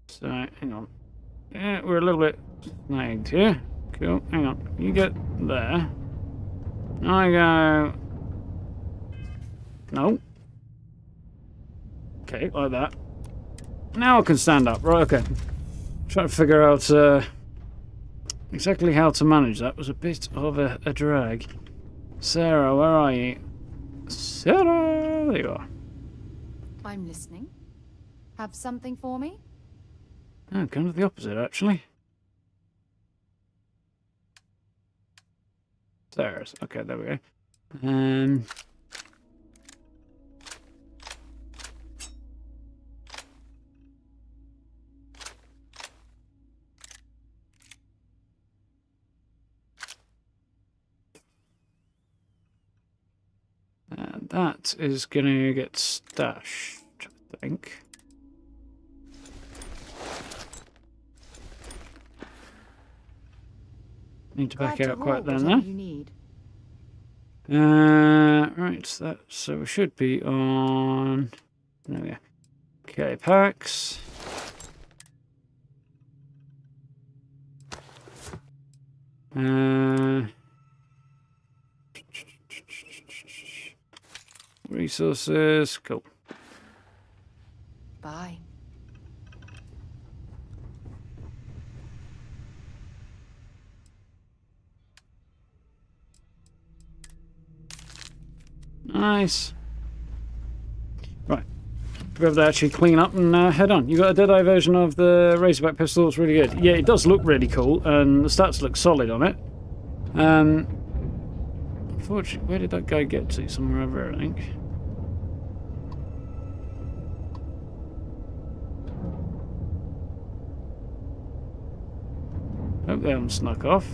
[SPEAKER 1] So, hang on. Yeah, we're a little bit snagged here. Cool, hang on. You get there. I go... No. Okay, like that. Now I can stand up. Right, okay. Trying to figure out exactly how to manage that was a bit of a drag. Sarah, where are you? Sarah! There you are.
[SPEAKER 2] I'm listening. Have something for me?
[SPEAKER 1] Oh, kind of the opposite, actually. Sarah's. Okay, there we go. And that is going to get stashed, I think. Need to back out quite then, right, so we should be on... There we go. Okay, packs. Resources, cool.
[SPEAKER 2] Bye.
[SPEAKER 1] Nice. Right. Be able to actually clean up and head on. You got a Deadeye version of the Razorback pistol. It's really good. Yeah, it does look really cool, and the stats look solid on it. Unfortunately, where did that guy get to? Somewhere over here, I think. Hope they haven't snuck off.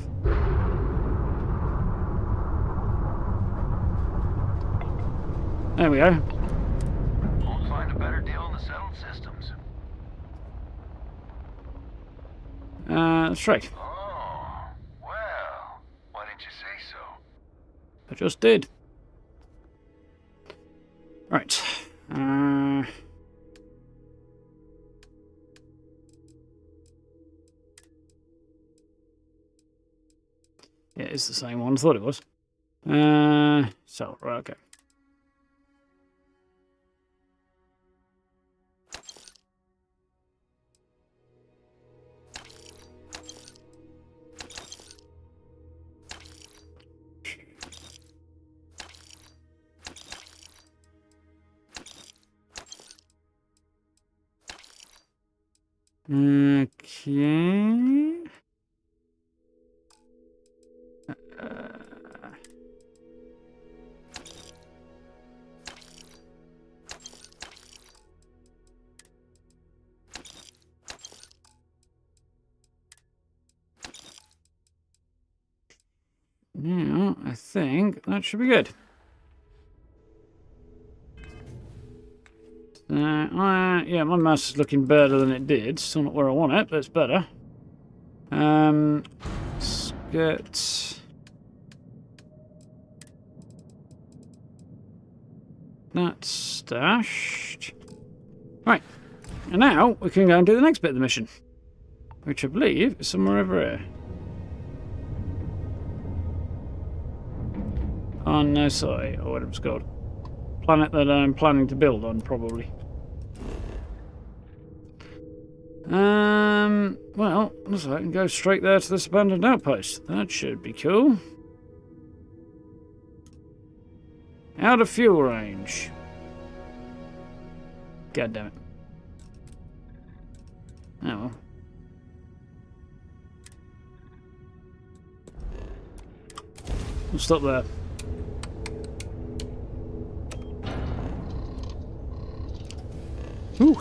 [SPEAKER 1] There we go.
[SPEAKER 17] Won't find a better deal in the settled systems.
[SPEAKER 1] That's right.
[SPEAKER 17] Oh, well, why didn't you say so?
[SPEAKER 1] I just did. Right. Yeah, it's the same one. I thought it was. So, right, okay. Okay. Yeah, I think that should be good. Yeah, my mouse is looking better than it did. Still not where I want it, but it's better. Let's get that stashed. Right, and now we can go and do the next bit of the mission, which I believe is somewhere over here. On no, sorry, or what it was called. Planet that I'm planning to build on, probably. Well, looks like I can go straight there to this abandoned outpost. That should be cool. Out of fuel range. God damn it. Oh well. We'll stop there. Ooh.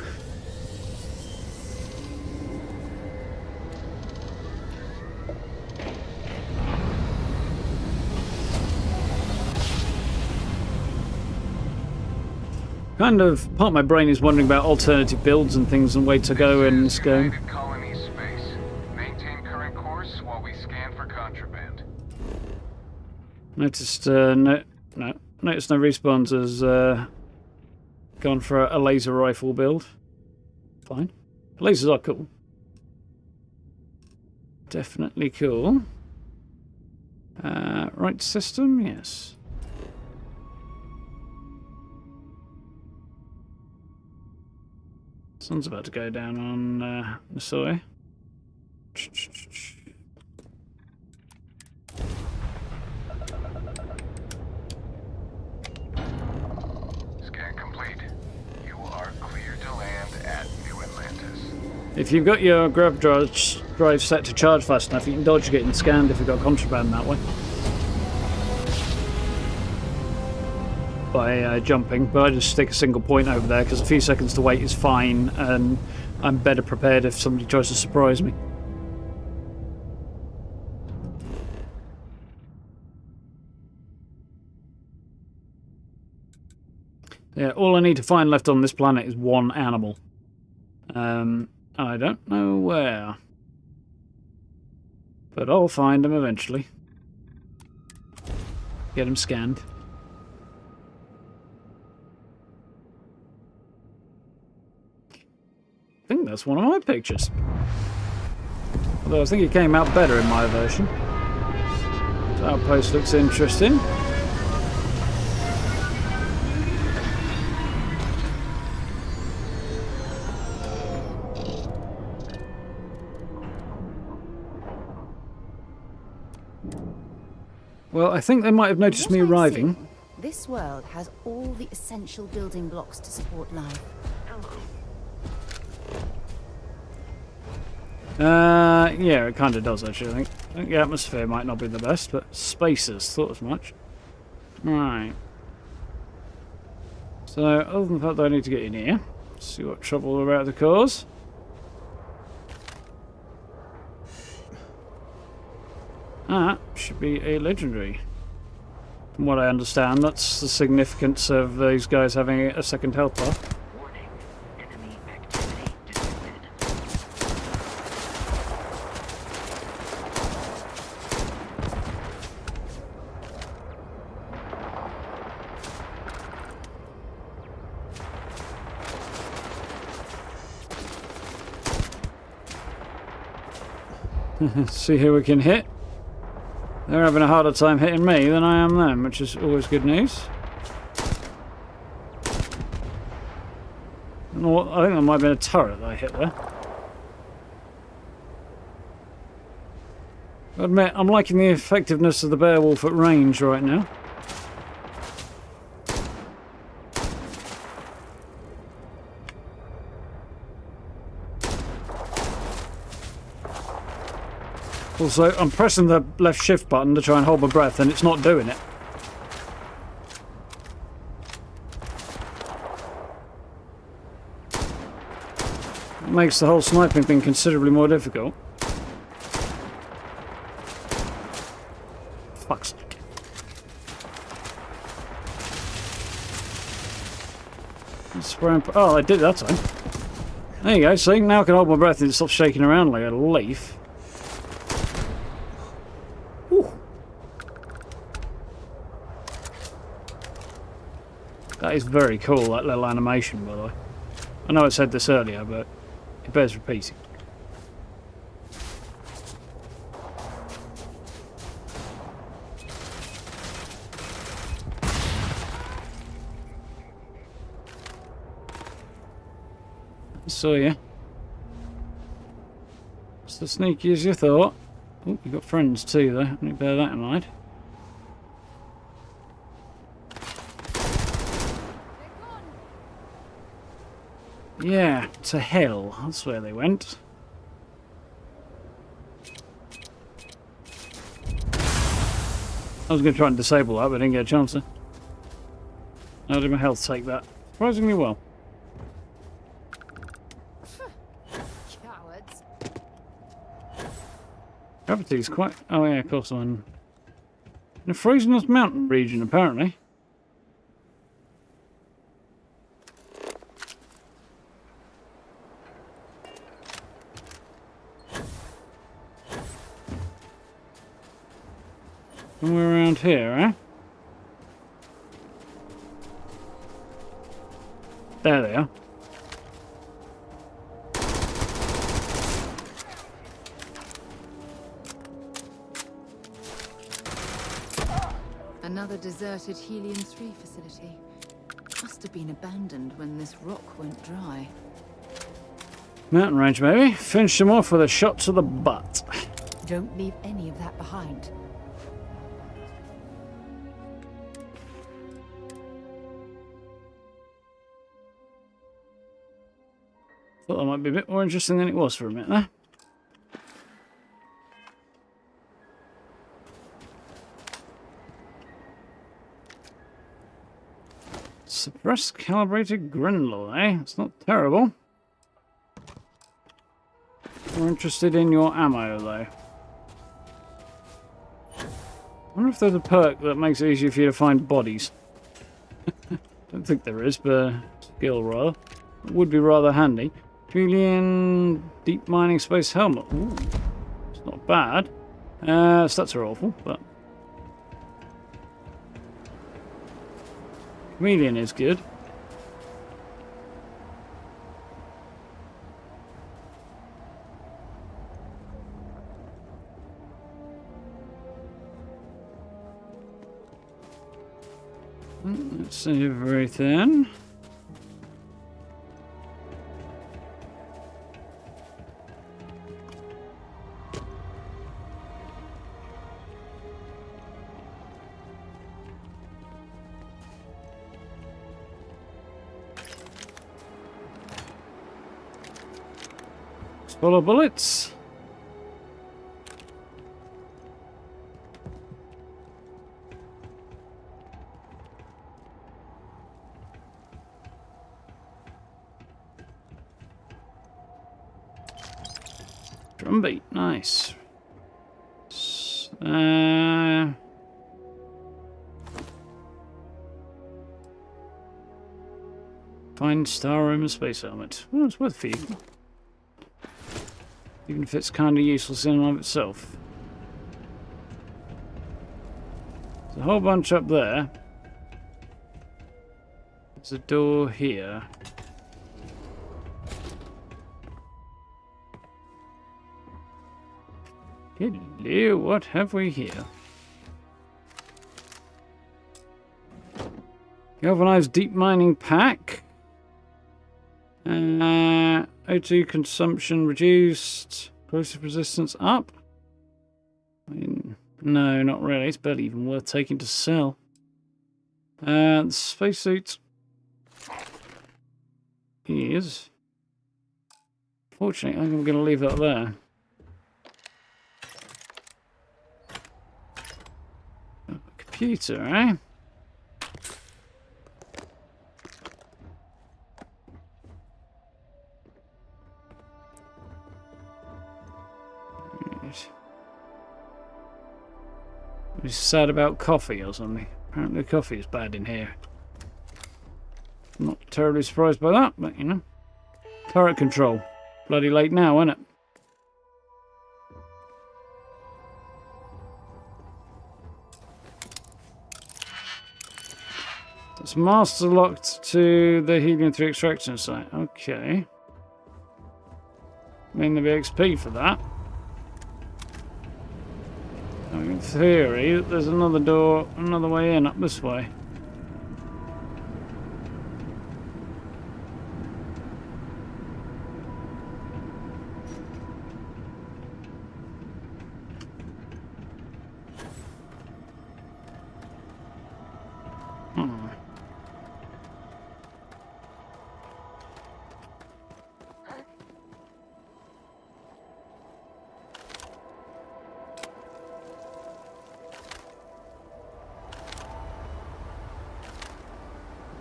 [SPEAKER 1] Kind of part of my brain is wondering about alternative builds and things and way to go in this game.
[SPEAKER 17] Colony space. Maintain current course while we scan for contraband.
[SPEAKER 1] Noticed noticed no respawns has gone for a laser rifle build. Fine. Lasers are cool. Definitely cool. Right system, yes. Sun's about to go down on the soy.
[SPEAKER 17] Scan complete. You are clear to land at New Atlantis.
[SPEAKER 1] If you've got your grav drive set to charge fast enough, you can dodge getting scanned if you've got contraband that way. By jumping, but I just stick a single point over there because a few seconds to wait is fine, and I'm better prepared if somebody tries to surprise me. Yeah, all I need to find left on this planet is one animal. I don't know where, but I'll find him eventually. Get him scanned. I think that's one of my pictures. Although I think it came out better in my version. This outpost looks interesting. Well, I think they might have noticed me arriving.
[SPEAKER 2] This world has all the essential building blocks to support life.
[SPEAKER 1] Yeah, it kind of does actually, I think the atmosphere might not be the best, but spaces, thought as much. Right. So, other than the fact that I need to get in here, see what trouble we're about to cause. That should be a legendary. From what I understand, that's the significance of these guys having a second health bar. See who we can hit. They're having a harder time hitting me than I am them, which is always good news. I think there might have been a turret that I hit there. I admit, I'm liking the effectiveness of the Beowulf at range right now. Also, I'm pressing the left shift button to try and hold my breath, and it's not doing it. It makes the whole sniping thing considerably more difficult. Fuck's sake. Oh, I did it that time. There you go, see? Now I can hold my breath and it stops shaking around like a leaf. Whew. That is very cool, that little animation, by the way. I know I said this earlier, but it bears repeating. Saw you. It's the sneaky as you thought. Oh, you've got friends too, though. Let me bear that in mind. Yeah, to hell. That's where they went. I was going to try and disable that, but I didn't get a chance to. How did my health take that? Surprisingly well.
[SPEAKER 2] Cowards.
[SPEAKER 1] Gravity is quite... Oh yeah, of course I'm in a frozen mountain region, apparently. Somewhere around here, eh? There they are.
[SPEAKER 10] Another deserted Helium-3 facility. Must have been abandoned when this rock went dry.
[SPEAKER 1] Mountain range, maybe. Finish them off with a shot to the butt.
[SPEAKER 10] Don't leave any of that behind.
[SPEAKER 1] Thought that might be a bit more interesting than it was for a minute there. Suppressed calibrated Grendel, eh? It's not terrible. We're interested in your ammo, though. I wonder if there's a perk that makes it easier for you to find bodies. Don't think there is, but skill rather. It would be rather handy. Julian deep mining space helmet. Ooh, it's not bad. Stats are awful, but Chameleon is good. Let's see everything. Full of bullets. Drumbeat, nice. Find star room and space helmet. Well, it's worth feeding. Even if it's kind of useless in and of itself. There's a whole bunch up there. There's a door here. Hello, what have we here? Galvanized deep mining pack. O2 consumption reduced. Explosive resistance up. I mean, no, not really. It's barely even worth taking to sell. The spacesuit is. Fortunately, I'm going to leave that there. computer, eh? He's sad about coffee or something. Apparently coffee is bad in here. I'm not terribly surprised by that, but you know. Turret control. Bloody late now, isn't it? It's master locked to the helium-3 extraction site. Okay. I mean, there'll be XP for that. In theory, there's another door, another way in, up this way.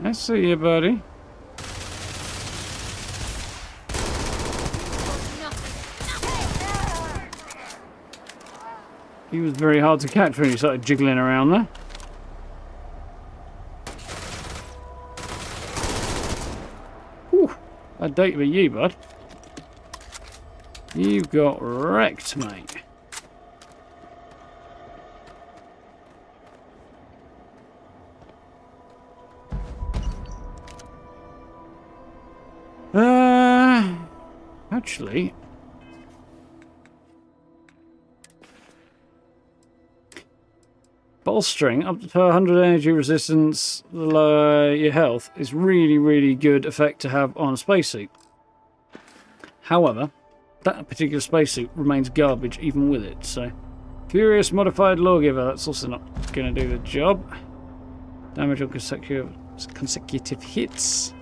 [SPEAKER 1] I see you, buddy. He was very hard to catch when he started jiggling around there. Whew, bad day for you, bud. You got wrecked, mate. Actually, bolstering up to 100 energy resistance, your health is really good effect to have on a spacesuit. However, that particular spacesuit remains garbage even with it. So, Furious Modified Lawgiver, that's also not going to do the job. Damage on consecutive hits.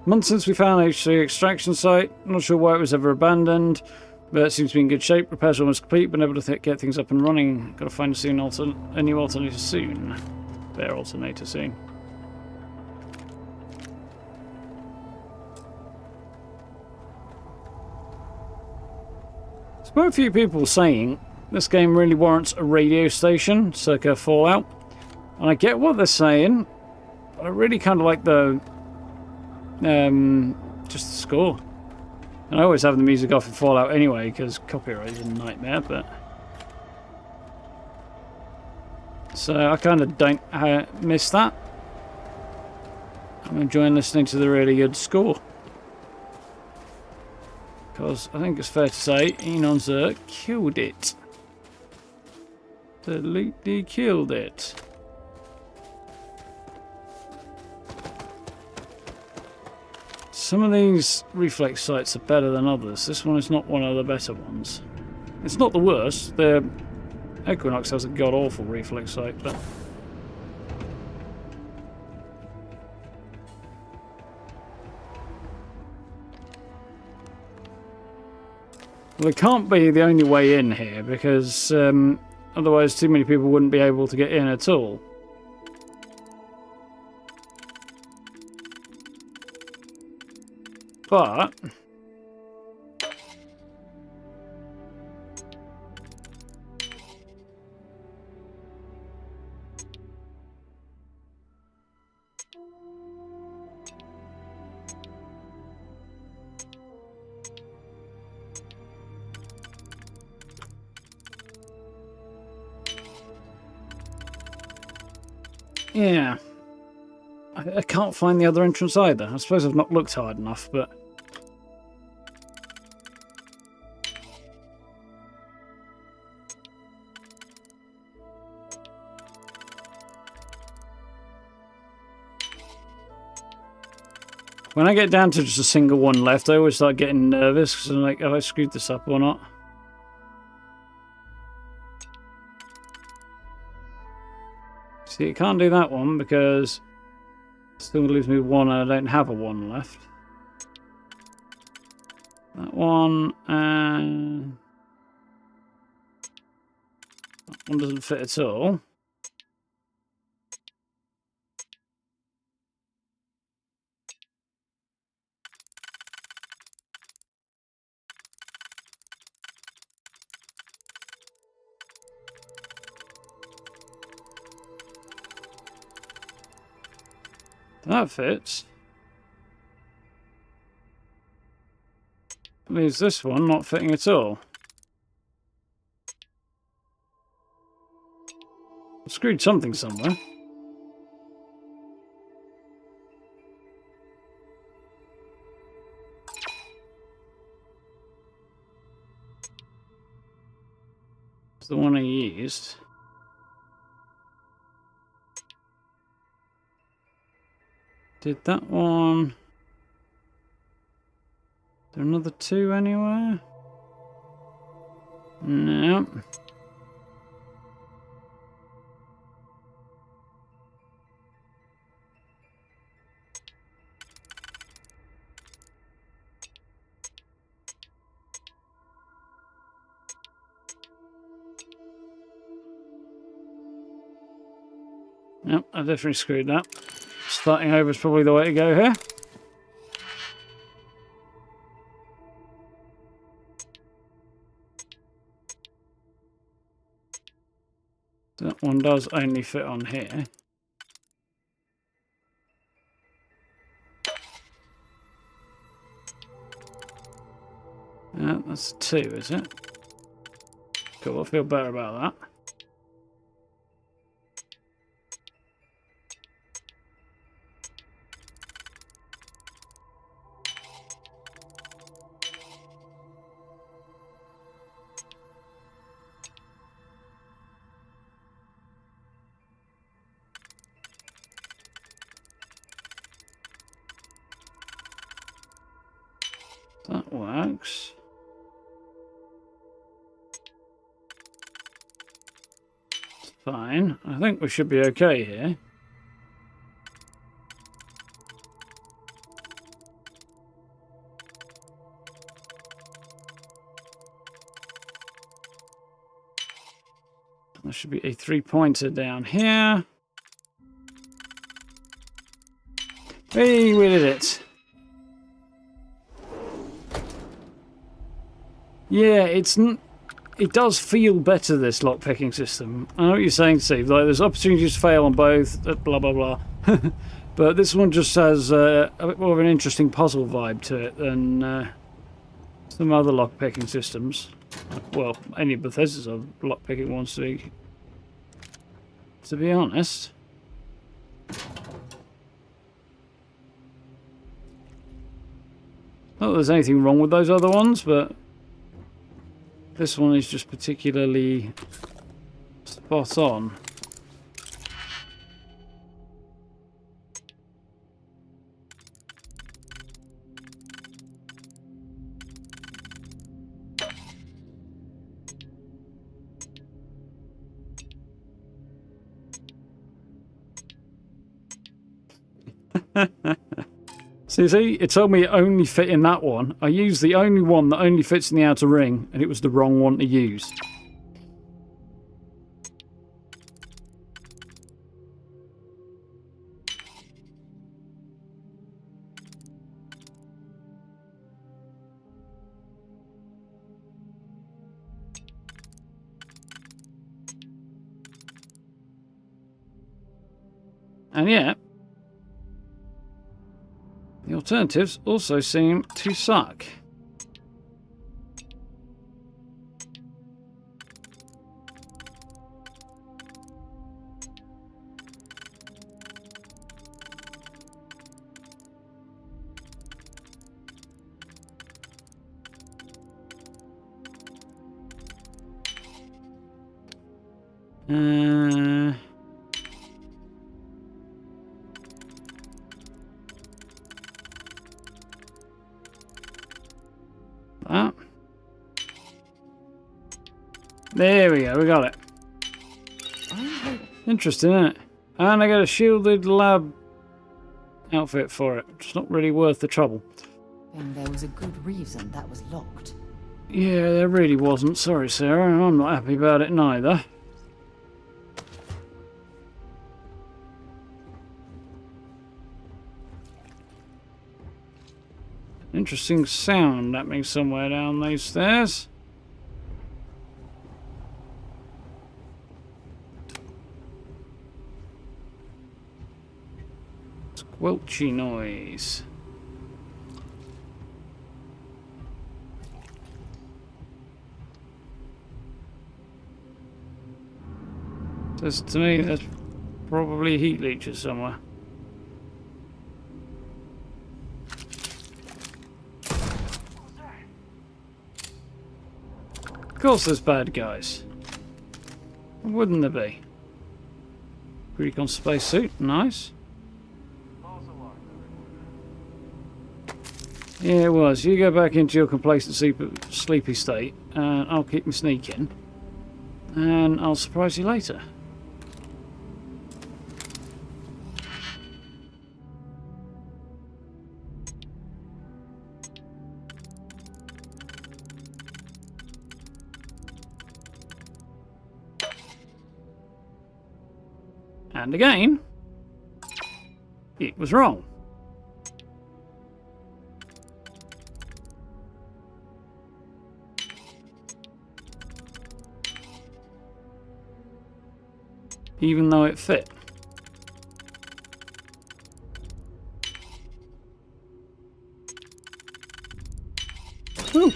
[SPEAKER 1] Months since we found H3 extraction site. Not sure why it was ever abandoned, but it seems to be in good shape. Repairs are almost complete, but able to get things up and running. Got to find a new alternator soon. Their alternator soon. There's quite a few people saying this game really warrants a radio station, circa Fallout. And I get what they're saying, but I really kind of like the just the score. And I always have the music off in Fallout anyway because copyright is a nightmare, but so I kind of don't miss that. I'm enjoying listening to the really good score because I think it's fair to say Enon Zerk killed it. Absolutely killed it. Some of these reflex sites are better than others. This one is not one of the better ones. It's not the worst. The Equinox has a god-awful reflex site, but well, it can't be the only way in here because otherwise too many people wouldn't be able to get in at all. But yeah, I can't find the other entrance either. I suppose I've not looked hard enough, but when I get down to just a single one left, I always start getting nervous because I'm like, have I screwed this up or not? See, it can't do that one because it still leaves me one and I don't have a one left. That one, and that one doesn't fit at all. That fits. Leaves this one not fitting at all. I screwed something somewhere. It's the one I used. Did that one... Is there another two anywhere? No. Yep, I definitely screwed that. Starting over is probably the way to go here. That one does only fit on here. Yeah, that's two, is it? Cool, I feel better about that. That works. It's fine. I think we should be okay here. There should be a 3-pointer down here. Hey, we did it. Yeah, it does feel better, this lockpicking system. I know what you're saying, Steve. Like, there's opportunities to fail on both, blah, blah, blah. But this one just has a bit more of an interesting puzzle vibe to it than some other lockpicking systems. Well, any Bethesda's lockpicking ones, to be honest. Not that there's anything wrong with those other ones, but this one is just particularly spot on. See, it told me it only fit in that one. I used the only one that only fits in the outer ring, and it was the wrong one to use. And yet, the alternatives also seem to suck. That. There we go, we got it. Interesting, isn't it? And I got a shielded lab outfit for it. It's not really worth the trouble.
[SPEAKER 10] And there was a good reason that was locked.
[SPEAKER 1] Yeah, there really wasn't. Sorry, Sarah. I'm not happy about it neither. Interesting sound happening somewhere down these stairs. Squelchy noise. Says to me there's probably heat leeches somewhere. Of course there's bad guys. Wouldn't there be? Recon spacesuit, nice. Yeah, it was. You go back into your complacent sleepy state, and I'll keep me sneaking. And I'll surprise you later. And again, it was wrong. Even though it fit. Whew.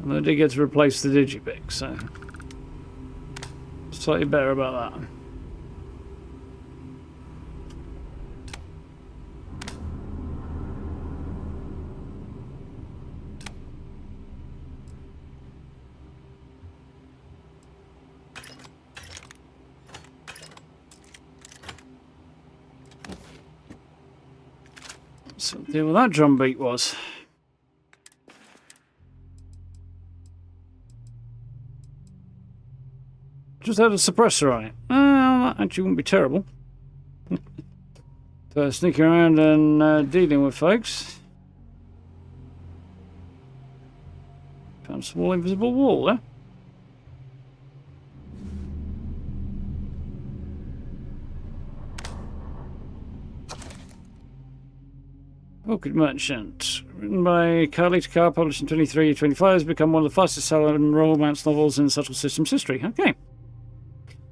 [SPEAKER 1] And I did get to replace the digipic, so slightly better about that. So deal with that drum beat was. Just had a suppressor on it. That actually wouldn't be terrible. So sneaking around and dealing with folks. Found a small invisible wall there. Orchid Merchant, written by Carly Takar, published in 2325, has become one of the fastest selling romance novels in Subtle Systems history. Okay.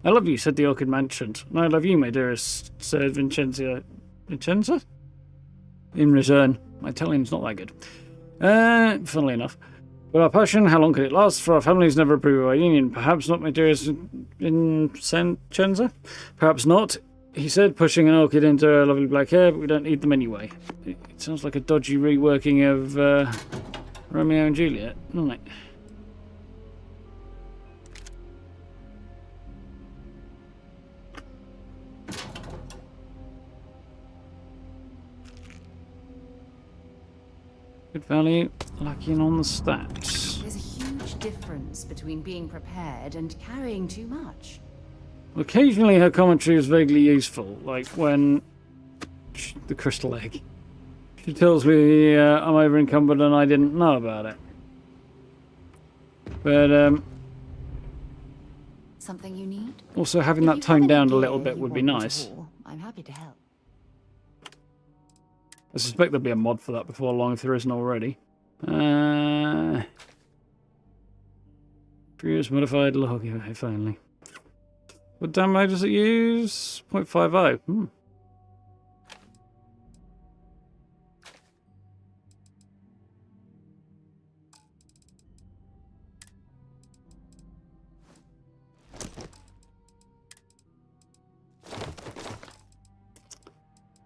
[SPEAKER 1] I love you, said the Orchid Merchant. And I love you, my dearest, said Vincenza. Vincenza? In return. My Italian's not that good. Funnily enough. But our passion, how long could it last? For our families never approve of our union. Perhaps not, my dearest Vincenza? Perhaps not. He said, pushing an orchid into her lovely black hair, but we don't need them anyway. It sounds like a dodgy reworking of Romeo and Juliet, doesn't it? Good value, lacking on the stats.
[SPEAKER 10] There's a huge difference between being prepared and carrying too much.
[SPEAKER 1] Occasionally her commentary is vaguely useful, like when the crystal egg. She tells me I'm over encumbered and I didn't know about it. But
[SPEAKER 10] something you need?
[SPEAKER 1] Also having that toned down a little bit would be nice.
[SPEAKER 10] I'm happy to help.
[SPEAKER 1] I suspect there'll be a mod for that before long if there isn't already. Previous modified log, if only. What damage does it use? 0.50. Hmm.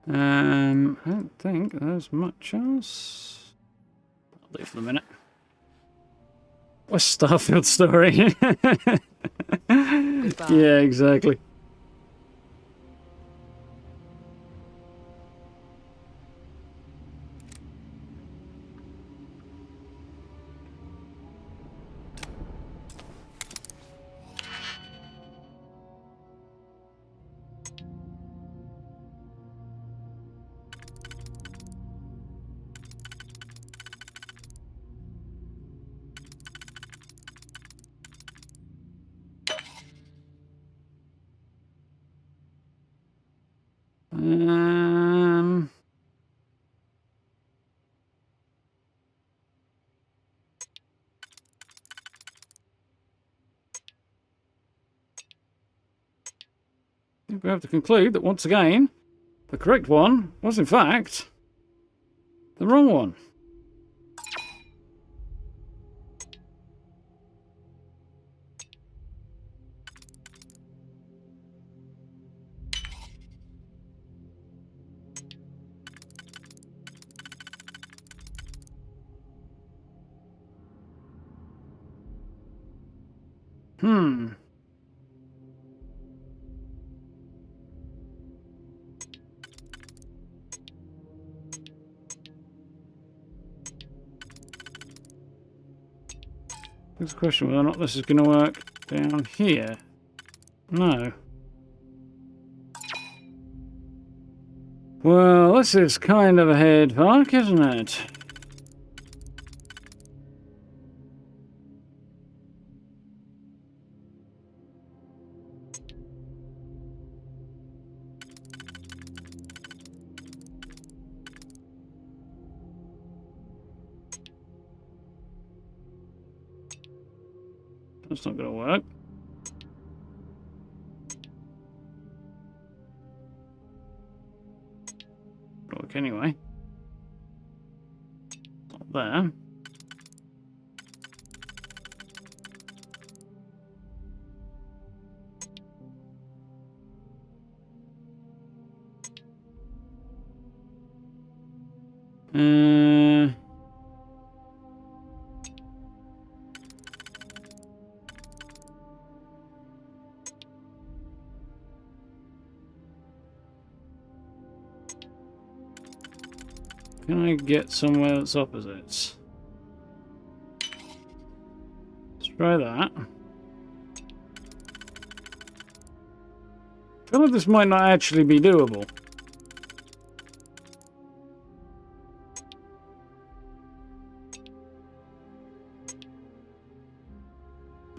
[SPEAKER 1] I don't think there's much else. I'll leave for the minute. What's Starfield story? Yeah, exactly. We have to conclude that once again, the correct one was in fact the wrong one. There's a question whether or not this is going to work down here. No. Well, this is kind of a head park, isn't it? That's not going to work. Work anyway. Not there. Can I get somewhere that's opposite? Let's try that. I feel like this might not actually be doable.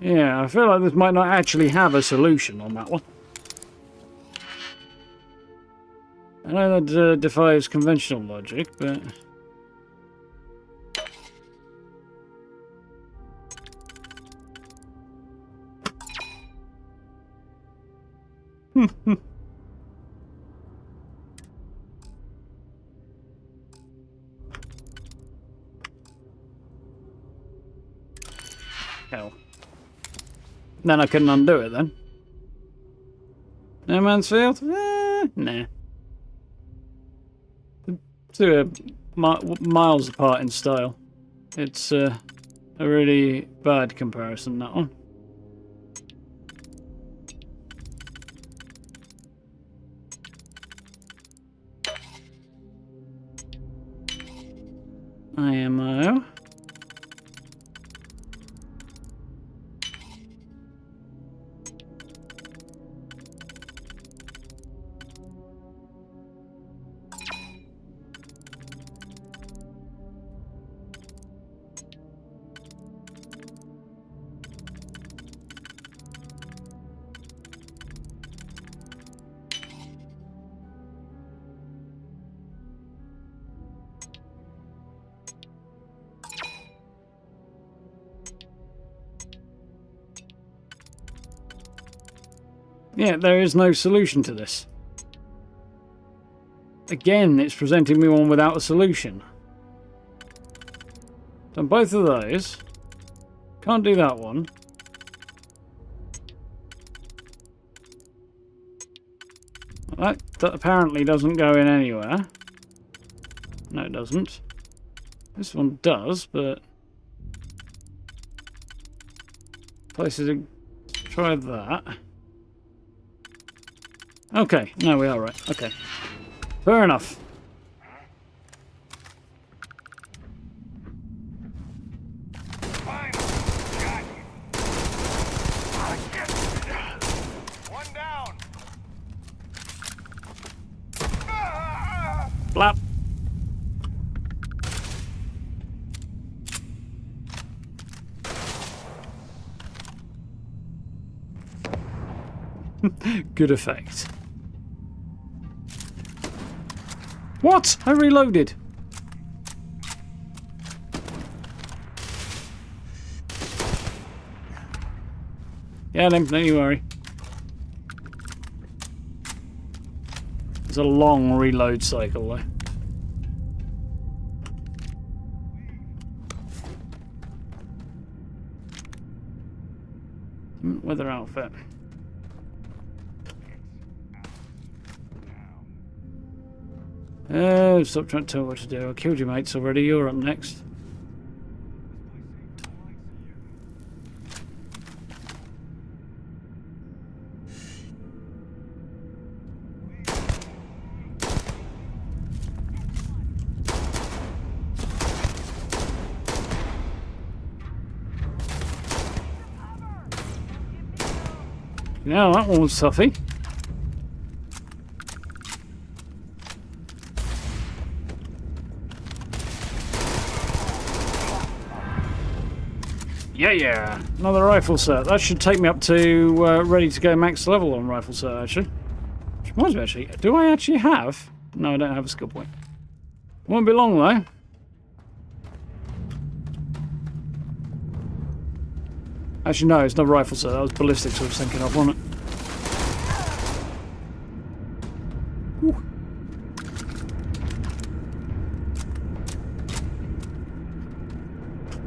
[SPEAKER 1] Yeah, I feel like this might not actually have a solution on that one. I know that defies conventional logic, but... Hell. Then I couldn't undo it then. No Man's Field? Nah. Two are miles apart in style. It's a really bad comparison, that one. IMO. Yeah, there is no solution to this. Again, it's presenting me one without a solution. Done both of those. Can't do that one. That apparently doesn't go in anywhere. No, it doesn't. This one does, but... places to try that. Okay, no, we are right. Okay. Fair enough.
[SPEAKER 17] One down.
[SPEAKER 1] Blap. Good effect. What? I reloaded. Yeah, don't you worry. It's a long reload cycle, though. Weather outfit. Stop trying to tell me what to do. I killed your mates already. You're up next. Now that one was toughy. Yeah. Another rifle set. That should take me up to ready to go max level on rifle set, actually. Which reminds me, actually, do I actually have? No, I don't have a skill point. Won't be long, though. Actually, no, it's not rifle set. That was ballistics I was thinking of, wasn't it? Whew.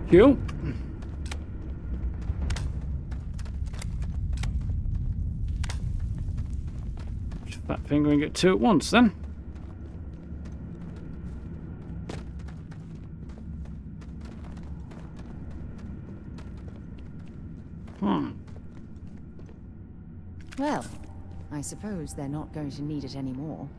[SPEAKER 1] Cool. Fat finger and get two at once, then.
[SPEAKER 10] Well, I suppose they're not going to need it anymore.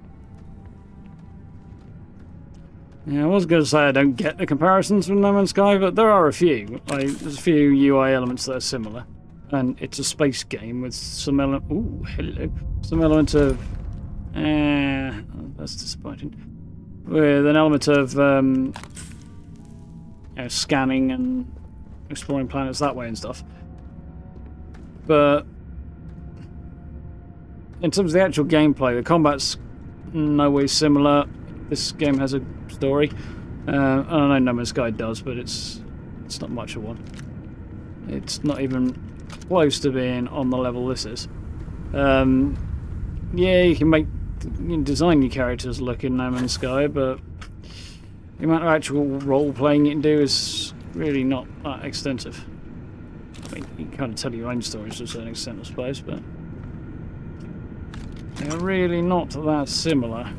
[SPEAKER 1] Yeah, I was going to say I don't get the comparisons with No Man's Sky, but there are a few. Like, there's a few UI elements that are similar. And it's a space game with some element... Ooh, hello. Some element of... that's disappointing. With an element of scanning and exploring planets that way and stuff. But in terms of the actual gameplay, the combat's no way similar. This game has a story. I know No Man's Sky does, but it's not much of one. It's not even close to being on the level this is. Yeah, you can design your characters look in No Man's Sky, but the amount of actual role playing you can do is really not that extensive. I mean, you can kind of tell your own stories to a certain extent, I suppose, but they're really not that similar.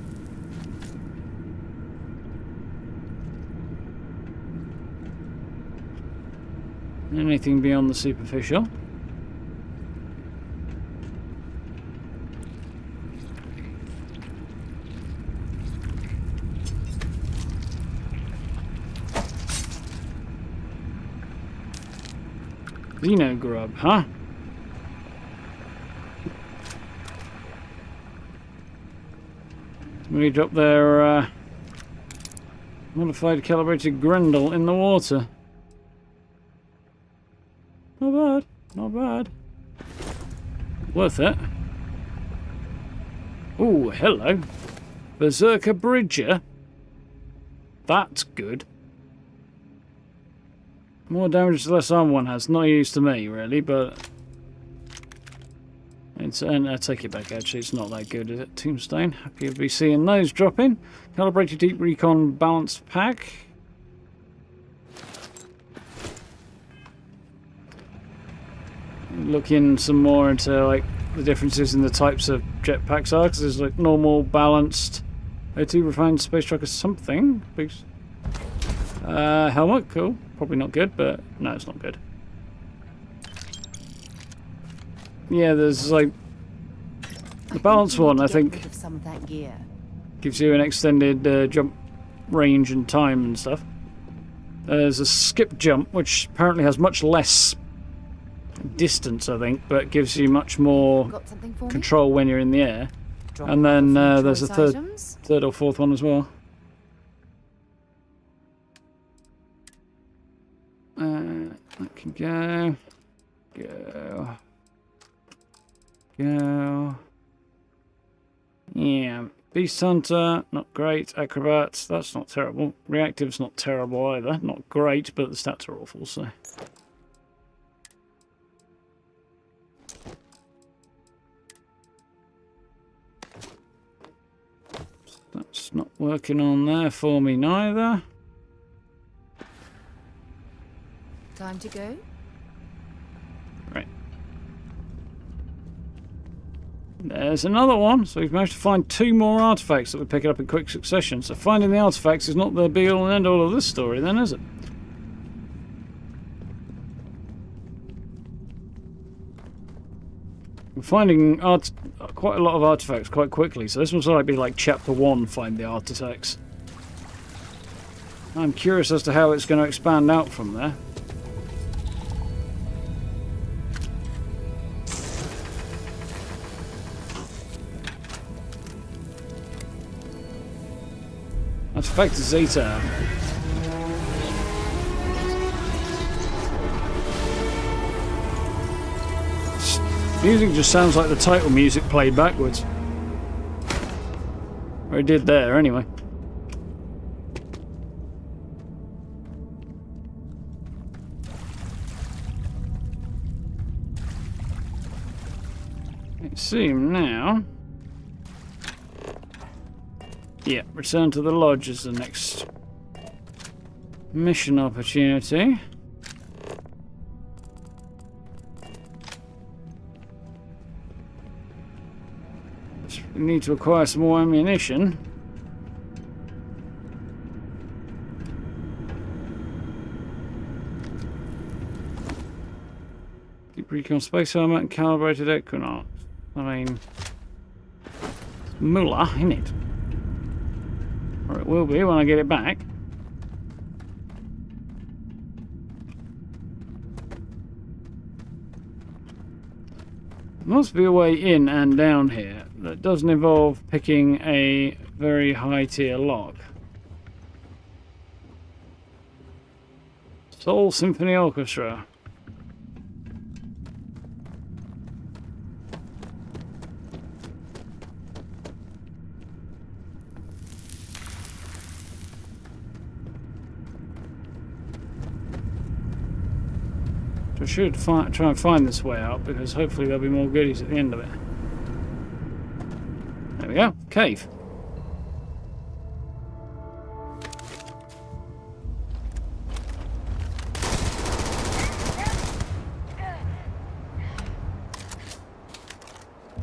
[SPEAKER 1] Anything beyond the superficial. Xeno grub, huh? Somebody dropped their modified calibrated Grendel in the water. Not bad, not bad. Worth it. Ooh, hello. Berserker Bridger. That's good. More damage the less armor one has. Not used to me, really, but it's, and I take it back, actually. It's not that good, is it? Tombstone. Happy to be seeing those drop in. Calibrated Deep Recon Balanced Pack. Looking some more into like the differences in the types of jetpacks are, because there's like normal, balanced, O2 refined space truck or something. Helmet, cool. Probably not good, but no, it's not good. Yeah, there's like the balanced one, I think,
[SPEAKER 10] some of that gear.
[SPEAKER 1] Gives you an extended jump range and time and stuff. There's a skip jump, which apparently has much less distance, I think, but gives you much more control when you're in the air. And then there's a third or fourth one as well. That can go. Go. Yeah. Beast Hunter, not great. Acrobats, that's not terrible. Reactive's not terrible either. Not great, but the stats are awful, so... That's not working on there for me neither.
[SPEAKER 2] Time to go?
[SPEAKER 1] Right. There's another one. So we've managed to find 2 more artifacts that we're picking up in quick succession. So finding the artifacts is not the be-all and end-all of this story then, is it? We're finding quite a lot of artifacts quite quickly. So this one's like be like chapter 1, find the artifacts. I'm curious as to how it's going to expand out from there. Artifact Zeta. Music just sounds like the title music played backwards. Or it did there, anyway. Let's see him now. Yeah, return to the lodge is the next mission opportunity. We need to acquire some more ammunition. Deep recon space armor and calibrated equinox. I mean, it's moolah, isn't it? Or it will be when I get it back. There must be a way in and down here that doesn't involve picking a very high tier lock. Seoul Symphony Orchestra. I should try and find this way out, because hopefully there'll be more goodies at the end of it. There we go. Cave.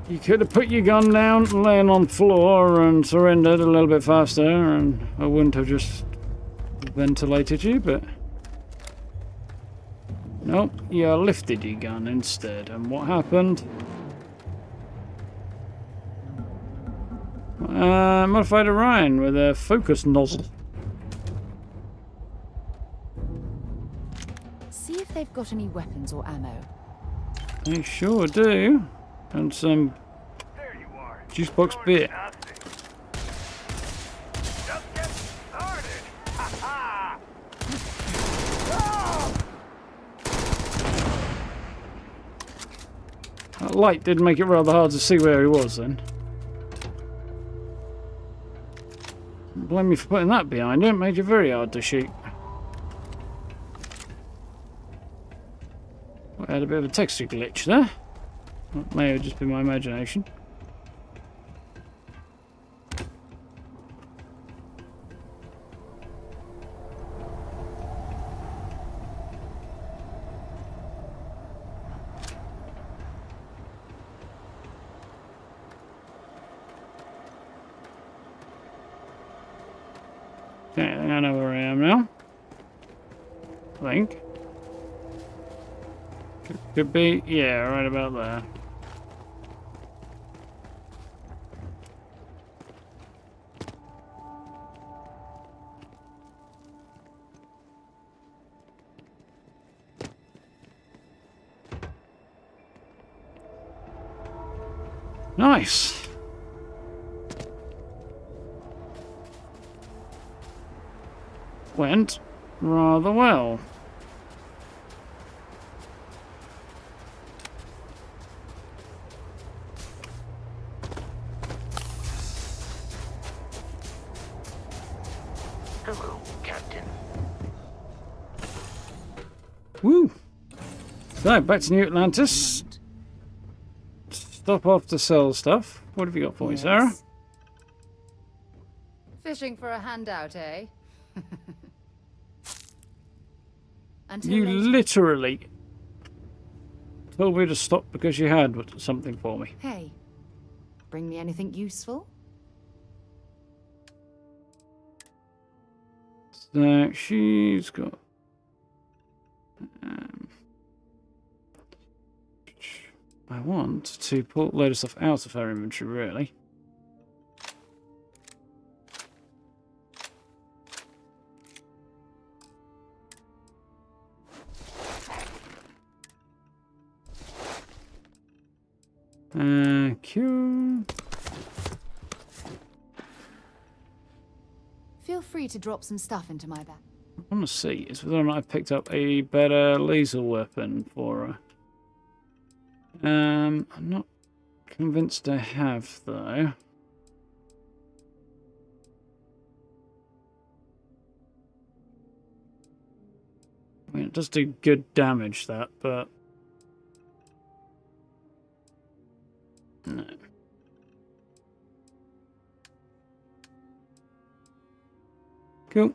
[SPEAKER 1] You could have put your gun down, laying on the floor, and surrendered a little bit faster, and I wouldn't have just ventilated you, but... Nope, you lifted your gun instead, and what happened? Modified Orion with a focus nozzle.
[SPEAKER 2] See if they've got any weapons or ammo.
[SPEAKER 1] They sure do. And some juice box beer. That light did make it rather hard to see where he was then. Don't blame me for putting that behind him, it made it very hard to shoot. I had a bit of a texture glitch there. That may have just been my imagination. Okay, I know where I am now. I think. Could be, yeah, right about there. Nice. Went rather well.
[SPEAKER 12] Hello, Captain.
[SPEAKER 1] Woo! So, back to New Atlantis. Stop off to sell stuff. What have you got for me, Sarah?
[SPEAKER 10] Fishing for a handout, eh?
[SPEAKER 1] You literally told me to stop because you had something for me.
[SPEAKER 10] Hey, bring me anything useful?
[SPEAKER 1] So she's got. I want to pull a load of stuff out of her inventory, really. Q.
[SPEAKER 10] Feel free to drop some stuff into my bag.
[SPEAKER 1] I want to see is whether or not I've picked up a better laser weapon for her. I'm not convinced I have, though. I mean, it does do good damage, that, but... no. Cool.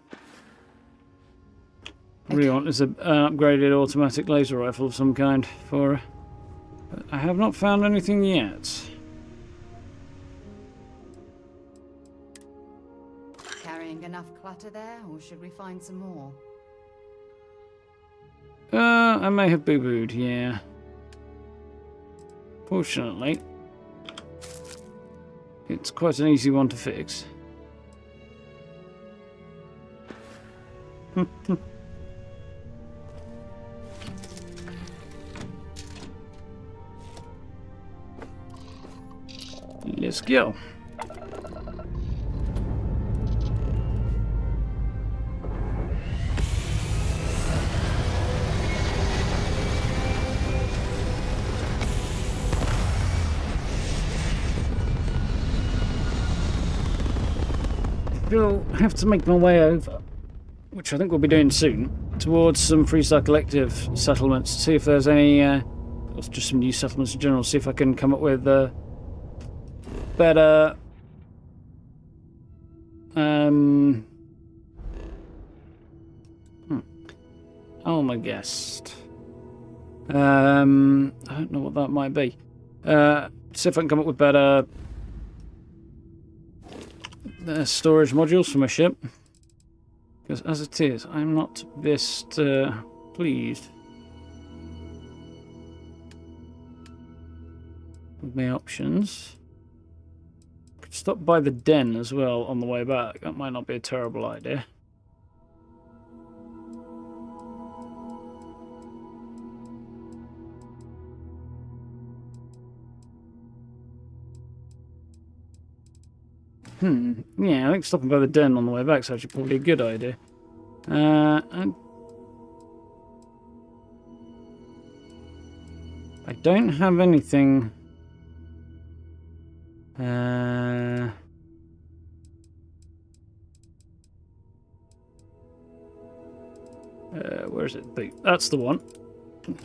[SPEAKER 1] What do you want? Is an upgraded automatic laser rifle of some kind for her. But I have not found anything yet.
[SPEAKER 10] Carrying enough clutter there, or should we find some more?
[SPEAKER 1] I may have boo-booed, yeah. Fortunately, it's quite an easy one to fix. Let's go. Still have to make my way over, which I think we'll be doing soon, towards some Freestar Collective settlements to see if there's any, or just some new settlements in general, see if I can come up with better my guest. I don't know what that might be. See if I can come up with better storage modules for my ship. Because as it is, I'm not best pleased with my options. Could stop by the den as well on the way back. That might not be a terrible idea. Yeah, I think stopping by the den on the way back is actually probably a good idea. I don't have anything. Where is it? Boot. That's the one.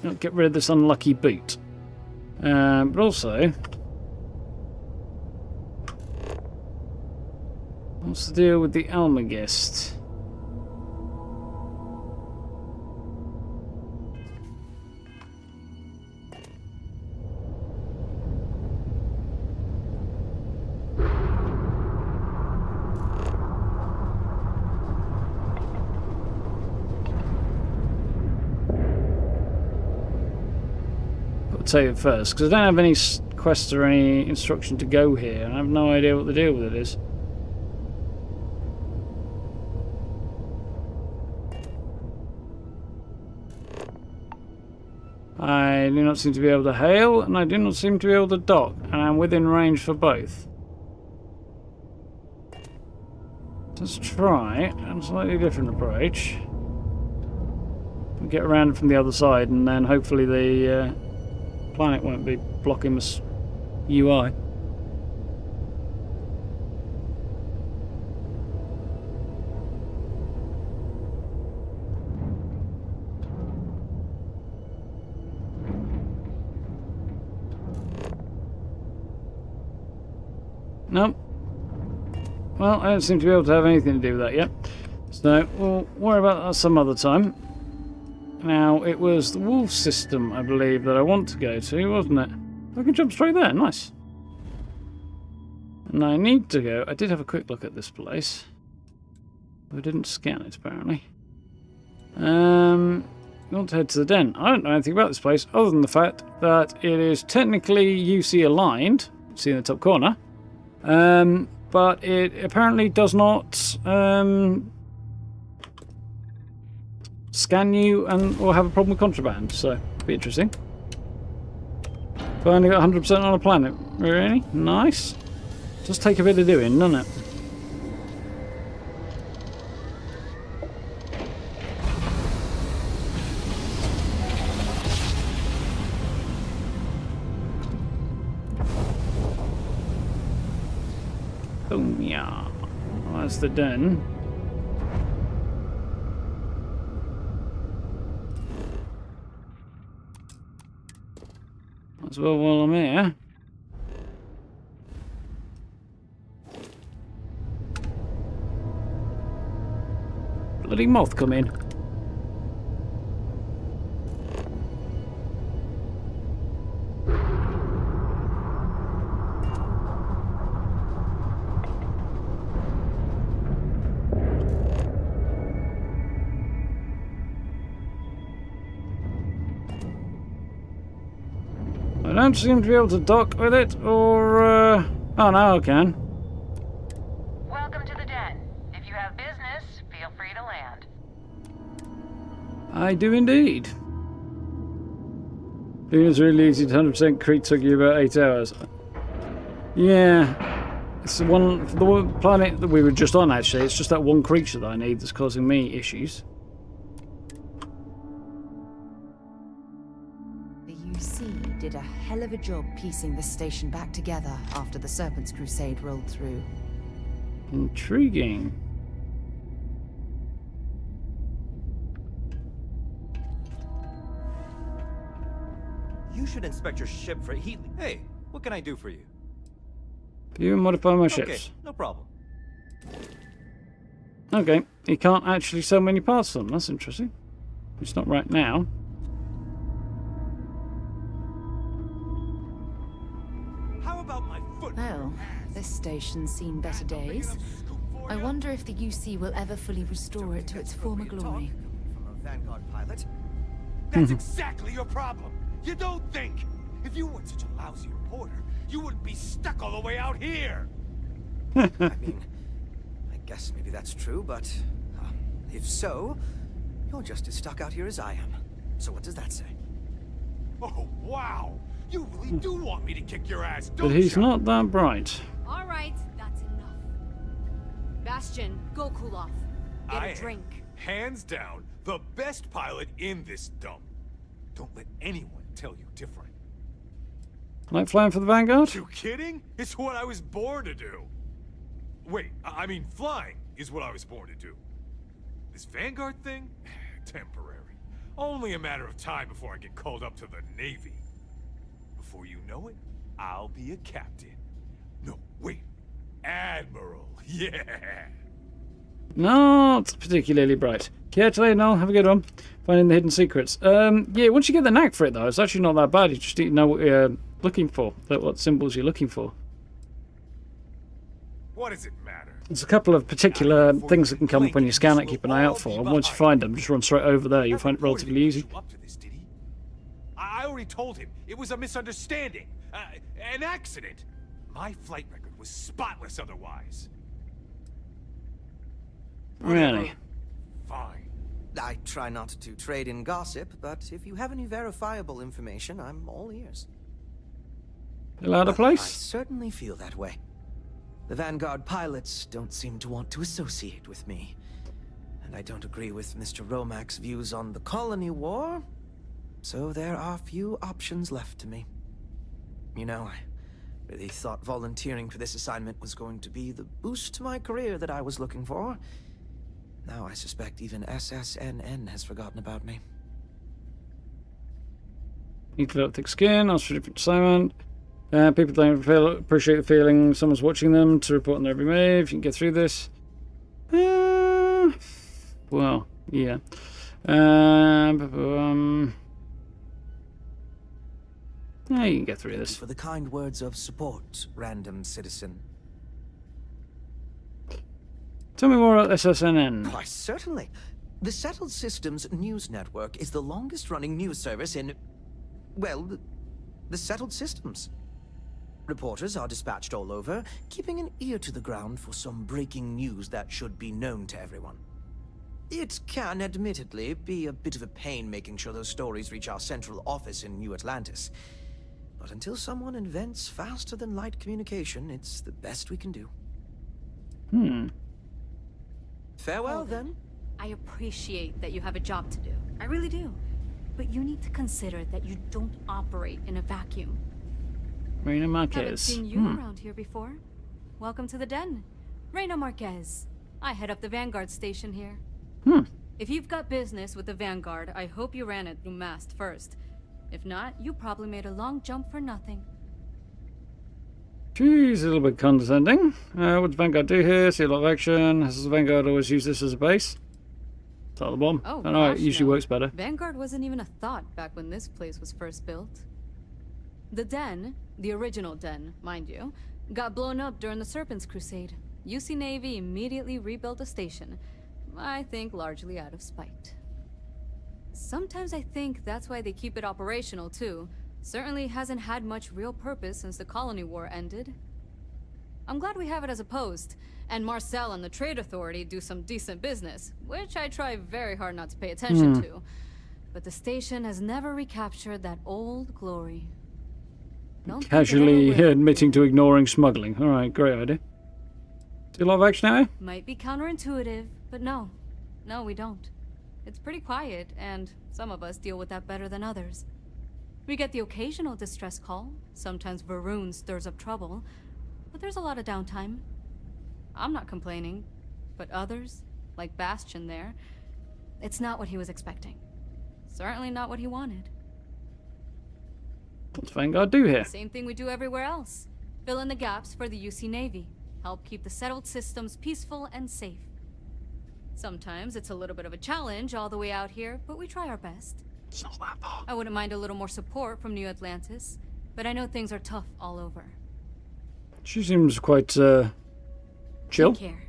[SPEAKER 1] I'll get rid of this unlucky boot. But also, what's the deal with the Almagest? Say it first, because I don't have any quests or any instruction to go here, and I have no idea what the deal with it is. I do not seem to be able to hail, and I do not seem to be able to dock, and I'm within range for both. Let's try a slightly different approach. We'll get around from the other side, and then hopefully the planet won't be blocking this UI. Nope. Well, I don't seem to be able to have anything to do with that yet. So, we'll worry about that some other time. Now, it was the wolf system, I believe, that I want to go to, wasn't it? I can jump straight there. Nice. And I need to go... I did have a quick look at this place. I didn't scan it, apparently. I want to head to the den. I don't know anything about this place, other than the fact that it is technically UC aligned. See in the top corner. But it apparently does not scan you or have a problem with contraband. So, it'll be interesting. Finally got 100% on a planet. Really? Nice. Does take a bit of doing, doesn't it? Boom, yeah. Well, that's the den. Might as well while I'm here. Bloody moth come in. I don't seem to be able to dock with it, or, oh, now I can.
[SPEAKER 6] Welcome to the den. If you have business, feel free to land.
[SPEAKER 1] I do indeed. Being is really easy. 100% Crete took you about 8 hours. Yeah. It's the one planet that we were just on, actually. It's just that one creature that I need that's causing me issues.
[SPEAKER 10] The UC did a hell of a job piecing this station back together after the Serpent's Crusade rolled through.
[SPEAKER 1] Intriguing.
[SPEAKER 9] You should inspect your ship for heat. Hey, what can I do for you?
[SPEAKER 1] View and modify my ships.
[SPEAKER 9] Okay, no problem.
[SPEAKER 1] Okay, you can't actually sell many parts of them. That's interesting. It's not right now.
[SPEAKER 9] How about my foot?
[SPEAKER 10] Well, this station's seen better days. I wonder if the UC will ever fully restore it to its former glory.
[SPEAKER 11] From a Vanguard pilot? That's exactly your problem. You don't think. If you weren't such a lousy reporter, you wouldn't be stuck all the way out here. I mean, I guess maybe that's true, but if so, you're just as stuck out here as I am. So what does that say? Oh, wow. You really do want me to kick your ass, don't
[SPEAKER 1] But
[SPEAKER 11] you?
[SPEAKER 1] he's not that bright.
[SPEAKER 7] All right, that's enough. Bastion, go cool off. Get a drink.
[SPEAKER 11] Hands down, the best pilot in this dump. Don't let anyone tell you different.
[SPEAKER 1] Like flying for the Vanguard?
[SPEAKER 11] You kidding? It's what I was born to do. Wait, I mean flying is what I was born to do. This Vanguard thing? Temporary. Only a matter of time before I get called up to the Navy. Before you know it, I'll be a captain. No, wait. Admiral. Yeah.
[SPEAKER 1] Not particularly bright. Care today, Noel. Have a good one. Finding the hidden secrets. Yeah, once you get the knack for it, though, it's actually not that bad. You just need to know what you're looking for, what symbols you're looking for.
[SPEAKER 11] What does it matter?
[SPEAKER 1] There's a couple of particular things that can come up when you scan it. Keep an eye out for. And once you find them, just run straight over there. You'll find it relatively easy.
[SPEAKER 11] I already told him it was a misunderstanding, an accident. My flight record was spotless otherwise.
[SPEAKER 1] Really?
[SPEAKER 11] Fine.
[SPEAKER 18] I try not to trade in gossip, but if you have any verifiable information, I'm all ears.
[SPEAKER 1] Feel out of place?
[SPEAKER 18] I certainly feel that way. The Vanguard pilots don't seem to want to associate with me. And I don't agree with Mr. Romack's views on the colony war, so there are few options left to me. You know, I really thought volunteering for this assignment was going to be the boost to my career that I was looking for. Now I suspect even SSNN has forgotten about me.
[SPEAKER 1] Need to develop thick skin, ask for different assignment. People don't appreciate the feeling someone's watching them to report on their every move. You can get through this. Well, yeah. Yeah, you can get through this.
[SPEAKER 18] For the kind words of support, random citizen.
[SPEAKER 1] Tell me more about SSNN.
[SPEAKER 18] Why, certainly. The Settled Systems News Network is the longest-running news service in, well, the Settled Systems. Reporters are dispatched all over, keeping an ear to the ground for some breaking news that should be known to everyone. It can, admittedly, be a bit of a pain making sure those stories reach our central office in New Atlantis. But until someone invents faster-than-light communication, it's the best we can do. Farewell, then.
[SPEAKER 7] I appreciate that you have a job to do. I really do. But you need to consider that you don't operate in a vacuum.
[SPEAKER 1] Reina Marquez.
[SPEAKER 7] Haven't seen you around here before. Welcome to the den. Reina Marquez. I head up the Vanguard station here. If you've got business with the Vanguard, I hope you ran it through Mast first. If not, you probably made a long jump for nothing.
[SPEAKER 1] She's a little bit condescending. What does Vanguard do here? See a lot of action. Has the Vanguard always used this as a base? Start the bomb.
[SPEAKER 7] Oh,
[SPEAKER 1] I know it
[SPEAKER 7] gosh,
[SPEAKER 1] usually
[SPEAKER 7] no.
[SPEAKER 1] works better.
[SPEAKER 7] Vanguard wasn't even a thought back when this place was first built. The den, the original den, mind you, got blown up during the Serpent's Crusade. UC Navy immediately rebuilt the station. I think largely out of spite. Sometimes I think that's why they keep it operational too. Certainly hasn't had much real purpose since the Colony War ended. I'm glad we have it as a post, and Marcel and the Trade Authority do some decent business, which I try very hard not to pay attention to. But the station has never recaptured that old glory.
[SPEAKER 1] Casually admitting to ignoring smuggling. Alright, great idea. Do a lot of action now?
[SPEAKER 7] Might be counterintuitive, but no. No, we don't. It's pretty quiet, and some of us deal with that better than others. We get the occasional distress call. Sometimes Varun stirs up trouble. But there's a lot of downtime. I'm not complaining. But others, like Bastion there, it's not what he was expecting. Certainly not what he wanted.
[SPEAKER 1] What's Vanguard do here?
[SPEAKER 7] Same thing we do everywhere else. Fill in the gaps for the UC Navy. Help keep the settled systems peaceful and safe. Sometimes it's a little bit of a challenge all the way out here, but we try our best.
[SPEAKER 1] It's not that far.
[SPEAKER 7] I wouldn't mind a little more support from New Atlantis, but I know things are tough all over.
[SPEAKER 1] She seems quite, chill.
[SPEAKER 7] Take care.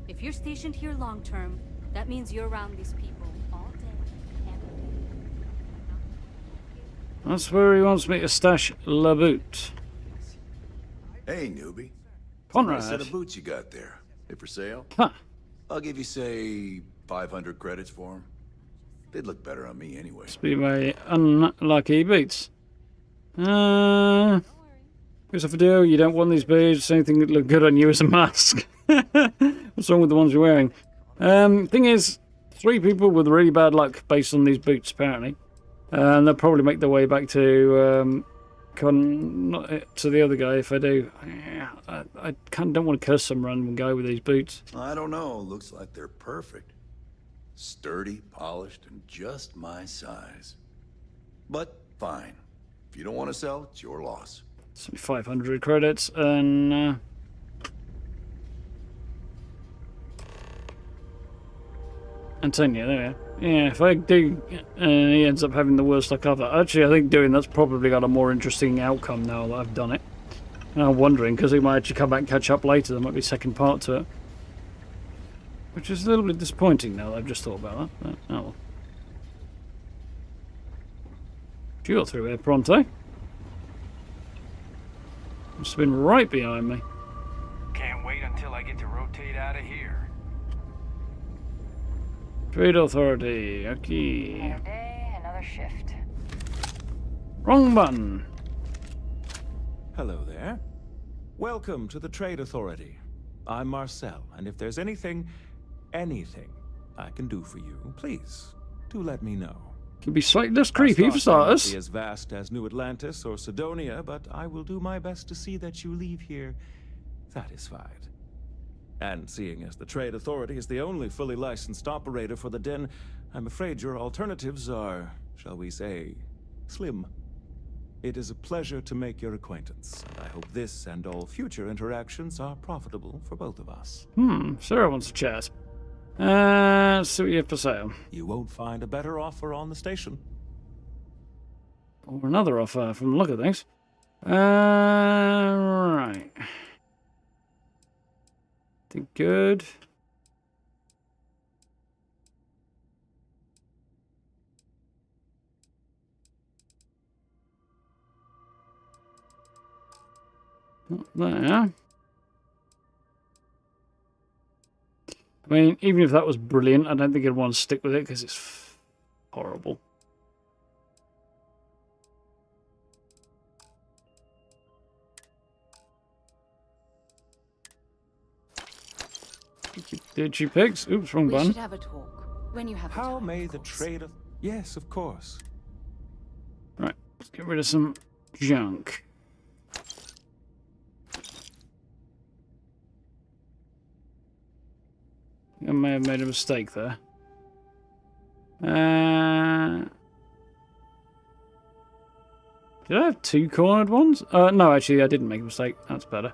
[SPEAKER 7] If you're stationed here long term, that means you're around these people all day, every day.
[SPEAKER 1] That's where he wants me to stash La Boot.
[SPEAKER 19] Hey, newbie.
[SPEAKER 1] Conrad.
[SPEAKER 19] Nice set of boots you got there. They for sale?
[SPEAKER 1] Huh.
[SPEAKER 19] I'll give you, say, 500 credits for them. They'd look better on me anyway.
[SPEAKER 1] Must be my unlucky boots. Here's a video. You don't want these boots. Anything that look good on you as a mask. What's wrong with the ones you're wearing? Thing is, 3 people with really bad luck based on these boots, apparently. And they'll probably make their way back to to the other guy if I do. I don't want to curse some random guy with these boots.
[SPEAKER 19] I don't know. Looks like they're perfect. Sturdy, polished, and just my size. But fine. If you don't want to sell, it's your loss.
[SPEAKER 1] It's 500 credits and Antonio, there we are. Yeah, if I do, he ends up having the worst luck ever. Actually, I think doing that's probably got a more interesting outcome now that I've done it. And I'm wondering, because he might actually come back and catch up later, there might be a second part to it. Which is a little bit disappointing now that I've just thought about that. But, oh well. You got through here pronto. Must have been right behind me.
[SPEAKER 11] Can't wait until I get to rotate out of here.
[SPEAKER 1] Trade Authority, okay.
[SPEAKER 6] Another day, another shift.
[SPEAKER 1] Wrong button.
[SPEAKER 20] Hello there. Welcome to the Trade Authority. I'm Marcel, and if there's anything I can do for you, please do let me know.
[SPEAKER 1] Can be slightly less creepy for starters.
[SPEAKER 20] Not be as vast as New Atlantis or Sidonia, but I will do my best to see that you leave here satisfied. And seeing as the Trade Authority is the only fully licensed operator for the Den, I'm afraid your alternatives are, shall we say, slim. It is a pleasure to make your acquaintance, and I hope this and all future interactions are profitable for both of us.
[SPEAKER 1] Sarah wants to chat. Let's see what you have for sale.
[SPEAKER 20] You won't find a better offer on the station.
[SPEAKER 1] Or another offer from the look of things. Right. Think good. Not there. I mean, even if that was brilliant, I don't think I'd want to stick with it because it's horrible. Did you pigs? Oops, wrong button.
[SPEAKER 10] We should have a talk when you have the
[SPEAKER 20] How
[SPEAKER 10] time,
[SPEAKER 20] may
[SPEAKER 10] of
[SPEAKER 20] the
[SPEAKER 10] course.
[SPEAKER 20] trade of... Yes, of course.
[SPEAKER 1] Right, let's get rid of some junk. I may have made a mistake there. Did I have two cornered ones? No, actually, I didn't make a mistake. That's better.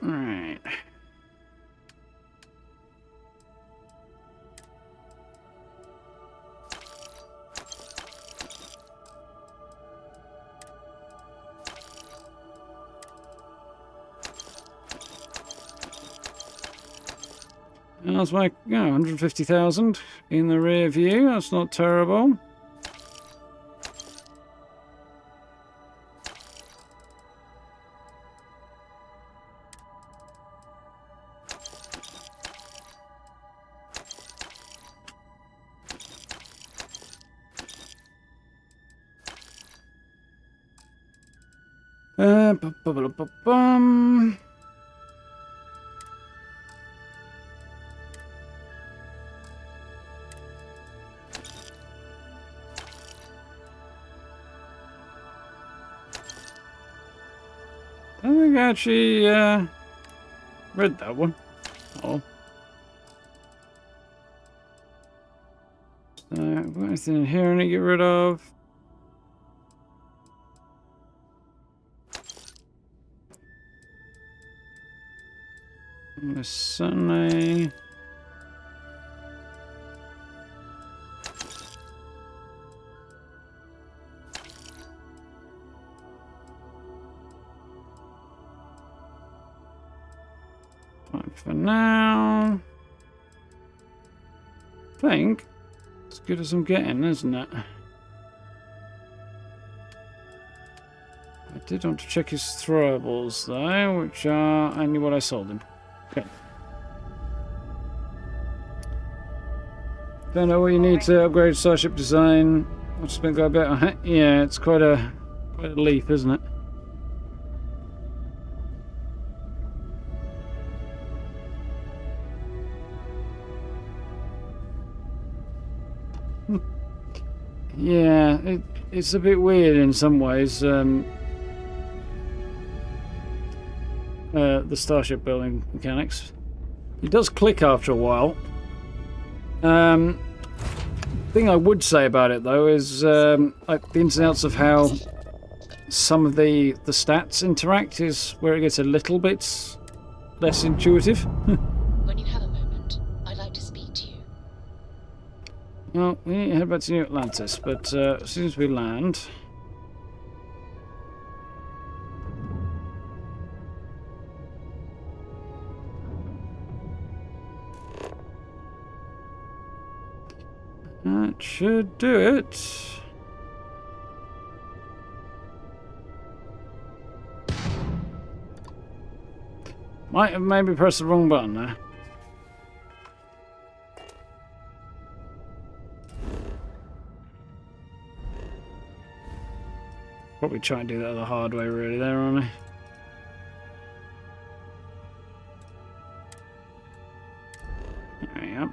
[SPEAKER 1] Right. That's like 150,000 in the rear view. That's not terrible. Bum. I think I actually read that one. Oh. So, got anything in here I need to get rid of? The Sunday. Fine for now. I think as good as I'm getting, isn't it? I did want to check his throwables though, which are only what I sold him. Okay. Don't know what you need to upgrade Starship design. I've spent quite a bit on it. Yeah, it's quite a leap, isn't it? Yeah, it's a bit weird in some ways. The Starship building mechanics. It does click after a while. Thing I would say about it though is like the ins and outs of how some of the stats interact is where it gets a little bit less intuitive.
[SPEAKER 14] When you have a moment, I'd like to speak to you.
[SPEAKER 1] Well, we need to head back to New Atlantis, but as soon as we land. That should do it. Might have maybe pressed the wrong button there. Probably try and do that the hard way really there, aren't I? There we go.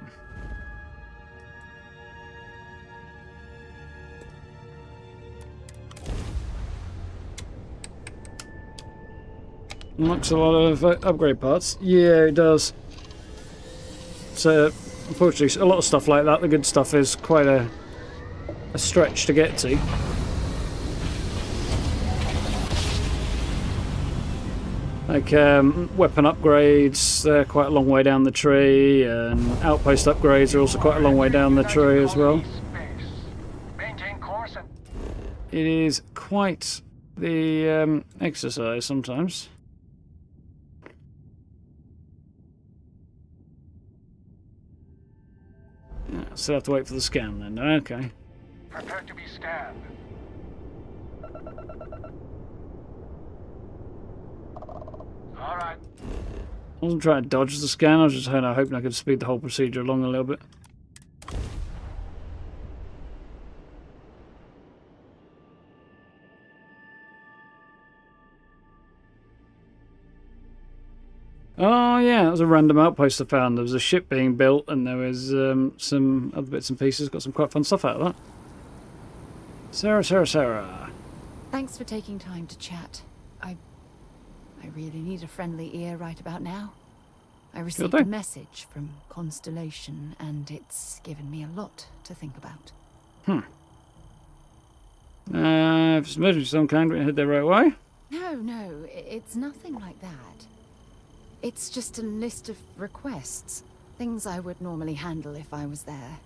[SPEAKER 1] Unlocks a lot of upgrade parts. Yeah, it does. So, unfortunately, a lot of stuff like that, the good stuff, is quite a stretch to get to. Like weapon upgrades, they're quite a long way down the tree, and outpost upgrades are also quite a long way down the tree as well. It is quite the exercise sometimes. Yeah, still have to wait for the scan then. Okay.
[SPEAKER 17] Prepare to be scanned. All right.
[SPEAKER 1] I wasn't trying to dodge the scan, I was just hoping I could speed the whole procedure along a little bit. Oh yeah, that was a random outpost I found. There was a ship being built and there was some other bits and pieces. Got some quite fun stuff out of that. Sarah.
[SPEAKER 2] Thanks for taking time to chat. I really need a friendly ear right about now. I received a message from Constellation, and it's given me a lot to think about.
[SPEAKER 1] If it's a message of some kind, we head there right away.
[SPEAKER 2] No, it's nothing like that. It's just a list of requests. Things I would normally handle if I was there.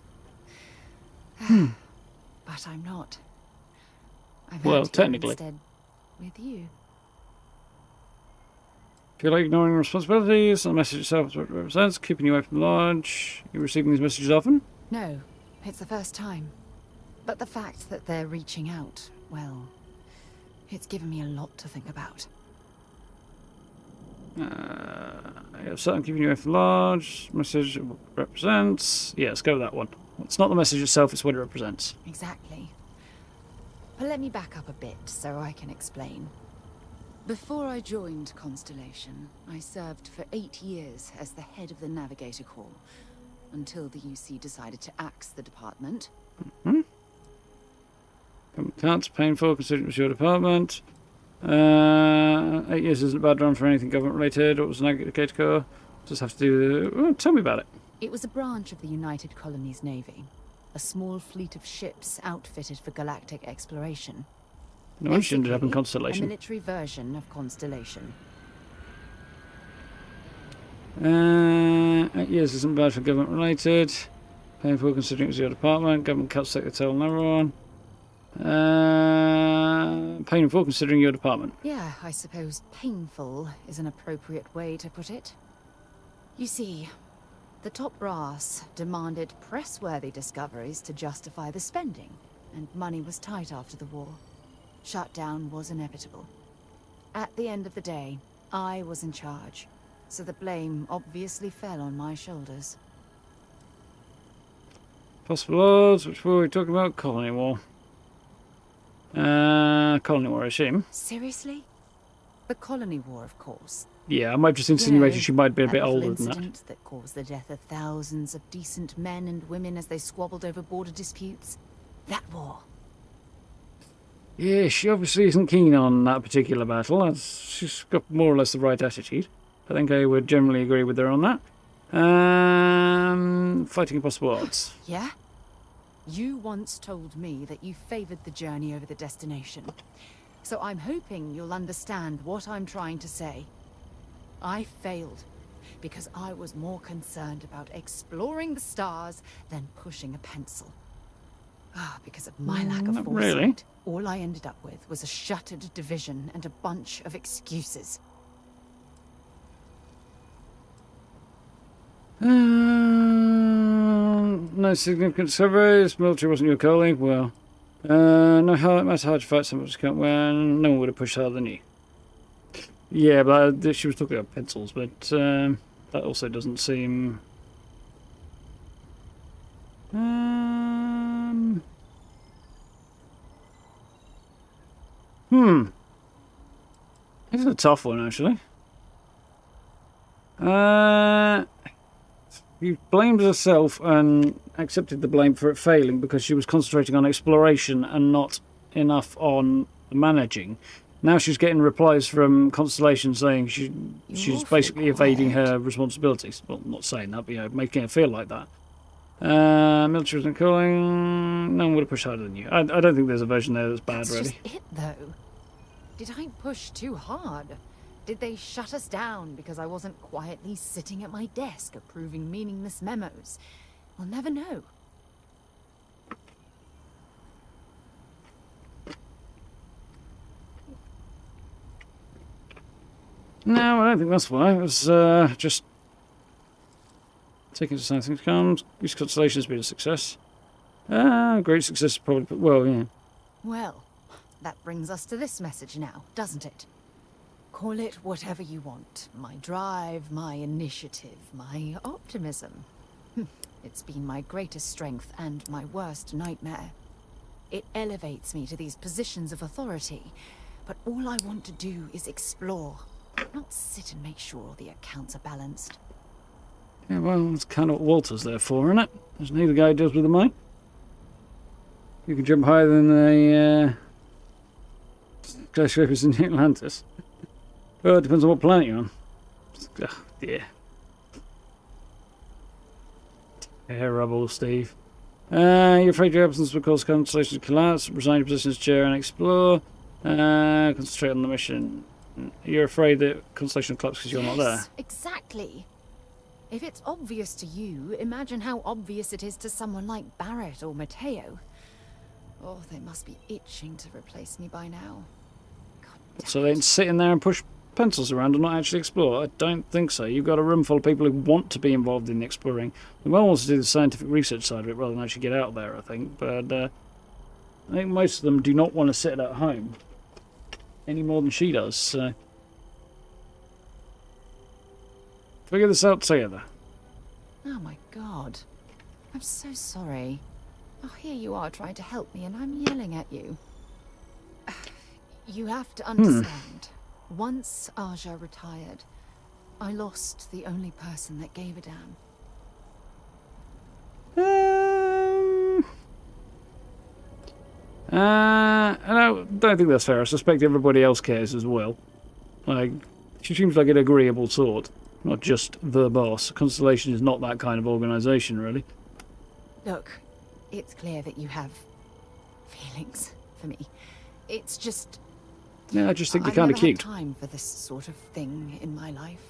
[SPEAKER 2] But I'm not.
[SPEAKER 1] Well, technically.
[SPEAKER 2] Instead with you.
[SPEAKER 1] If you like ignoring responsibilities, the message itself is what it represents, keeping you away from the lodge. Are you receiving these messages often?
[SPEAKER 2] No, it's the first time. But the fact that they're reaching out, well, it's given me a lot to think about. So I'm keeping you away from the lodge. Message represents. Yeah, let's go with that one. It's not the message itself, it's what it represents. Exactly. But let me back up a bit so I can explain. Before I joined Constellation, I served for 8 years as the head of the Navigator Corps, until the UC decided to axe the department.
[SPEAKER 1] That's painful considering it was your department. 8 years isn't a bad run for anything government related. What was the Navigator Corps? Just have to do. Tell me about it.
[SPEAKER 2] It was a branch of the United Colonies Navy, a small fleet of ships outfitted for galactic exploration.
[SPEAKER 1] No wonder she ended up in Constellation.
[SPEAKER 2] A military version of Constellation.
[SPEAKER 1] 8 years isn't bad for government related. Painful considering it was your department. Government cuts take the toll on everyone. Painful considering your department.
[SPEAKER 2] Yeah, I suppose painful is an appropriate way to put it. You see, the top brass demanded press-worthy discoveries to justify the spending, and money was tight after the war. Shutdown was inevitable. At the end of the day, I was in charge, so the blame obviously fell on my shoulders.
[SPEAKER 1] Possible odds, which were we talking about? Colony War. Colony War, I assume.
[SPEAKER 2] Seriously? The Colony War, of course.
[SPEAKER 1] Yeah, I might have just insinuated she might be a bit older than that.
[SPEAKER 2] Incident that caused the death of thousands of decent men and women as they squabbled over border disputes. That war.
[SPEAKER 1] Yeah, she obviously isn't keen on that particular battle. She's got more or less the right attitude. I think I would generally agree with her on that. Fighting impossible odds.
[SPEAKER 2] Yeah? You once told me that you favored the journey over the destination. So I'm hoping you'll understand what I'm trying to say. I failed because I was more concerned about exploring the stars than pushing a pencil. Because of my lack of foresight,
[SPEAKER 1] really.
[SPEAKER 2] All I ended up with was a shattered division and a bunch of excuses.
[SPEAKER 1] No significant discoveries. Military wasn't your calling. Well, no matter how to fight someone just can't win. No one would have pushed harder than you. Yeah, but she was talking about pencils, but that also doesn't seem. This is a tough one, actually. She blamed herself and accepted the blame for it failing because she was concentrating on exploration and not enough on managing. Now she's getting replies from Constellation saying she's basically evading her responsibilities. Well, I'm not saying that, but making her feel like that. Military isn't calling. No one would have pushed harder than you. I don't think there's a version there that's bad, really.
[SPEAKER 2] That's just it, though. Did I push too hard? Did they shut us down because I wasn't quietly sitting at my desk approving meaningless memos? We'll never know.
[SPEAKER 1] No, I don't think that's why. It was just taking to something comes. This constellation has been a success. Great success, probably. Well, yeah.
[SPEAKER 2] Well, that brings us to this message now, doesn't it? Call it whatever you want. My drive, my initiative, my optimism. It's been my greatest strength and my worst nightmare. It elevates me to these positions of authority, but all I want to do is explore. Not sit and make sure all the accounts are balanced.
[SPEAKER 1] Yeah, well, that's kind of what Walter's there for, isn't it? Isn't he the guy who deals with the money? You can jump higher than the skyscrapers in Atlantis. Well, it depends on what planet you're on. Oh, dear. Terrible, Steve. You're afraid your absence will cause Constellation to collapse. Resign your position as chair and explore. Concentrate on the mission. You're afraid that Constellation will collapse because you're not there.
[SPEAKER 2] Exactly. If it's obvious to you, imagine how obvious it is to someone like Barrett or Mateo. Oh, they must be itching to replace me by now.
[SPEAKER 1] So they can sit in there and push pencils around and not actually explore? I don't think so. You've got a room full of people who want to be involved in the exploring. The one wants to do the scientific research side of it rather than actually get out there, I think. But I think most of them do not want to sit at home any more than she does. So figure this out together.
[SPEAKER 2] Oh my god. I'm so sorry. Oh, here you are trying to help me and I'm yelling at you. You have to understand. Once Aja retired, I lost the only person that gave a damn.
[SPEAKER 1] I don't think that's fair. I suspect everybody else cares as well. Like, she seems like an agreeable sort, not just the boss. Constellation is not that kind of organisation, really.
[SPEAKER 2] Look, it's clear that you have feelings for me. It's just...
[SPEAKER 1] Yeah, I just think you're kind of cute.
[SPEAKER 2] I've never had time for this sort of thing in my life.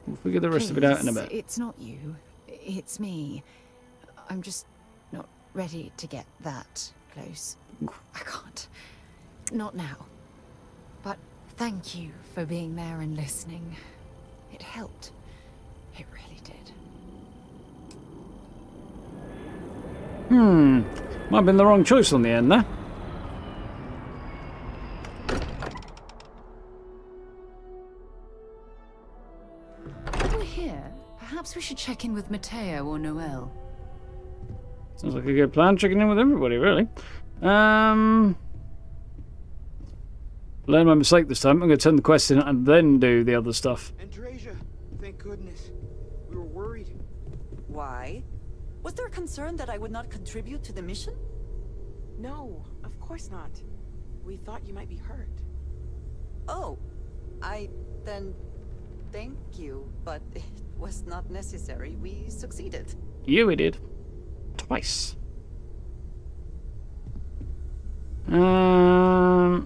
[SPEAKER 1] We'll figure the rest of it out in a bit.
[SPEAKER 2] It's not you. It's me. I'm just not ready to get that close. I can't. Not now. But thank you for being there and listening. It helped. It really did.
[SPEAKER 1] Might have been the wrong choice on the end there.
[SPEAKER 10] While we're here, perhaps we should check in with Mateo or Noel.
[SPEAKER 1] Sounds like a good plan, checking in with everybody, really. Learn my mistake this time. I'm going to turn the quest in and then do the other stuff.
[SPEAKER 21] Andreja, thank goodness. We were worried.
[SPEAKER 3] Why? Was there a concern that I would not contribute to the mission?
[SPEAKER 21] No, of course not. We thought you might be hurt.
[SPEAKER 3] Oh, then thank you, but it was not necessary. We succeeded.
[SPEAKER 1] Yeah, we did. Twice. Oh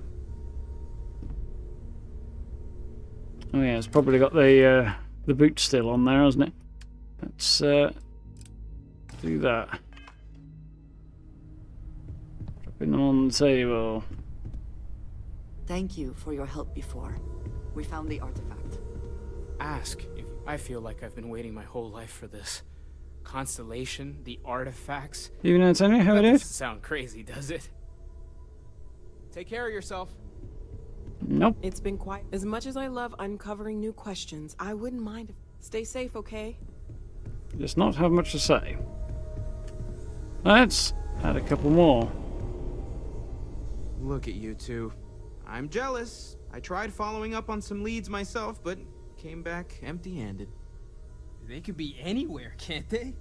[SPEAKER 1] yeah, it's probably got the boot still on there, hasn't it? Let's do that. Dropping them on the table.
[SPEAKER 3] Thank you for your help before. We found the artifact.
[SPEAKER 22] Ask if I feel like I've been waiting my whole life for this. Constellation, the artifacts.
[SPEAKER 1] You know, Antonio, how it is?
[SPEAKER 22] Doesn't sound crazy, does it? Take care of yourself.
[SPEAKER 1] Nope.
[SPEAKER 21] It's been quiet. As much as I love uncovering new questions, I wouldn't mind if... Stay safe, okay?
[SPEAKER 1] Just not have much to say. Let's add a couple more.
[SPEAKER 21] Look at you two. I'm jealous. I tried following up on some leads myself, but came back empty-handed.
[SPEAKER 22] They could be anywhere, can't they?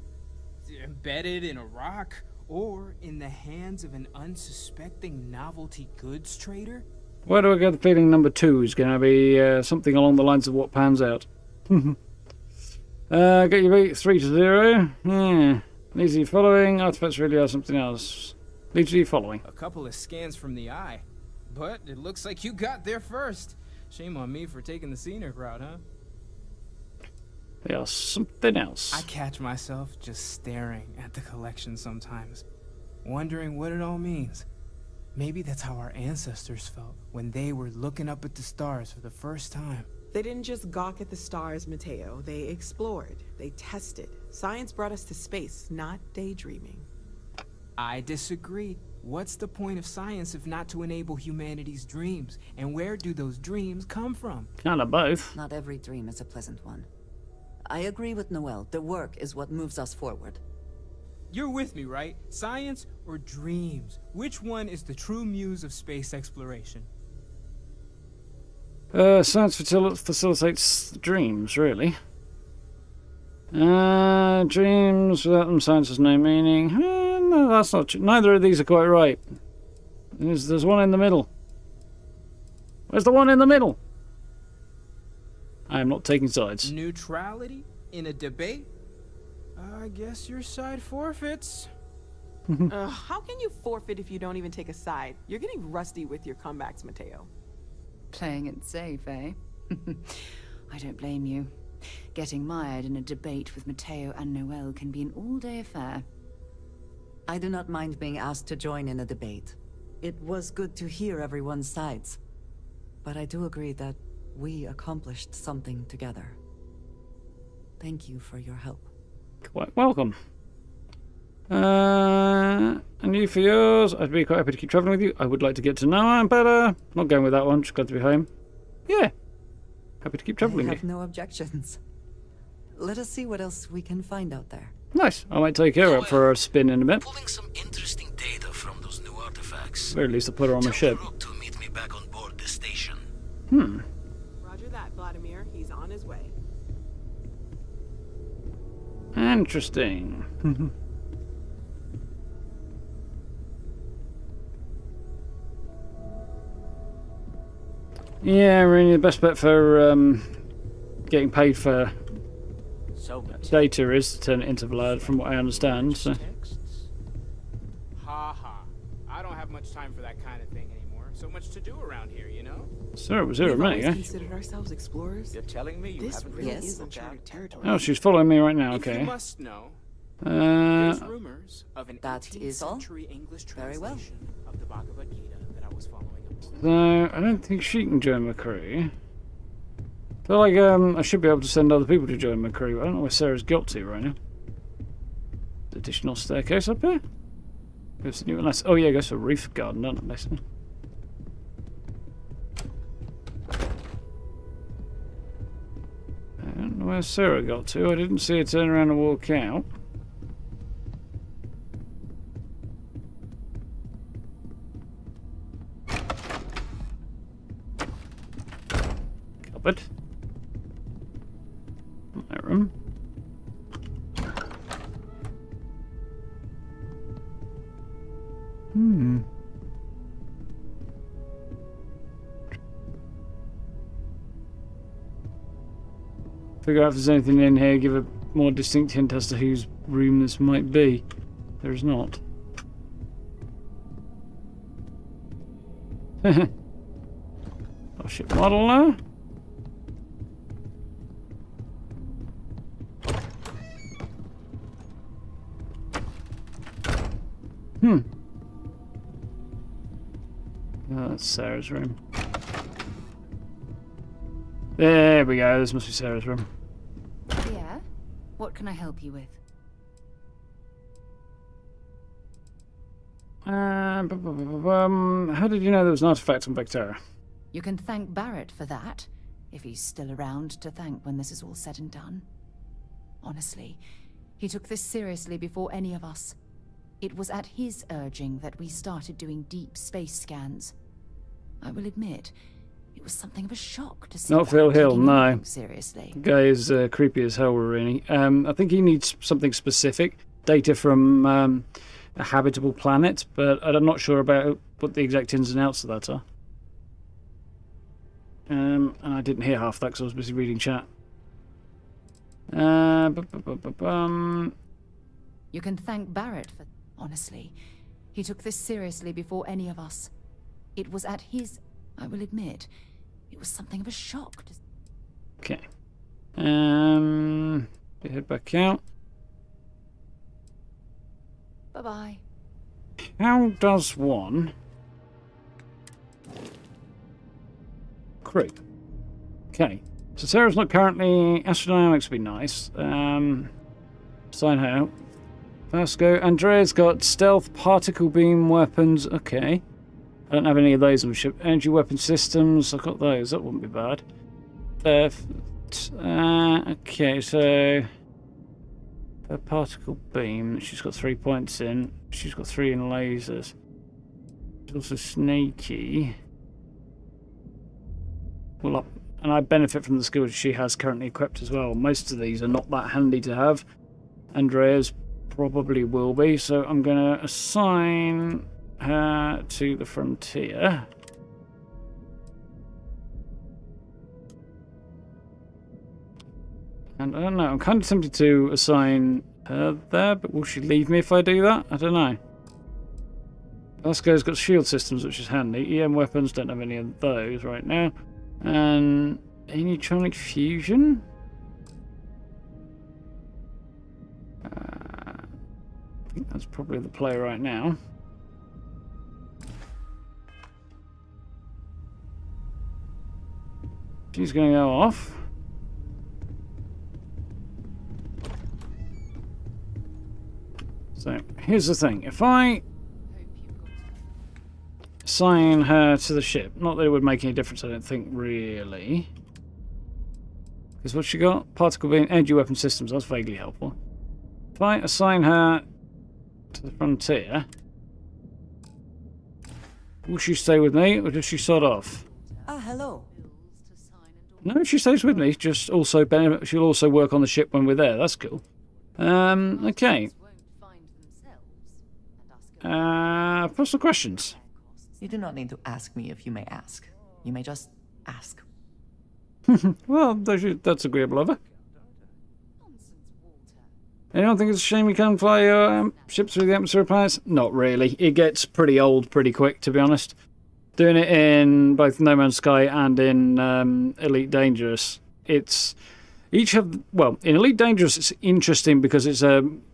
[SPEAKER 22] Embedded in a rock, or in the hands of an unsuspecting novelty goods trader?
[SPEAKER 1] Where do I get the feeling number 2 is going to be something along the lines of what pans out? Get your beat 3-0. Yeah. Leads to you following. Artifacts really are something else. Leads to you following.
[SPEAKER 22] A couple of scans from the eye. But it looks like you got there first. Shame on me for taking the scenic route, huh?
[SPEAKER 1] They are something else.
[SPEAKER 22] I catch myself just staring at the collection sometimes, wondering what it all means. Maybe that's how our ancestors felt when they were looking up at the stars for the first time.
[SPEAKER 5] They didn't just gawk at the stars, Mateo. They explored. They tested. Science brought us to space, not daydreaming.
[SPEAKER 22] I disagree. What's the point of science if not to enable humanity's dreams? And where do those dreams come from?
[SPEAKER 1] Kind of both.
[SPEAKER 3] Not every dream is a pleasant one. I agree with Noel. The work is what moves us forward.
[SPEAKER 22] You're with me, right? Science or dreams? Which one is the true muse of space exploration?
[SPEAKER 1] Science facilitates dreams, really. Dreams without them, science has no meaning. No, that's not true. Neither of these are quite right. There's one in the middle. Where's the one in the middle? I am not taking sides.
[SPEAKER 22] Neutrality in a debate? I guess your side forfeits.
[SPEAKER 5] How can you forfeit if you don't even take a side? You're getting rusty with your comebacks, Mateo.
[SPEAKER 10] Playing it safe, eh? I don't blame you. Getting mired in a debate with Mateo and Noel can be an all-day affair.
[SPEAKER 3] I do not mind being asked to join in a debate. It was good to hear everyone's sides. But I do agree that we accomplished something together. Thank you for your help.
[SPEAKER 1] Quite welcome. And you for yours. I'd be quite happy to keep travelling with you. I would like to get to know her better. Not going with that one. Just glad to be home. Yeah. Happy to keep travelling
[SPEAKER 3] I
[SPEAKER 1] with
[SPEAKER 3] have
[SPEAKER 1] you.
[SPEAKER 3] no objections. Let us see what else we can find out there.
[SPEAKER 1] Nice. I might take her up for a spin in a bit.
[SPEAKER 13] Pulling some interesting data from those new artifacts.
[SPEAKER 1] At very least I'll put her on my ship.
[SPEAKER 13] To meet me back on board the station.
[SPEAKER 5] Roger that, Vladimir. He's on his way.
[SPEAKER 1] Interesting. Yeah, really the best bet for getting paid for data is to turn it into Vlad, from what I understand. So.
[SPEAKER 22] Ha ha. I don't have much time for that kind of thing anymore. So much to do around here, you know?
[SPEAKER 1] So it was here a minute ago.
[SPEAKER 5] Considered ourselves explorers.
[SPEAKER 9] You're telling me you
[SPEAKER 5] This
[SPEAKER 9] haven't
[SPEAKER 5] really
[SPEAKER 9] really
[SPEAKER 5] is
[SPEAKER 9] looked
[SPEAKER 5] uncharted
[SPEAKER 9] out?
[SPEAKER 5] territory.
[SPEAKER 1] Oh, she's following me right now.
[SPEAKER 22] If you
[SPEAKER 1] Okay.
[SPEAKER 22] must know, there's
[SPEAKER 1] Uh,
[SPEAKER 22] rumors of an
[SPEAKER 3] That
[SPEAKER 22] 18th
[SPEAKER 3] is all?
[SPEAKER 22] century English
[SPEAKER 3] Very well.
[SPEAKER 22] translation of the Bhagavad Gita that I was following up on.
[SPEAKER 1] so I don't think she can join my crew. I feel like I should be able to send other people to join my crew. I don't know where Sarah's got to right now. Additional staircase up here. Goes to new and oh yeah, goes to Reef Garden, doesn't it, basically? I don't know where Sarah got to. I didn't see her turn around and walk out. Cupboard. My room. Figure out if there's anything in here, give a more distinct hint as to whose room this might be. There's not. Oh shit, model now? Oh, that's Sarah's room. There we go, this must be Sarah's room.
[SPEAKER 10] Yeah? What can I help you with?
[SPEAKER 1] How did you know there was an artifact on Vectera?
[SPEAKER 10] You can thank Barrett for that, if he's still around to thank when this is all said and done. Honestly, he took this seriously before any of us. It was at his urging that we started doing deep space scans. I will admit, it was something of a shock to see
[SPEAKER 1] Not Phil
[SPEAKER 10] Barrett
[SPEAKER 1] Hill,
[SPEAKER 10] taking
[SPEAKER 1] no.
[SPEAKER 10] everything seriously.
[SPEAKER 1] The guy is creepy as hell, really. I think he needs something specific. Data from a habitable planet, but I'm not sure about what the exact ins and outs of that are. And I didn't hear half that because I was busy reading chat.
[SPEAKER 2] You can thank Barrett for... Honestly, he took this seriously before any of us. It was at his... I will admit, it was something of a shock to...
[SPEAKER 1] Okay. Head back out.
[SPEAKER 2] Bye-bye.
[SPEAKER 1] How does one... crew? Okay. So Sarah's not currently... Astrodynamics would be nice. Sign her out. Vasco. Andrea's got stealth, particle beam weapons. Okay. I don't have any of those on the ship. Energy weapon systems. I've got those. That wouldn't be bad. Okay, so... a particle beam. She's got 3 points in. She's got 3 in lasers. She's also sneaky. Well, and I benefit from the skills she has currently equipped as well. Most of these are not that handy to have. Andrea's probably will be, so I'm going to assign her to the frontier. And I don't know, I'm kind of tempted to assign her there, but will she leave me if I do that? I don't know. Vasco's got shield systems, which is handy. EM weapons, don't have any of those right now. And neutronic fusion? I think that's probably the play right now. She's going to go off. So, here's the thing. If I assign her to the ship, not that it would make any difference, I don't think, really. Because what she got? Particle beam, energy weapon systems, that's vaguely helpful. If I assign her to the frontier, will she stay with me, or does she sod off?
[SPEAKER 15] Ah, hello.
[SPEAKER 1] No, she stays with me, just also she'll also work on the ship when we're there, that's cool. Okay. Personal questions.
[SPEAKER 15] You do not need to ask me if you may ask. You may just ask.
[SPEAKER 1] Well, that's agreeable of her. Anyone think it's a shame you can't fly your ship through the atmosphere of planets? Not really. It gets pretty old pretty quick, to be honest. Doing it in both No Man's Sky and in Elite Dangerous, it's... well, in Elite Dangerous, it's interesting because it's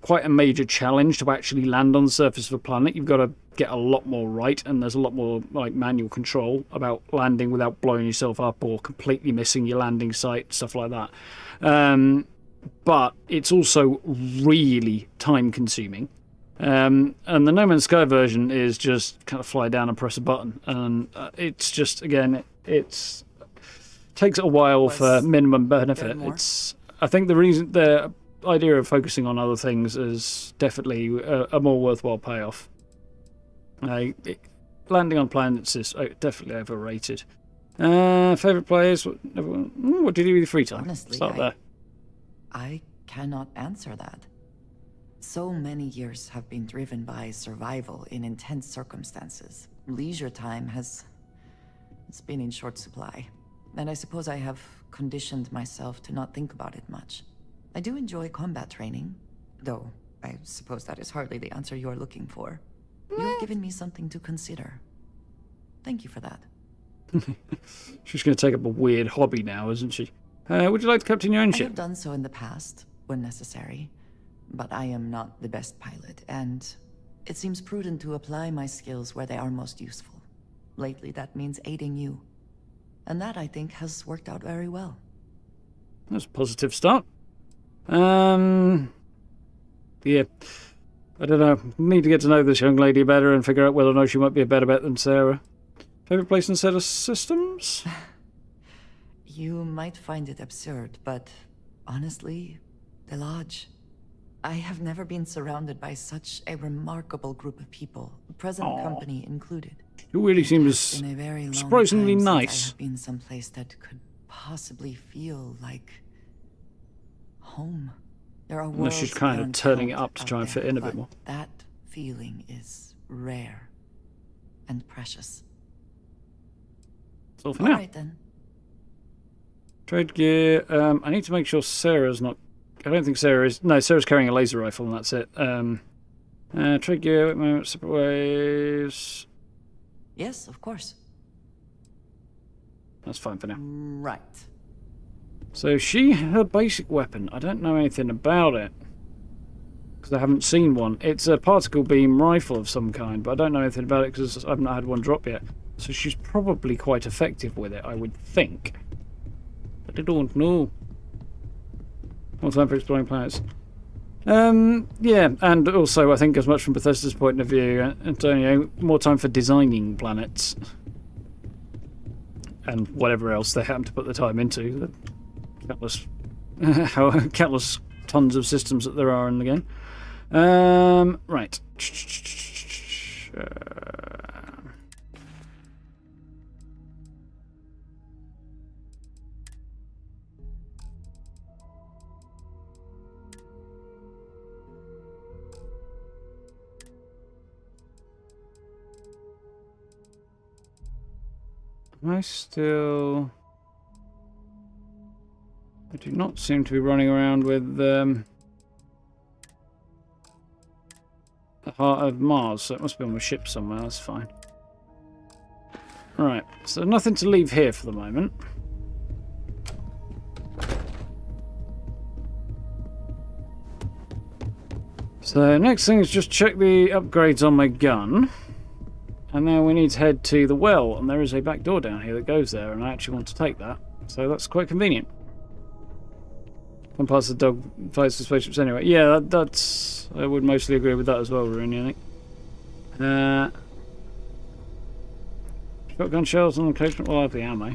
[SPEAKER 1] quite a major challenge to actually land on the surface of a planet. You've got to get a lot more right, and there's a lot more like manual control about landing without blowing yourself up or completely missing your landing site, stuff like that. But it's also really time-consuming. And the No Man's Sky version is just kind of fly down and press a button, and it's just, again, it's... takes a while for minimum benefit. I think the idea of focusing on other things is definitely a more worthwhile payoff. Landing on planets is definitely overrated. Favorite players? What do you do with your free time?
[SPEAKER 15] Honestly,
[SPEAKER 1] Start there.
[SPEAKER 15] I cannot answer that. So many years have been driven by survival in intense circumstances. Leisure time it's been in short supply. And I suppose I have conditioned myself to not think about it much. I do enjoy combat training, though I suppose that is hardly the answer you are looking for. You have given me something to consider. Thank you for that.
[SPEAKER 1] She's going to take up a weird hobby now, isn't she? Would you like to captain your own
[SPEAKER 15] I
[SPEAKER 1] ship?
[SPEAKER 15] have done so in the past, when necessary. But I am not the best pilot, and it seems prudent to apply my skills where they are most useful. Lately, that means aiding you. And that, I think, has worked out very well.
[SPEAKER 1] That's a positive start. Yeah. I don't know. Need to get to know this young lady better and figure out whether or not she might be a better bet than Sarah. Favorite place in set of systems?
[SPEAKER 15] You might find it absurd, but honestly, the Lodge. I have never been surrounded by such a remarkable group of people, present company included.
[SPEAKER 1] You really seem surprisingly
[SPEAKER 15] I
[SPEAKER 1] nice.
[SPEAKER 15] have been someplace that could possibly feel like home. There are
[SPEAKER 1] Unless she's kind of turning it up to try and fit in a bit more.
[SPEAKER 15] That feeling is rare and precious.
[SPEAKER 1] That's all for now.
[SPEAKER 15] Right then.
[SPEAKER 1] Trade gear. I need to make sure Sarah's not... I don't think Sarah is... No, Sarah's carrying a laser rifle and that's it. Trade gear, separate ways...
[SPEAKER 15] Yes, of course.
[SPEAKER 1] That's fine for now.
[SPEAKER 15] Right.
[SPEAKER 1] So her basic weapon, I don't know anything about it. Because I haven't seen one. It's a particle beam rifle of some kind, but I don't know anything about it because I've not had one drop yet. So she's probably quite effective with it, I would think. But I don't know. More time for exploring planets. Yeah, and also I think as much from Bethesda's point of view, Antonio, more time for designing planets. And whatever else they happen to put the time into. The countless tons of systems that there are in the game. Right. I do not seem to be running around with the heart of Mars, so it must be on my ship somewhere, that's fine. Right, so nothing to leave here for the moment. So next thing is just check the upgrades on my gun. And then we need to head to the well, and there is a back door down here that goes there, and I actually want to take that. So that's quite convenient. One part of the dog fights the spaceships anyway. Yeah, that's... I would mostly agree with that as well, Rooney, I think. Shotgun shells on the occasion. Well, I have the ammo.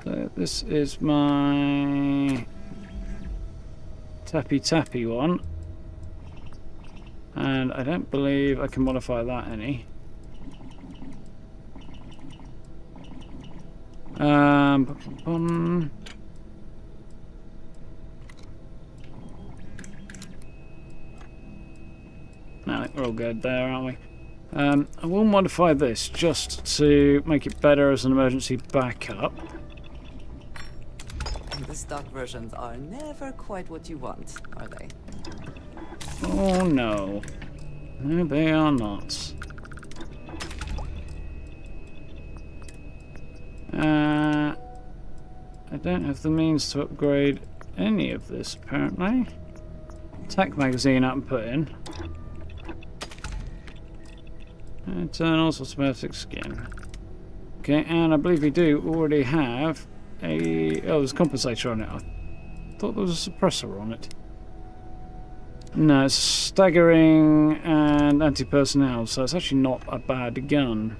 [SPEAKER 1] So this is my tappy one. And I don't believe I can modify that any. No, I think we're all good there, aren't we? I will modify this just to make it better as an emergency backup.
[SPEAKER 15] The stock versions are never quite what you want, are they?
[SPEAKER 1] Oh no. No, they are not. I don't have the means to upgrade any of this, apparently. Tech magazine up and put in. Internals, automatic skin. Okay, and I believe we do already have a... Oh, there's a compensator on it. I thought there was a suppressor on it. No, it's staggering and anti-personnel, so it's actually not a bad gun.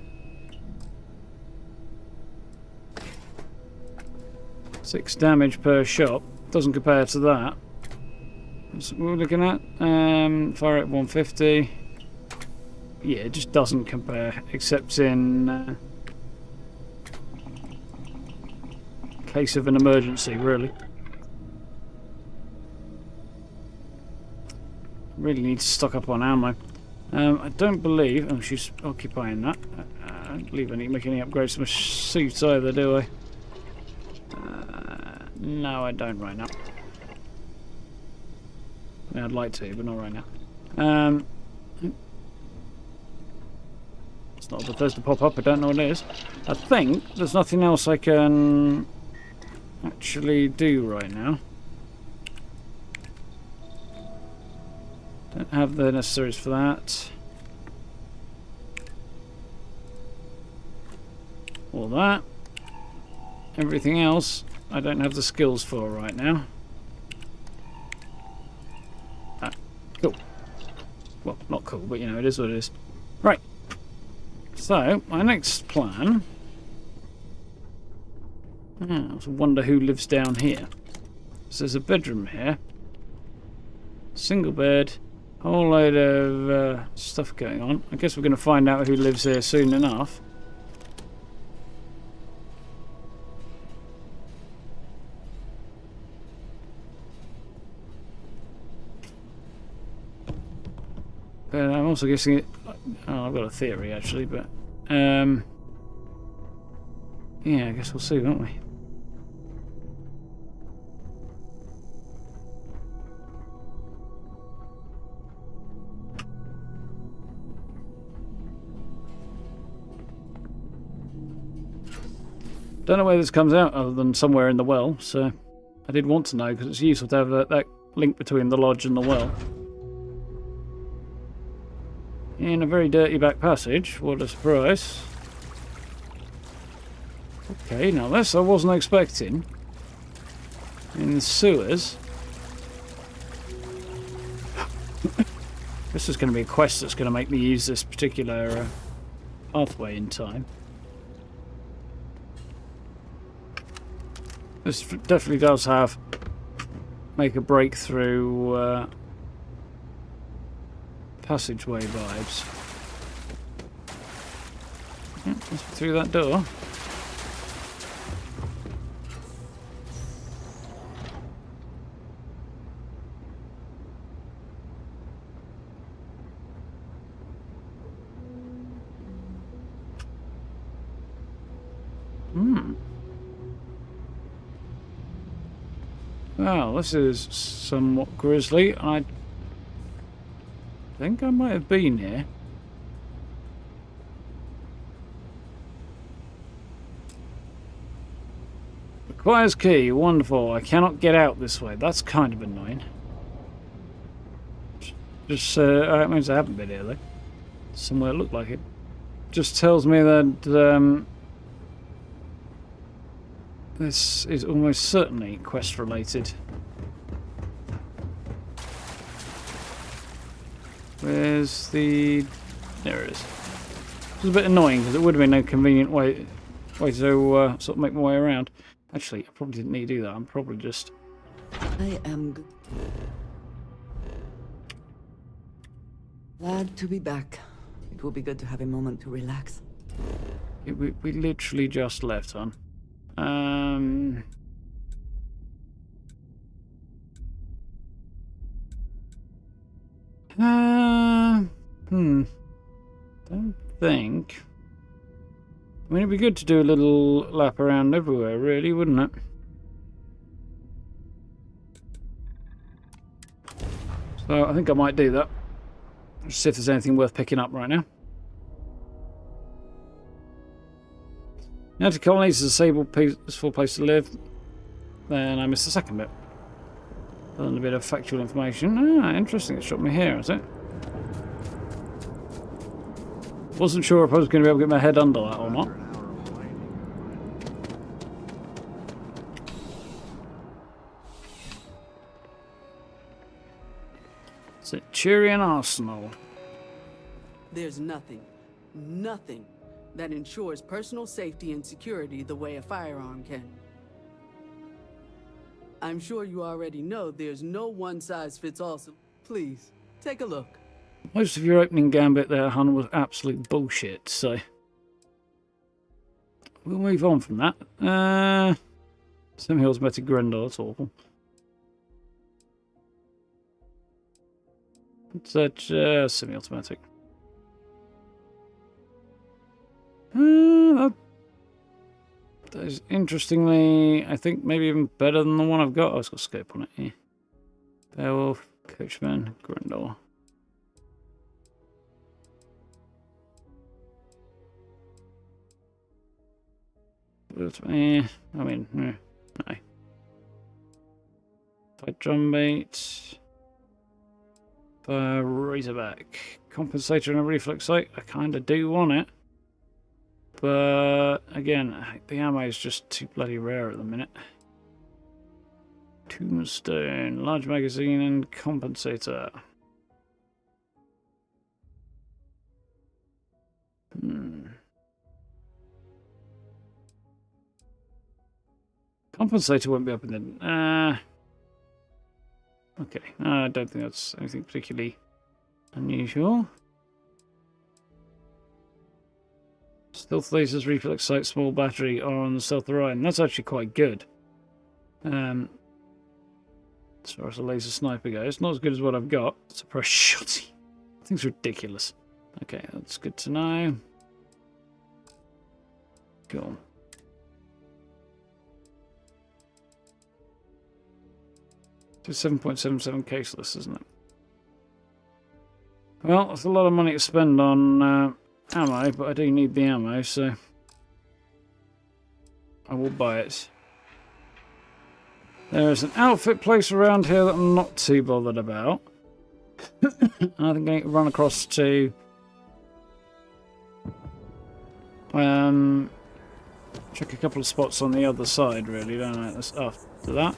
[SPEAKER 1] 6 damage per shot. Doesn't compare to that. That's what we're looking at. Fire rate 150. Yeah, it just doesn't compare, except in case of an emergency, really. Really need to stock up on ammo. I don't believe... Oh, she's occupying that. I don't believe I need to make any upgrades to my suit either, do I? No, I don't right now. I mean, I'd like to, but not right now. It's not a Bethesda pop-up, I don't know what it is. I think there's nothing else I can actually do right now. Don't have the necessaries for that. All that. Everything else I don't have the skills for right now. Ah, cool. Well, not cool, but you know, it is what it is. Right. So, my next plan... I wonder who lives down here. So there's a bedroom here. Single bed. Whole load of stuff going on. I guess we're going to find out who lives here soon enough. But I'm also guessing it... Oh, I've got a theory, actually, but... yeah, I guess we'll see, won't we? Don't know where this comes out other than somewhere in the well, so I did want to know because it's useful to have that link between the lodge and the well. In a very dirty back passage, what a surprise. Okay, now this I wasn't expecting. In the sewers. This is going to be a quest that's going to make me use this particular pathway in time. This definitely does have make a breakthrough passageway vibes. Yeah, let's go through that door. Well, this is somewhat grisly. I think I might have been here. Requires key. Wonderful. I cannot get out this way. That's kind of annoying. Just, it means I haven't been here, though. Somewhere it looked like it. Just tells me that, this is almost certainly quest related. Where's the... There it is. It's a bit annoying because it would have been a convenient way to sort of make my way around. Actually, I probably didn't need to do that. I'm probably just...
[SPEAKER 15] I am glad to be back. It will be good to have a moment to relax.
[SPEAKER 1] We literally just left, hon. Don't think. I mean, it'd be good to do a little lap around everywhere, really, wouldn't it? So I think I might do that. Just see if there's anything worth picking up right now. Anti-colonies is a stable, peaceful place to live. Then I missed the second bit. Learned a bit of factual information. Ah, interesting. It's shot me here, is it? Wasn't sure if I was going to be able to get my head under that or not. It's a Turian arsenal.
[SPEAKER 4] There's nothing that ensures personal safety and security the way a firearm can. I'm sure you already know there's no one-size-fits-all, so please, take a look.
[SPEAKER 1] Most of your opening gambit there, hun, was absolute bullshit, so... We'll move on from that. Semi-Hills Metal Grendel, that's awful. What's that? Semi-automatic. That is interestingly, I think maybe even better than the one I've got. Oh, it's got scope on it, yeah. Beowulf, Coachman, Grendel. I mean, no. Fight Drumbait. Razorback. Compensator and a reflex sight. I kind of do want it. But, again, the ammo is just too bloody rare at the minute. Tombstone, large magazine, and compensator. Compensator won't be up in the... okay, I don't think that's anything particularly unusual. Stealth lasers, reflex sight, small battery are on the Stealth Orion. That's actually quite good. As far as a laser sniper goes, not as good as what I've got. It's a pretty shoddy Thing's ridiculous. Okay, that's good to know. Cool. It's 7.77 caseless, isn't it? Well, that's a lot of money to spend on ammo, but I do need the ammo, so I will buy it. There's an outfit place around here that I'm not too bothered about. I think I need to run across to check a couple of spots on the other side, really, don't I? That's after that.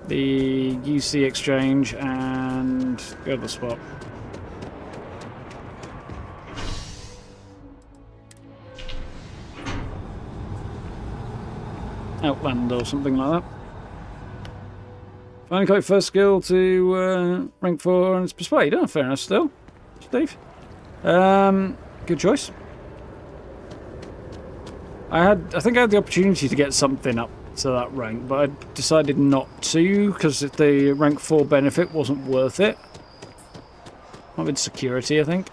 [SPEAKER 1] The UC exchange and the other spot. Outland or something like that. Finally got your first skill to rank 4 and it's Persuade. Oh, fair enough still. Steve. Good choice. I think I had the opportunity to get something up to that rank, but I decided not to because the rank 4 benefit wasn't worth it. Might have been security, I think.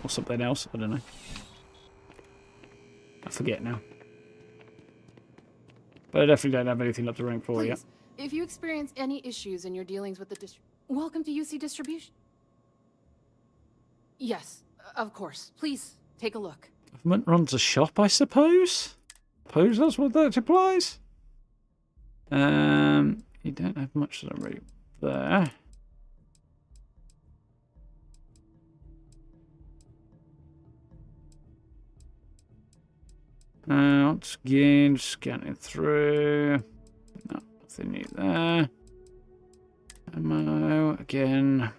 [SPEAKER 1] Or something else, I don't know. I forget now. But I definitely don't have anything up to rank 4 yet.
[SPEAKER 8] If you experience any issues in your dealings with the welcome to UC Distribution. Yes, of course. Please, take a look.
[SPEAKER 1] Government runs a shop, I suppose? Suppose that's what that implies? You don't have much to read there. Once again, scanning through. No, nothing new there. Ammo, again.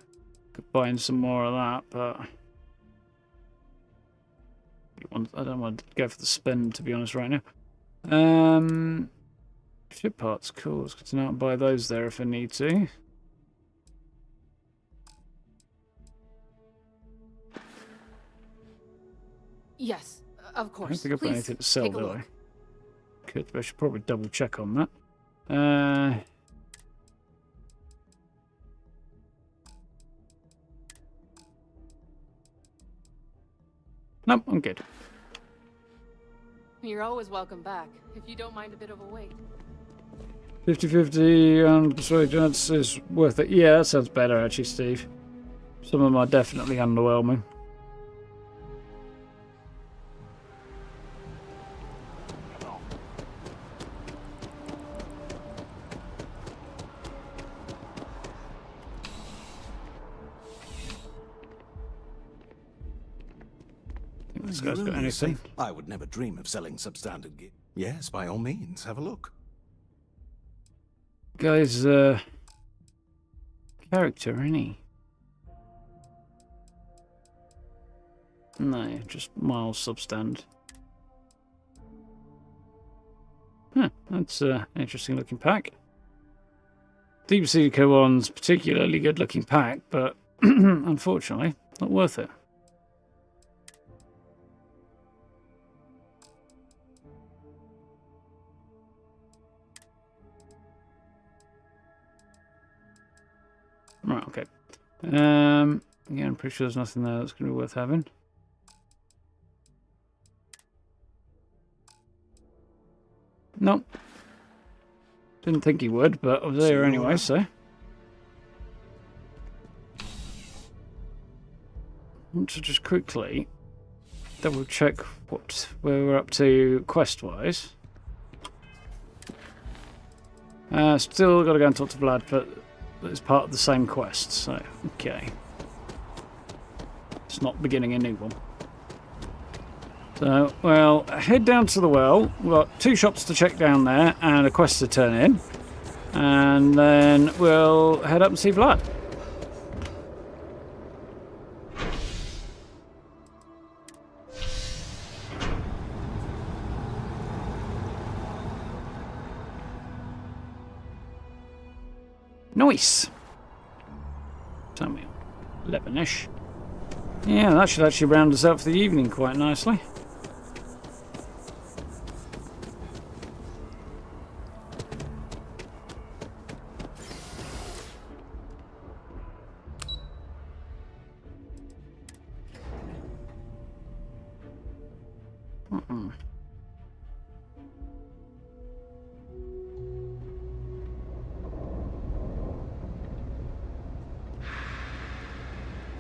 [SPEAKER 1] Could buy in some more of that, but I don't want to go for the spend, to be honest, right now. Ship parts, cool. It's good to know and buy those there if I need to.
[SPEAKER 8] Yes, of course.
[SPEAKER 1] I don't think I've got anything to sell, do I? Could, but I should probably double check on that. Nope, I'm good.
[SPEAKER 8] You're always welcome back, if you don't mind a bit of a wait.
[SPEAKER 1] 50-50 and Persuade chance is worth it. Yeah, that sounds better actually, Steve. Some of them are definitely underwhelming. This guy's got anything.
[SPEAKER 16] I would never dream of selling substandard gear. Yes, by all means, have a look.
[SPEAKER 1] Guy's character, isn't he? No, just mild substandard. Huh, that's an interesting looking pack. Deep Sea Koan's particularly good looking pack, but unfortunately, not worth it. Right, okay. Yeah, I'm pretty sure there's nothing there that's going to be worth having. Nope. Didn't think he would, but I was there anyway, so. I want to just quickly double check where we're up to quest-wise. Still got to go and talk to Vlad, but it's part of the same quest, so okay. It's not beginning a new one. So, well, head down to the well. We've got 2 shops to check down there and a quest to turn in. And then we'll head up and see Vlad. Nice. Tell me, 11-ish. Yeah, that should actually round us out for the evening quite nicely.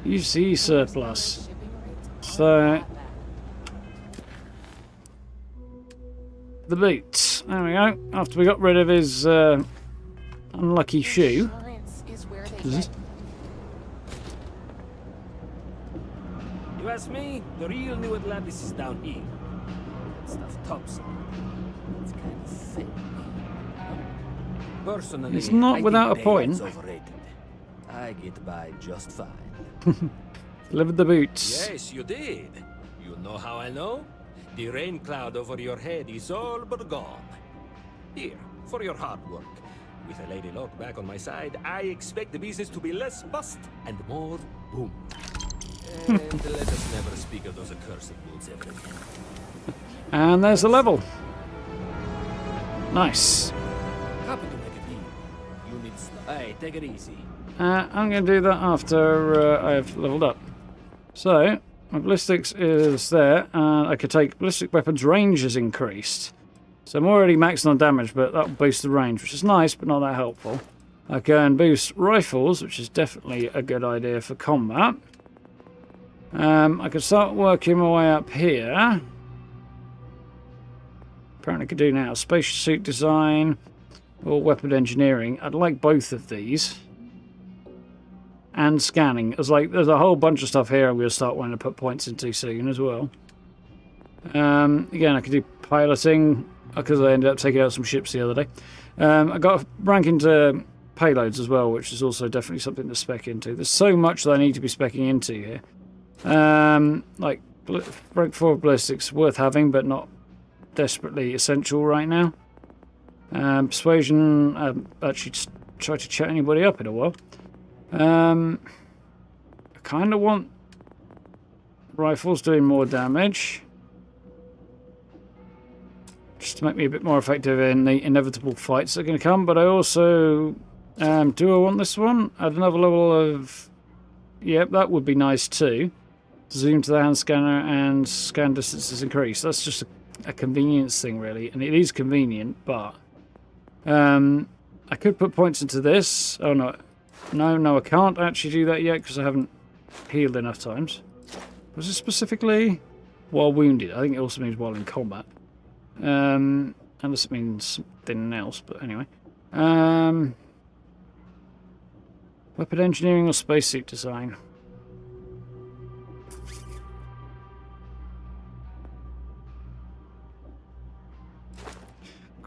[SPEAKER 1] UC surplus. So the boots. There we go. After we got rid of his unlucky shoe.
[SPEAKER 12] You ask me, the real New Atlantis is down here. That stuff tops. It's kind of sick. Personally,
[SPEAKER 1] It's not
[SPEAKER 12] I
[SPEAKER 1] without
[SPEAKER 12] think
[SPEAKER 1] a point.
[SPEAKER 12] daylight's overrated. I get by just fine.
[SPEAKER 1] Delivered the boots.
[SPEAKER 12] Yes, you did. You know how I know? The rain cloud over your head is all but gone. Here, for your hard work. With a Lady Locke back on my side, I expect the business to be less bust and more boom. And let us never speak of those accursed wolves ever again.
[SPEAKER 1] And there's the level. Nice.
[SPEAKER 12] Happy to make a deal. You need hey, take it easy.
[SPEAKER 1] I'm going to do that after I've leveled up. So, my ballistics is there, and I could take ballistic weapons range is increased. So I'm already maxed on damage, but that'll boost the range, which is nice, but not that helpful. I can boost rifles, which is definitely a good idea for combat. I could start working my way up here. Apparently I could do now spacesuit design or weapon engineering. I'd like both of these. And scanning. There's a whole bunch of stuff here I'm going to start wanting to put points into soon as well. Again, I could do piloting, because I ended up taking out some ships the other day. I got a rank into payloads as well, which is also definitely something to spec into. There's so much that I need to be specking into here. Like rank 4 ballistics worth having, but not desperately essential right now. Persuasion, actually tried to chat anybody up in a while. I kind of want rifles doing more damage, just to make me a bit more effective in the inevitable fights that are going to come. But I also do I want this one at another level of, yep, that would be nice too. Zoom to the hand scanner and scan distances increase. That's just a convenience thing really, and it is convenient, but I could put points into this. Oh no, I can't actually do that yet because I haven't healed enough times. Was it specifically while wounded? I think it also means while in combat. Unless it means something else, but anyway. Weapon engineering or spacesuit design?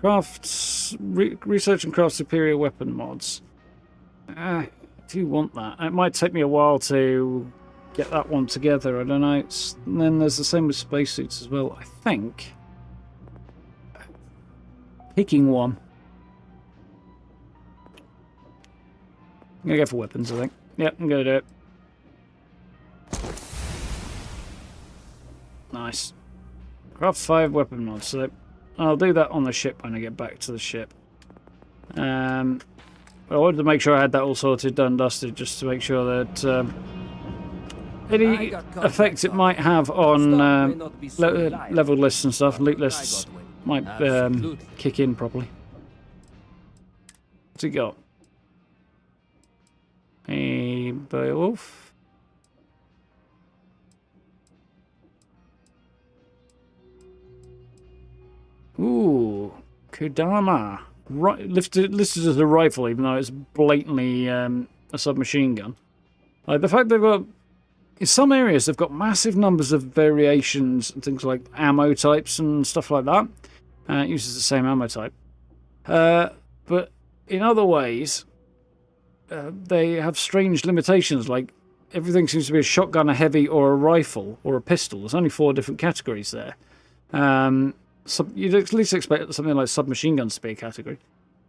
[SPEAKER 1] Research and craft superior weapon mods. I do want that. It might take me a while to get that one together. I don't know. And then there's the same with spacesuits as well. I think picking one. I'm gonna go for weapons. I think. Yep, I'm gonna do it. Nice. Craft 5 weapon mods. So I'll do that on the ship when I get back to the ship. I wanted to make sure I had that all sorted, done, dusted, just to make sure that any effects it might have on level lists and stuff, loot lists, might kick in properly. What's he got? A Beowulf. Ooh, Kodama. Listed as a rifle, even though it's blatantly a submachine gun. Like the fact they've got, in some areas, they've got massive numbers of variations and things like ammo types and stuff like that. It uses the same ammo type. But in other ways, they have strange limitations. Like everything seems to be a shotgun, a heavy, or a rifle, or a pistol. There's only 4 different categories there. You'd at least expect something like submachine guns to be a category.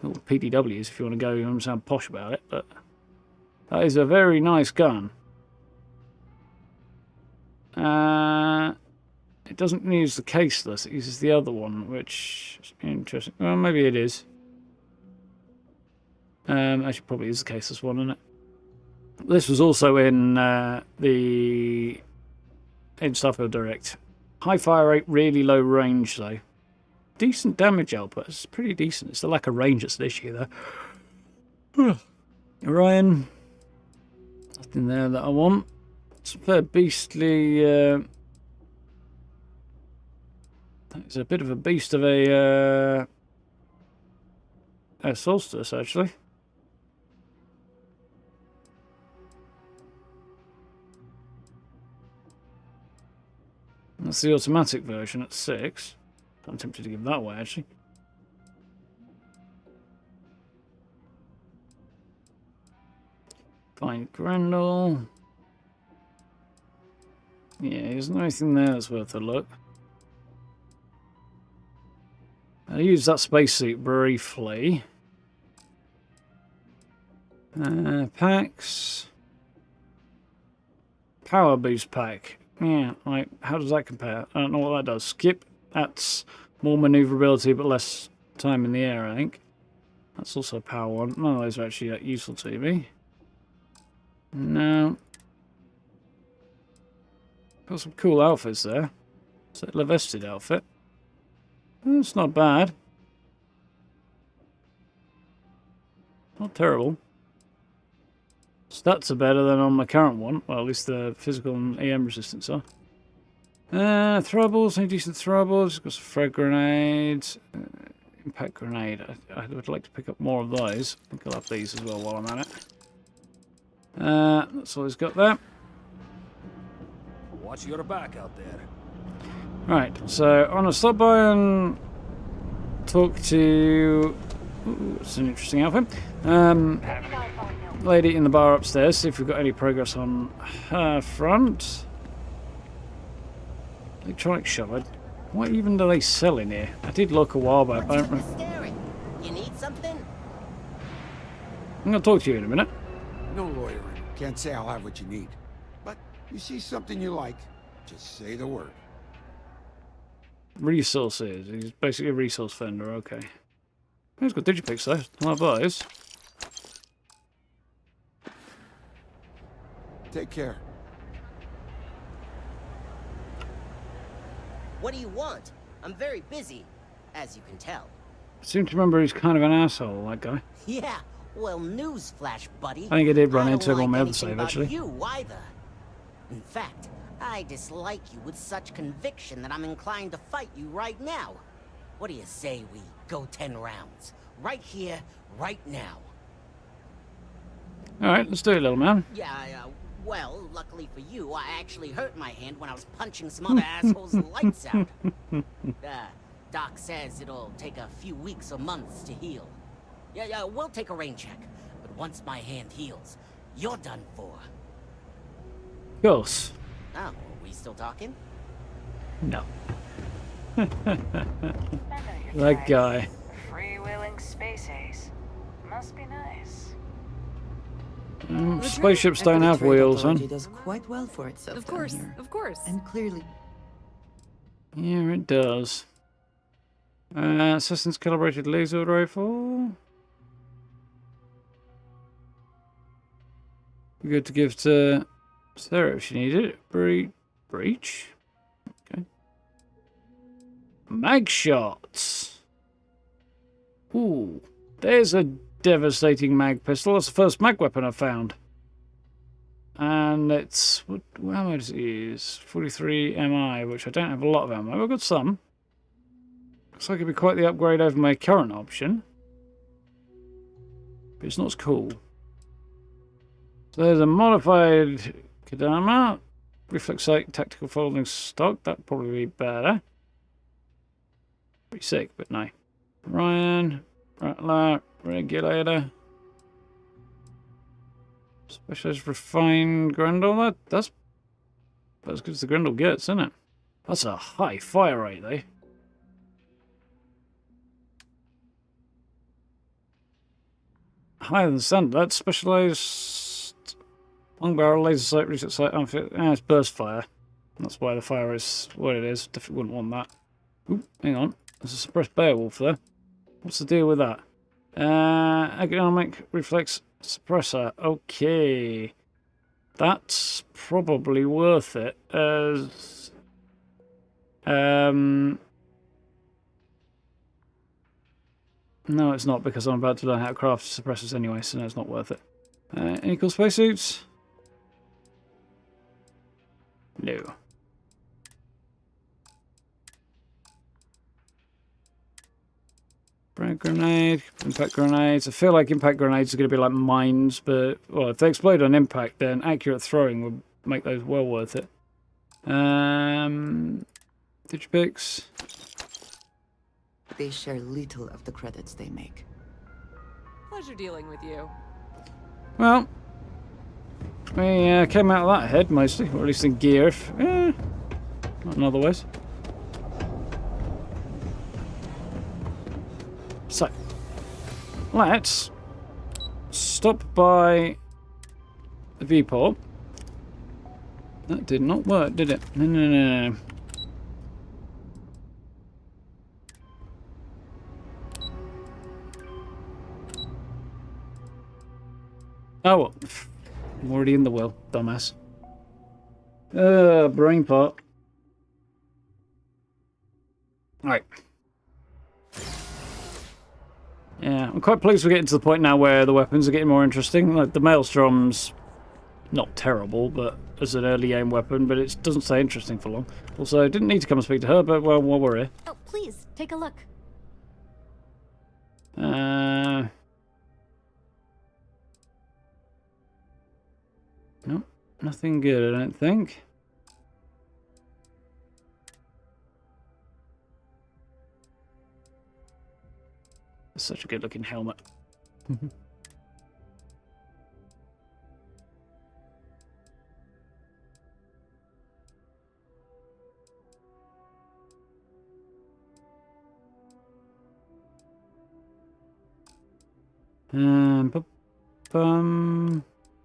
[SPEAKER 1] Or PDWs if you want to go and sound posh about it, but that is a very nice gun. It doesn't use the caseless, it uses the other one, which is interesting. Well, maybe it is. Actually, probably is the caseless one, isn't it? This was also in Starfield Direct. High fire rate, really low range though. Decent damage output. It's pretty decent. It's the lack of range that's an issue there. Orion. Nothing there that I want. It's a fair beastly... It's a bit of a beast of a solstice, actually. That's the automatic version at 6. I'm tempted to give that away, actually. Find Grendel. Yeah, there's nothing there that's worth a look. I used that spacesuit briefly. Packs. Power boost pack. Yeah, like, how does that compare? I don't know what that does. Skip, that's more maneuverability but less time in the air, I think. That's also a power one. None of those are actually useful to me. No. Got some cool outfits there. Settler vested outfit. It's not bad. Not terrible. Stats are better than on my current one. Well, at least the physical and EM resistance are. Throwables, any decent throwables. Got some frag grenades. Impact grenade. I would like to pick up more of those. I think I'll have these as well while I'm at it. That's all he's got there.
[SPEAKER 12] Watch your back out there.
[SPEAKER 1] Right, so I'm gonna stop by and talk to... Ooh, it's an interesting outfit. Lady in the bar upstairs, see if we've got any progress on her front. Electronic shard. What even do they sell in here? I did look a while back, but I don't remember.
[SPEAKER 7] You need something?
[SPEAKER 1] I'm gonna talk to you in a minute.
[SPEAKER 18] No lawyering. Can't say I'll have what you need. But you see something you like, just say the word.
[SPEAKER 1] Resources. He's basically a resource vendor, okay. He's got digipix though. I'll have those.
[SPEAKER 18] Take care.
[SPEAKER 7] What do you want? I'm very busy, as you can tell.
[SPEAKER 1] I seem to remember he's kind of an asshole, that guy.
[SPEAKER 7] Yeah, well, newsflash, buddy.
[SPEAKER 1] I think I did run into him
[SPEAKER 7] like
[SPEAKER 1] on my other
[SPEAKER 7] anything
[SPEAKER 1] save,
[SPEAKER 7] about
[SPEAKER 1] actually.
[SPEAKER 7] You either. In fact, I dislike you with such conviction that I'm inclined to fight you right now. What do you say we go 10 rounds? Right here, right now.
[SPEAKER 1] Alright, let's do it, little man.
[SPEAKER 7] Yeah, well, luckily for you, I actually hurt my hand when I was punching some other assholes' lights out. Doc says it'll take a few weeks or months to heal. Yeah, we'll take a rain check. But once my hand heals, you're done for.
[SPEAKER 1] Of course.
[SPEAKER 7] Oh, are we still talking?
[SPEAKER 1] No. That guy.
[SPEAKER 6] Freewheeling space ace. Must be nice.
[SPEAKER 1] Spaceships don't have wheels, huh?
[SPEAKER 3] Does quite well for itself.
[SPEAKER 8] Of course, of course.
[SPEAKER 3] And clearly.
[SPEAKER 1] Yeah, it does. Assassin's calibrated laser rifle. Good to give to Sarah if she needed it. Breach. Okay. Mag shots. Ooh, there's a devastating mag pistol. That's the first mag weapon I've found. And it's... how much does it use? 43 MI, which I don't have a lot of ammo. I've got some. Looks like it'd be quite the upgrade over my current option. But it's not as cool. So there's a modified Kadama. Reflex sight, tactical folding stock. That'd probably be better. Pretty sick, but no. Ryan. Rattler. Regulator. Specialized refined Grendel. That's as good as the Grendel gets, isn't it? That's a high fire rate, though. Higher than standard. That's specialized long barrel laser sight, research sight, unfit. It's burst fire. That's why the fire is what it is. Definitely wouldn't want that. Oop, hang on. There's a suppressed Beowulf there. What's the deal with that? Economic reflex suppressor. Okay. That's probably worth it as No, it's not, because I'm about to learn how to craft suppressors anyway, so no, it's not worth it. Any cool spacesuits? No. Frag grenade, impact grenades. I feel like impact grenades are going to be like mines, but well, if they explode on impact, then accurate throwing would make those well worth it. Digipix.
[SPEAKER 15] They share little of the credits they make.
[SPEAKER 11] Pleasure dealing with you.
[SPEAKER 1] Well, we came out of that ahead mostly, or at least in gear. Not in other ways. So, let's stop by the viewport. That did not work, did it? No. Oh, well. I'm already in the well, dumbass. Brain part. Right. Yeah, I'm quite pleased we're getting to the point now where the weapons are getting more interesting. Like, the Maelstrom's not terrible, but as an early aim weapon, but it doesn't stay interesting for long. Also, didn't need to come and speak to her, but well, while we're here.
[SPEAKER 19] Oh, please, take a look.
[SPEAKER 1] Nope, nothing good, I don't think. Such a good looking helmet.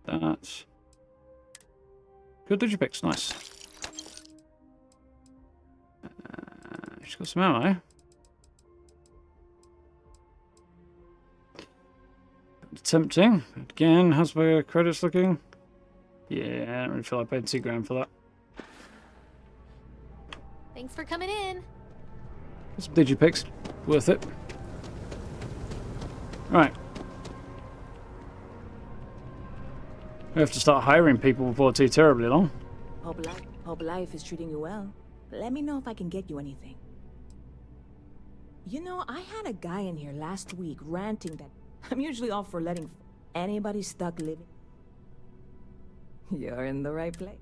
[SPEAKER 1] That's good. Digipix, nice. She's got some ammo. Tempting. Again, how's my credits looking? Yeah, I don't really feel like paying $2 for that.
[SPEAKER 19] Thanks for coming in.
[SPEAKER 1] Some Digipix. Worth it. Right. We have to start hiring people before too terribly long.
[SPEAKER 23] Hope life is treating you well. Let me know if I can get you anything. You know, I had a guy in here last week ranting that I'm usually all for letting anybody stuck living. You're in the right place.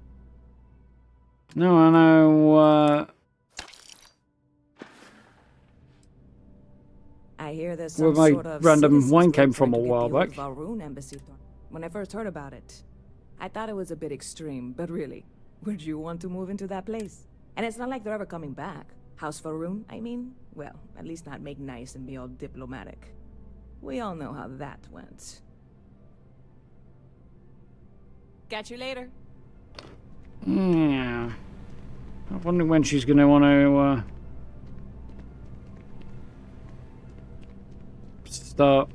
[SPEAKER 1] No, I know.
[SPEAKER 23] I hear there's
[SPEAKER 1] Where
[SPEAKER 23] some
[SPEAKER 1] my
[SPEAKER 23] sort of
[SPEAKER 1] random wine
[SPEAKER 23] citizens
[SPEAKER 1] came from a
[SPEAKER 23] trying to get
[SPEAKER 1] while
[SPEAKER 23] the old
[SPEAKER 1] back.
[SPEAKER 23] Valrune embassy. When I first heard about it, I thought it was a bit extreme, but really, would you want to move into that place? And it's not like they're ever coming back. House Valrune, I mean? Well, at least not make nice and be all diplomatic. We all know how that went. Catch you later.
[SPEAKER 1] Yeah. I'm wondering when she's going to want to start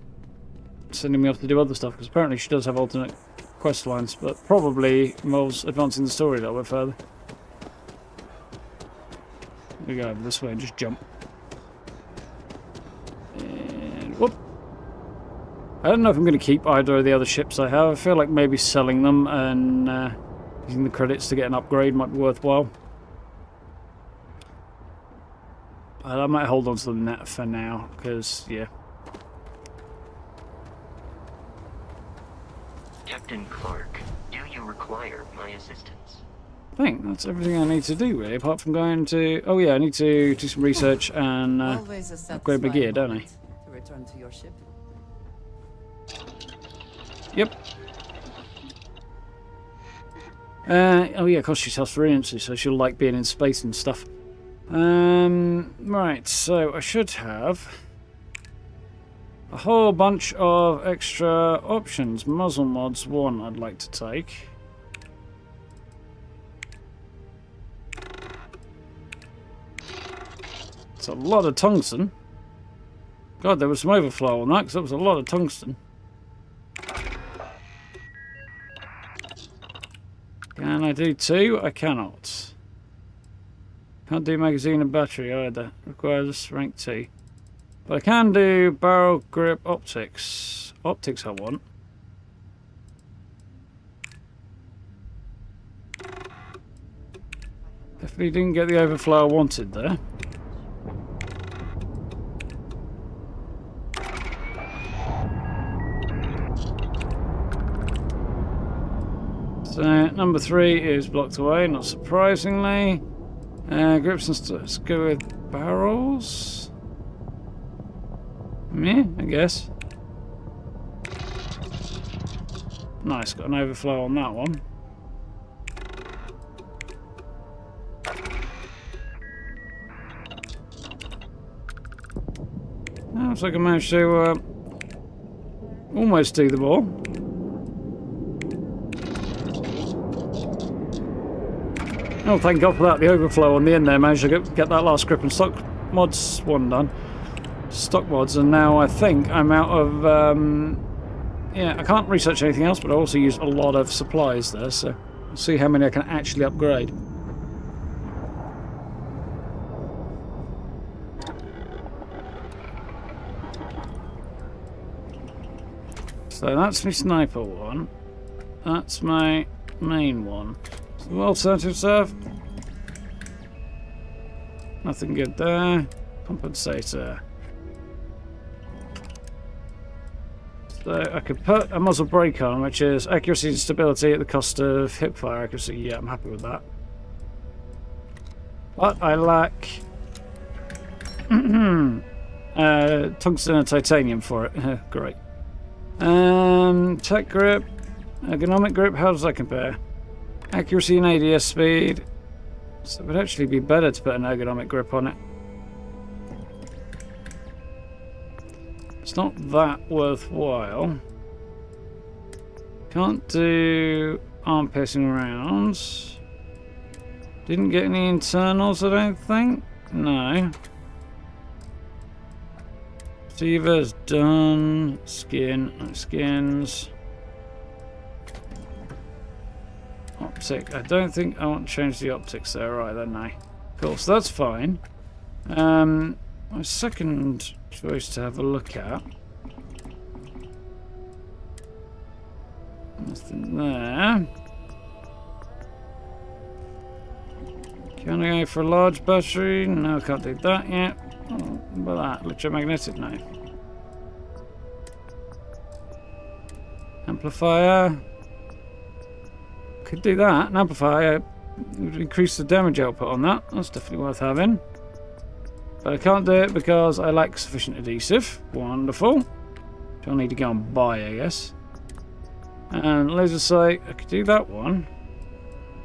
[SPEAKER 1] sending me off to do other stuff, because apparently she does have alternate quest lines, but probably involves advancing the story a little bit further. We go over this way and just jump. And whoop. I don't know if I'm going to keep either of the other ships I have. I feel like maybe selling them and using the credits to get an upgrade might be worthwhile. But I might hold on to them for now, because, yeah.
[SPEAKER 24] Captain Clark, do you require my assistance?
[SPEAKER 1] I think that's everything I need to do, really, apart from going to... Oh, yeah, I need to do some research and upgrade my gear, don't I?
[SPEAKER 3] To return to your ship.
[SPEAKER 1] Yep. Oh, yeah, because she's Husfariancy, so she'll like being in space and stuff. Right, so I should have a whole bunch of extra options. Muzzle mods 1 I'd like to take. It's a lot of tungsten. God, there was some overflow on that, because that was a lot of tungsten. Can I do 2? I cannot. Can't do magazine and battery either. Requires rank T. But I can do barrel grip optics. Optics I want. Definitely didn't get the overflow I wanted there. So number 3 is blocked away, not surprisingly. Grips and stuff. Let's go with barrels. Yeah, I guess. Nice, got an overflow on that one. Looks like I managed to almost do the ball. Oh, thank God for that. The overflow on the end there managed to get that last grip and stock mods one done. Stock mods, and now I think I'm out of... yeah, I can't research anything else, but I also used a lot of supplies there, so we'll see how many I can actually upgrade. So that's my sniper one. That's my main one. So the alternative stuff. Nothing good there. Compensator. So I could put a muzzle brake on, which is accuracy and stability at the cost of hipfire accuracy. Yeah, I'm happy with that. But I lack tungsten and titanium for it. Great. Tech grip, ergonomic grip, how does that compare? Accuracy and ADS speed. So it would actually be better to put an ergonomic grip on it. It's not that worthwhile. Can't do arm piercing rounds. Didn't get any internals, I don't think. No. Stever's done. Skin, no skins. Optic. I don't think I want to change the optics there, right then, no. Cool, so that's fine. My second choice to have a look at. Nothing there. Can I go for a large battery? No, I can't do that yet. Oh, what about that? Electromagnetic? No. Amplifier. Could do that. An amplifier would increase the damage output on that. That's definitely worth having. But I can't do it because I lack sufficient adhesive. Wonderful. Which I'll need to go and buy, I guess. And laser sight. I could do that one.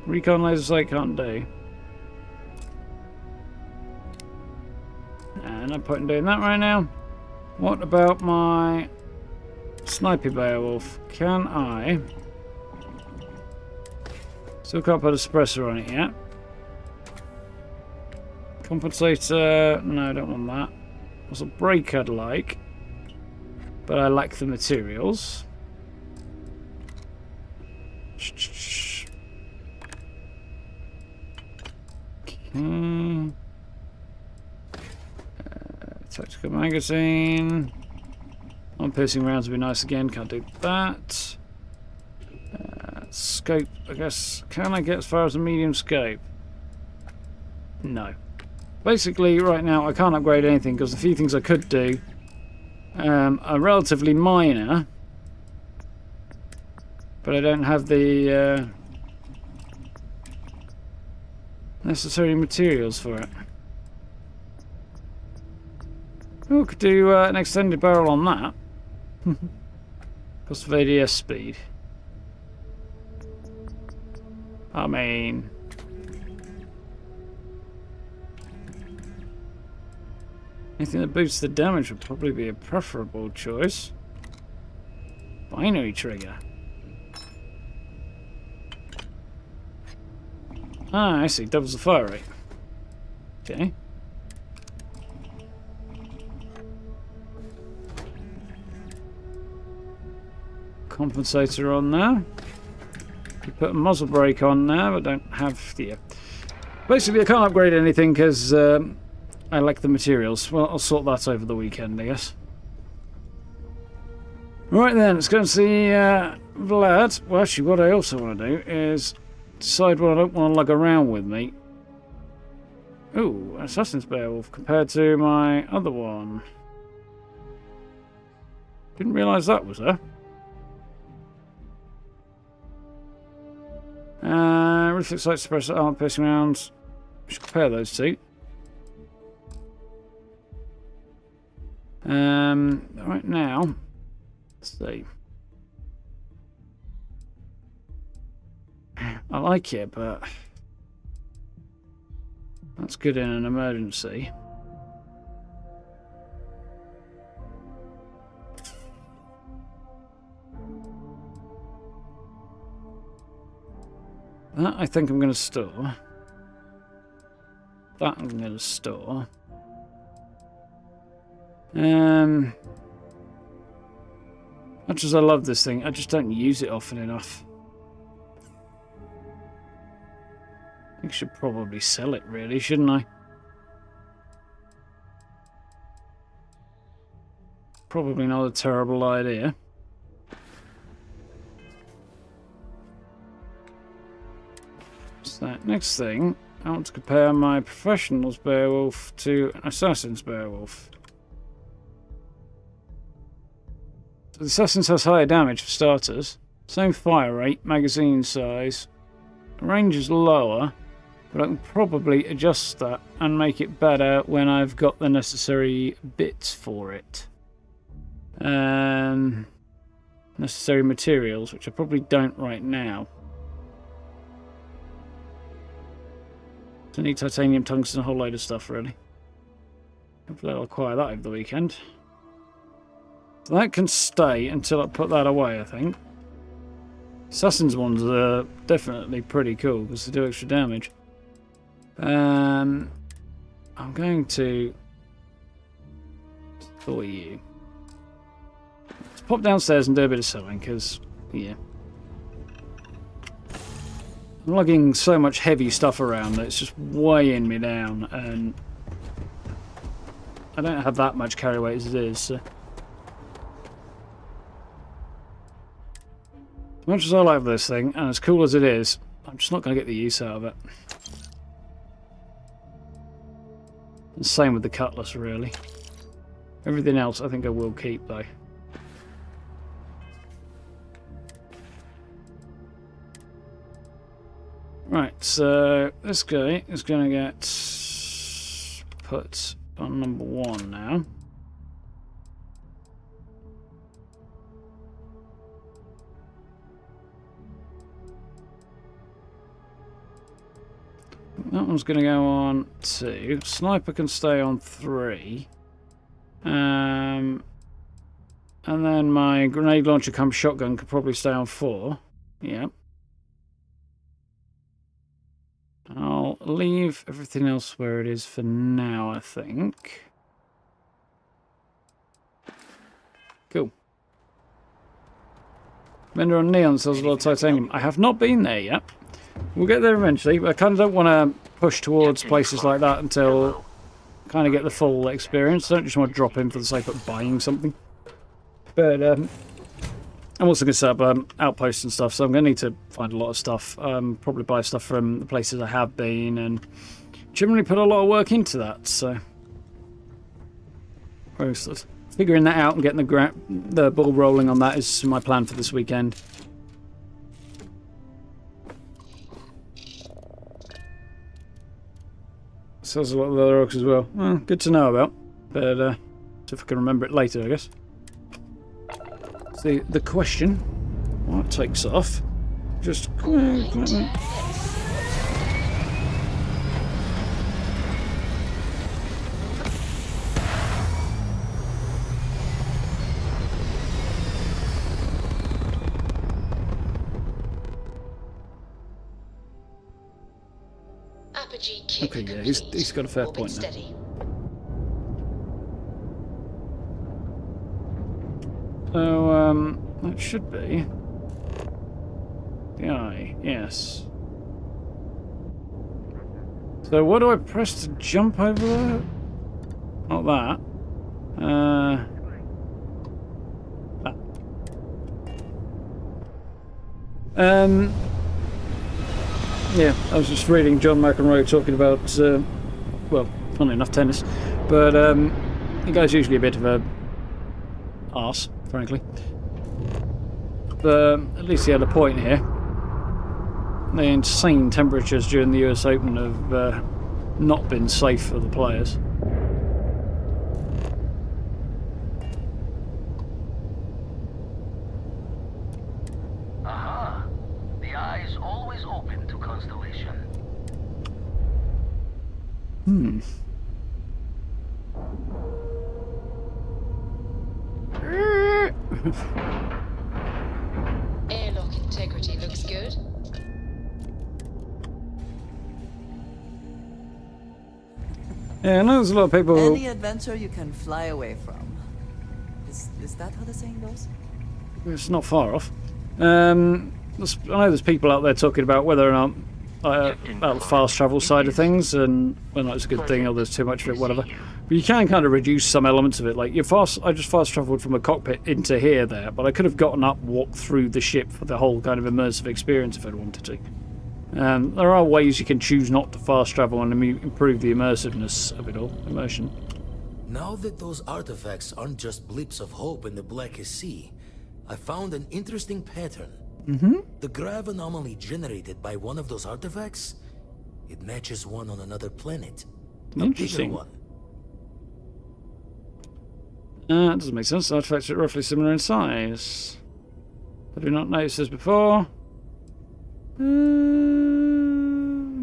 [SPEAKER 1] Recon laser sight can't do. And no point in doing that right now. What about my Sniper Beowulf? Can I... Still can't put a suppressor on it yet. Compensator... No, I don't want that. There's a brake I'd like. But I lack the materials. Okay. Tactical magazine. On piercing rounds would be nice again. Can't do that. Scope, I guess. Can I get as far as a medium scope? No. Basically, right now I can't upgrade anything because the few things I could do are relatively minor. But I don't have the necessary materials for it. Oh, could do an extended barrel on that. Cost of ADS speed. I mean... anything that boosts the damage would probably be a preferable choice. Binary trigger. Ah, I see. Doubles the fire rate. Okay. Compensator on there. You put a muzzle brake on there, but don't have the Basically, I can't upgrade anything because I lack the materials. Well, I'll sort that over the weekend, I guess. Right then, let's go and see Vlad. Well, actually, what I also want to do is decide what I don't want to lug around with me. Ooh, Assassin's Beowulf compared to my other one. Didn't realise that was there. Reflex light suppressor, armor piercing rounds. We should compare those two. Right now, let's see. I like it, but that's good in an emergency. That I think I'm going to store. That I'm going to store. Much as I love this thing, I just don't use it often enough. I think I should probably sell it, really, shouldn't I? Probably not a terrible idea. So, next thing, I want to compare my Professional's Beowulf to an Assassin's Beowulf. So the Assassin's has higher damage for starters, same fire rate, magazine size, range is lower, but I can probably adjust that and make it better when I've got the necessary bits for it. Necessary materials, which I probably don't right now. I need titanium, tungsten, a whole load of stuff, really. Hopefully I'll acquire that over the weekend. So that can stay until I put that away, I think. Assassin's ones are definitely pretty cool because they do extra damage. I'm going to store you. Let's pop downstairs and do a bit of selling because, yeah. I'm lugging so much heavy stuff around that it's just weighing me down, and I don't have that much carry weight as it is, so. As much as I like this thing, and as cool as it is, I'm just not going to get the use out of it. The same with the cutlass, really. Everything else I think I will keep, though. Right, so this guy is going to get put on number 1 now. That one's going to go on 2. Sniper can stay on 3. And then my grenade launcher cum shotgun could probably stay on 4. Yeah. I'll leave everything else where it is for now, I think. Cool. Vendor on Neon sells a lot of titanium. I have not been there yet. We'll get there eventually, but I kind of don't want to push towards places like that until I kind of get the full experience. I don't just want to drop in for the sake of buying something. But I'm also going to set up outposts and stuff, so I'm going to need to find a lot of stuff. Probably buy stuff from the places I have been, and generally put a lot of work into that. So, figuring that out and getting the ball rolling on that is my plan for this weekend. Sells a lot of other orcs as well. Well, good to know about. But see if I can remember it later, I guess. The question, while it takes off, just okay, yeah, he's got a fair point now. So, that should be the eye, yes. So what do I press to jump over there? Not that. That. Yeah, I was just reading John McEnroe talking about, well, funny enough, tennis, but the guy's usually a bit of a arse, frankly. But at least he had a point here. The insane temperatures during the US Open have not been safe for the players.
[SPEAKER 14] Aha! The eye is always open to Constellation.
[SPEAKER 10] Airlock integrity looks good.
[SPEAKER 1] Yeah, I know there's a lot of people.
[SPEAKER 15] Any adventure you can fly away from. Is that how the saying goes?
[SPEAKER 1] It's not far off. I know there's people out there talking about whether or not about the fast travel side of things, and whether it's a good thing or there's too much of it, whatever. But you can kind of reduce some elements of it. Like I just fast travelled from a cockpit into here there, but I could have gotten up, walked through the ship for the whole kind of immersive experience if I'd wanted to. There are ways you can choose not to fast travel and improve the immersiveness of it all. Immersion.
[SPEAKER 13] Now that those artifacts aren't just blips of hope in the blackest sea, I found an interesting pattern. The grav anomaly generated by one of those artifacts, it matches one on another planet.
[SPEAKER 1] Interesting.
[SPEAKER 13] A bigger one.
[SPEAKER 1] That doesn't make sense. Artifacts are roughly similar in size. I did not notice this before.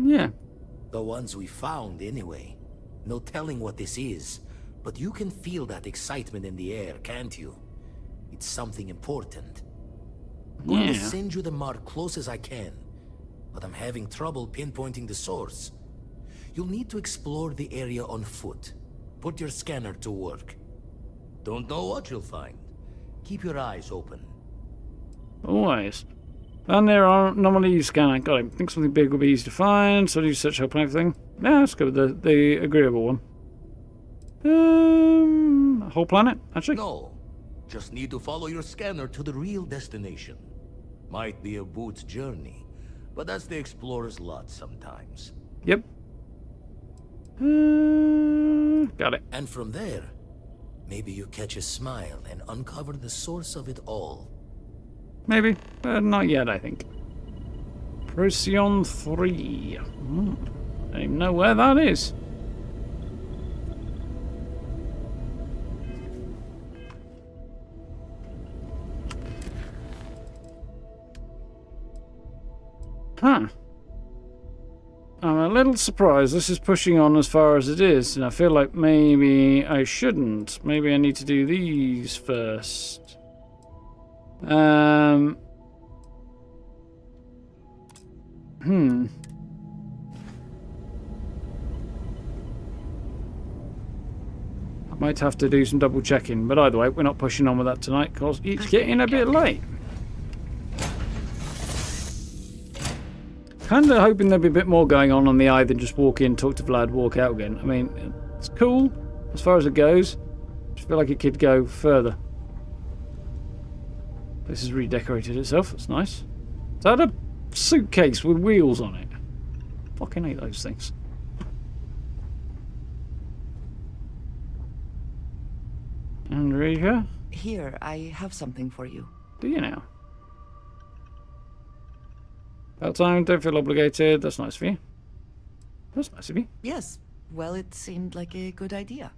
[SPEAKER 1] Yeah.
[SPEAKER 13] The ones we found, anyway. No telling what this is, but you can feel that excitement in the air, can't you? It's something important. I'm going to send you the mark close as I can, but I'm having trouble pinpointing the source. You'll need to explore the area on foot. Put your scanner to work. Don't know what you'll find. Keep your eyes open.
[SPEAKER 1] Always. And there are anomalies scanner. Got it. Think something big will be easy to find, so do you search open everything? Yeah, let's go with the agreeable one. A whole planet, actually?
[SPEAKER 13] No. Just need to follow your scanner to the real destination. Might be a boot's journey, but that's the explorer's lot sometimes.
[SPEAKER 1] Yep. Got it.
[SPEAKER 13] And from there, maybe you catch a smile and uncover the source of it all.
[SPEAKER 1] Maybe, but not yet, I think. Procyon 3. I don't even know where that is. Huh. I'm a little surprised this is pushing on as far as it is, and I feel like maybe I shouldn't. Maybe I need to do these first. I might have to do some double checking, but either way, we're not pushing on with that tonight because it's getting a bit late. Kind of hoping there'd be a bit more going on the eye than just walk in, talk to Vlad, walk out again. I mean, it's cool as far as it goes. I just feel like it could go further. This has redecorated itself. That's nice. Is that a suitcase with wheels on it? Fucking hate those things. Andrea?
[SPEAKER 15] Here, I have something for you.
[SPEAKER 1] Do you now? About time, don't feel obligated. That's nice of you. That's nice of you.
[SPEAKER 15] Yes. Well, it seemed like a good idea.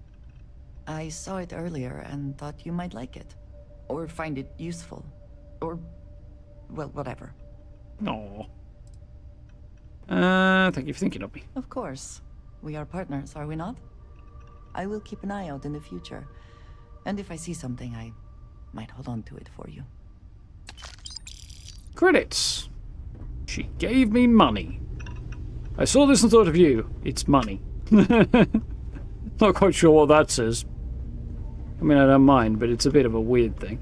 [SPEAKER 15] I saw it earlier and thought you might like it. Or find it useful. Or, well, whatever.
[SPEAKER 1] No. Thank you for thinking of me.
[SPEAKER 15] Of course. We are partners, are we not? I will keep an eye out in the future. And if I see something, I might hold on to it for you.
[SPEAKER 1] Credits. She gave me money. I saw this and thought of you. It's money. Not quite sure what that says. I mean, I don't mind, but it's a bit of a weird thing.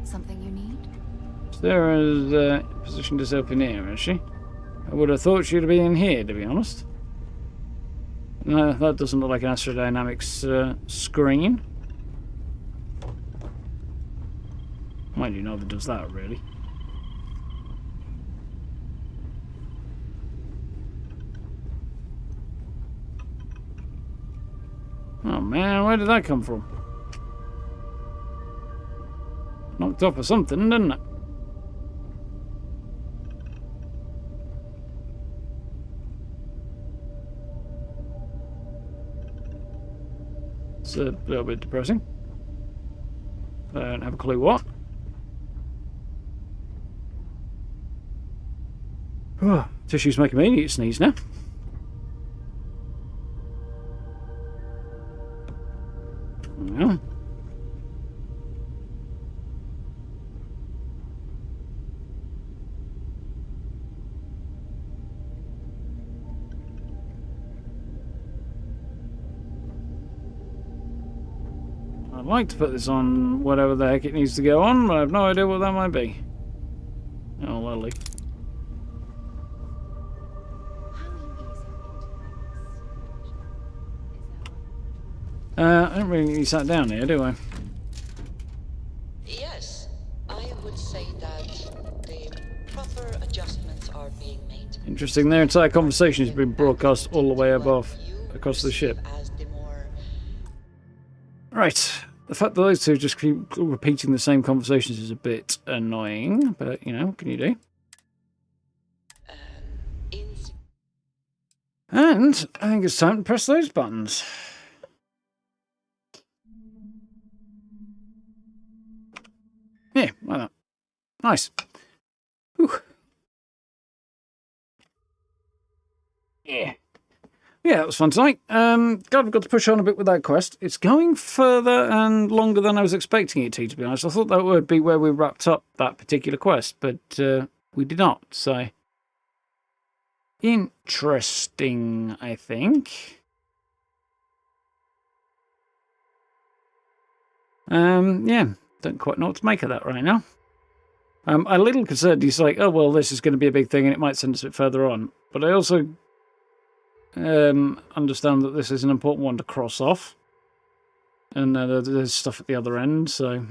[SPEAKER 2] Something you need?
[SPEAKER 1] Sarah's positioned herself in here, is she? I would have thought she'd be in here, to be honest. No, that doesn't look like an astrodynamics screen. Mind you, neither does that, really. Oh man, where did that come from? Knocked off of something, didn't it? It's a little bit depressing. I don't have a clue what. Tissue's making me need to sneeze now. Yeah. I'd like to put this on whatever the heck it needs to go on, but I have no idea what that might be. Oh, lovely. I don't really need sat down here, do I?
[SPEAKER 9] Yes, I would say that the proper adjustments are being made.
[SPEAKER 1] Interesting, their entire conversation has been broadcast all the way above, across the ship. Right, the fact that those two just keep repeating the same conversations is a bit annoying, but, you know, what can you do? And I think it's time to press those buttons. Yeah, like that. Nice. Whew. Yeah. Yeah, that was fun tonight. God, I've got to push on a bit with that quest. It's going further and longer than I was expecting it to be honest. I thought that would be where we wrapped up that particular quest, but we did not, so... Interesting, I think. Yeah. Don't quite know what to make of that right now. I'm a little concerned. He's like, oh, well, this is going to be a big thing and it might send us a bit further on. But I also understand that this is an important one to cross off. And there's stuff at the other end, so,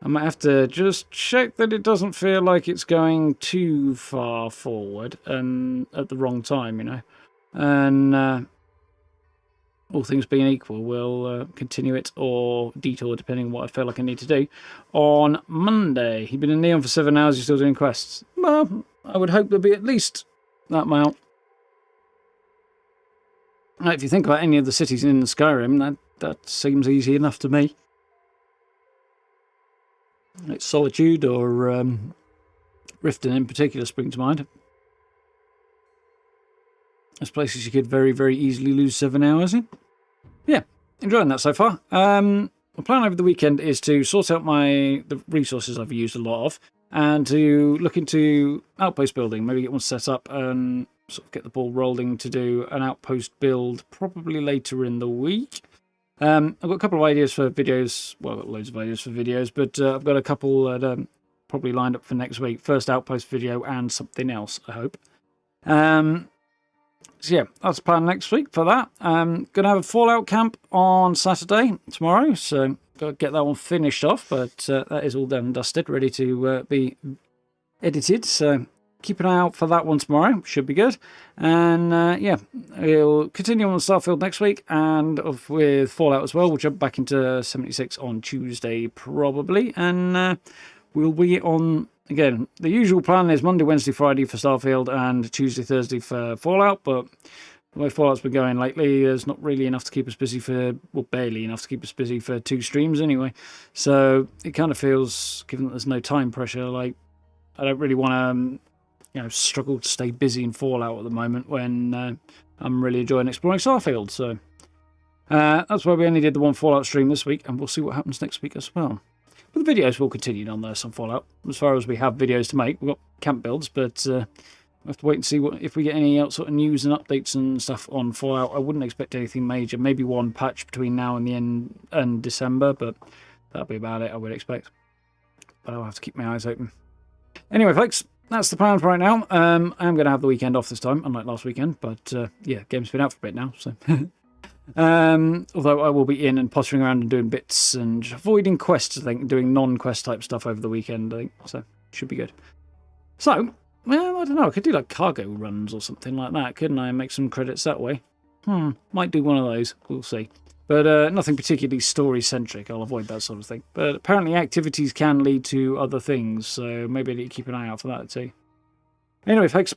[SPEAKER 1] I might have to just check that it doesn't feel like it's going too far forward and at the wrong time, you know. And... all things being equal, we'll continue it or detour, depending on what I feel like I need to do, on Monday. He's been in Neon for 7 hours, he's still doing quests. Well, I would hope there'll be at least that amount. Now, if you think about any of the cities in Skyrim, that seems easy enough to me. Like Solitude or Riften in particular spring to mind. There's places you could very, very easily lose 7 hours in. Yeah, enjoying that so far. My plan over the weekend is to sort out the resources I've used a lot of, and to look into outpost building. Maybe get one set up and sort of get the ball rolling to do an outpost build probably later in the week. I've got a couple of ideas for videos. Well, I've got loads of ideas for videos, but I've got a couple that probably lined up for next week. First outpost video and something else, I hope. So yeah, that's the plan next week for that. Going to have a Fallout camp on Saturday, tomorrow, so got to get that one finished off, but that is all done and dusted, ready to be edited, so keep an eye out for that one tomorrow, should be good. And yeah, we'll continue on Starfield next week, and with Fallout as well. We'll jump back into 76 on Tuesday, probably, and we'll be on... Again, the usual plan is Monday, Wednesday, Friday for Starfield and Tuesday, Thursday for Fallout, but the way Fallout's been going lately, there's not really enough to keep us busy for, well, barely enough to keep us busy for 2 streams anyway. So it kind of feels, given that there's no time pressure, like I don't really want to, you know, struggle to stay busy in Fallout at the moment when I'm really enjoying exploring Starfield. So that's why we only did the one Fallout stream this week, and we'll see what happens next week as well. But the videos will continue on there, some Fallout. As far as we have videos to make, we've got camp builds, but we'll have to wait and see if we get any sort of news and updates and stuff on Fallout. I wouldn't expect anything major. Maybe one patch between now and the end and December, but that'll be about it, I would expect. But I'll have to keep my eyes open. Anyway, folks, that's the plan for right now. I'm going to have the weekend off this time, unlike last weekend. But yeah, game's been out for a bit now, so. Although I will be in and pottering around and doing bits and avoiding quests, I think, doing non-quest type stuff over the weekend, I think. So, should be good. So, well, I don't know, I could do like cargo runs or something like that, couldn't I? And make some credits that way. Might do one of those, we'll see. But nothing particularly story-centric, I'll avoid that sort of thing. But apparently activities can lead to other things, so maybe I need to keep an eye out for that too. Anyway, folks,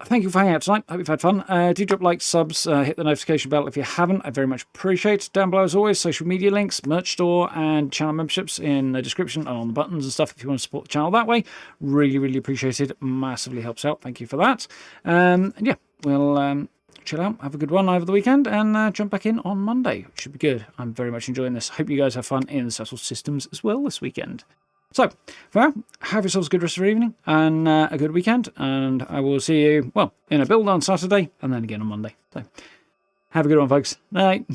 [SPEAKER 1] thank you for hanging out tonight. Hope you've had fun. Do drop likes, subs, hit the notification bell if you haven't. I very much appreciate it. Down below, as always, social media links, merch store, and channel memberships in the description and on the buttons and stuff if you want to support the channel that way. Really, really appreciate it. Massively helps out. Thank you for that. And yeah, we'll chill out, have a good one over the weekend, and jump back in on Monday, which should be good. I'm very much enjoying this. Hope you guys have fun in the Cecil Systems as well this weekend. So, for now, have yourselves a good rest of your evening and a good weekend, and I will see you, well, in a build on Saturday and then again on Monday. So, have a good one, folks. Night.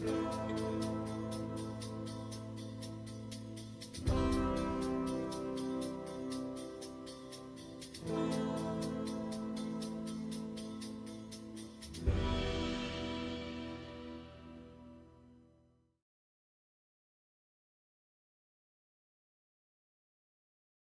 [SPEAKER 5] Yeah.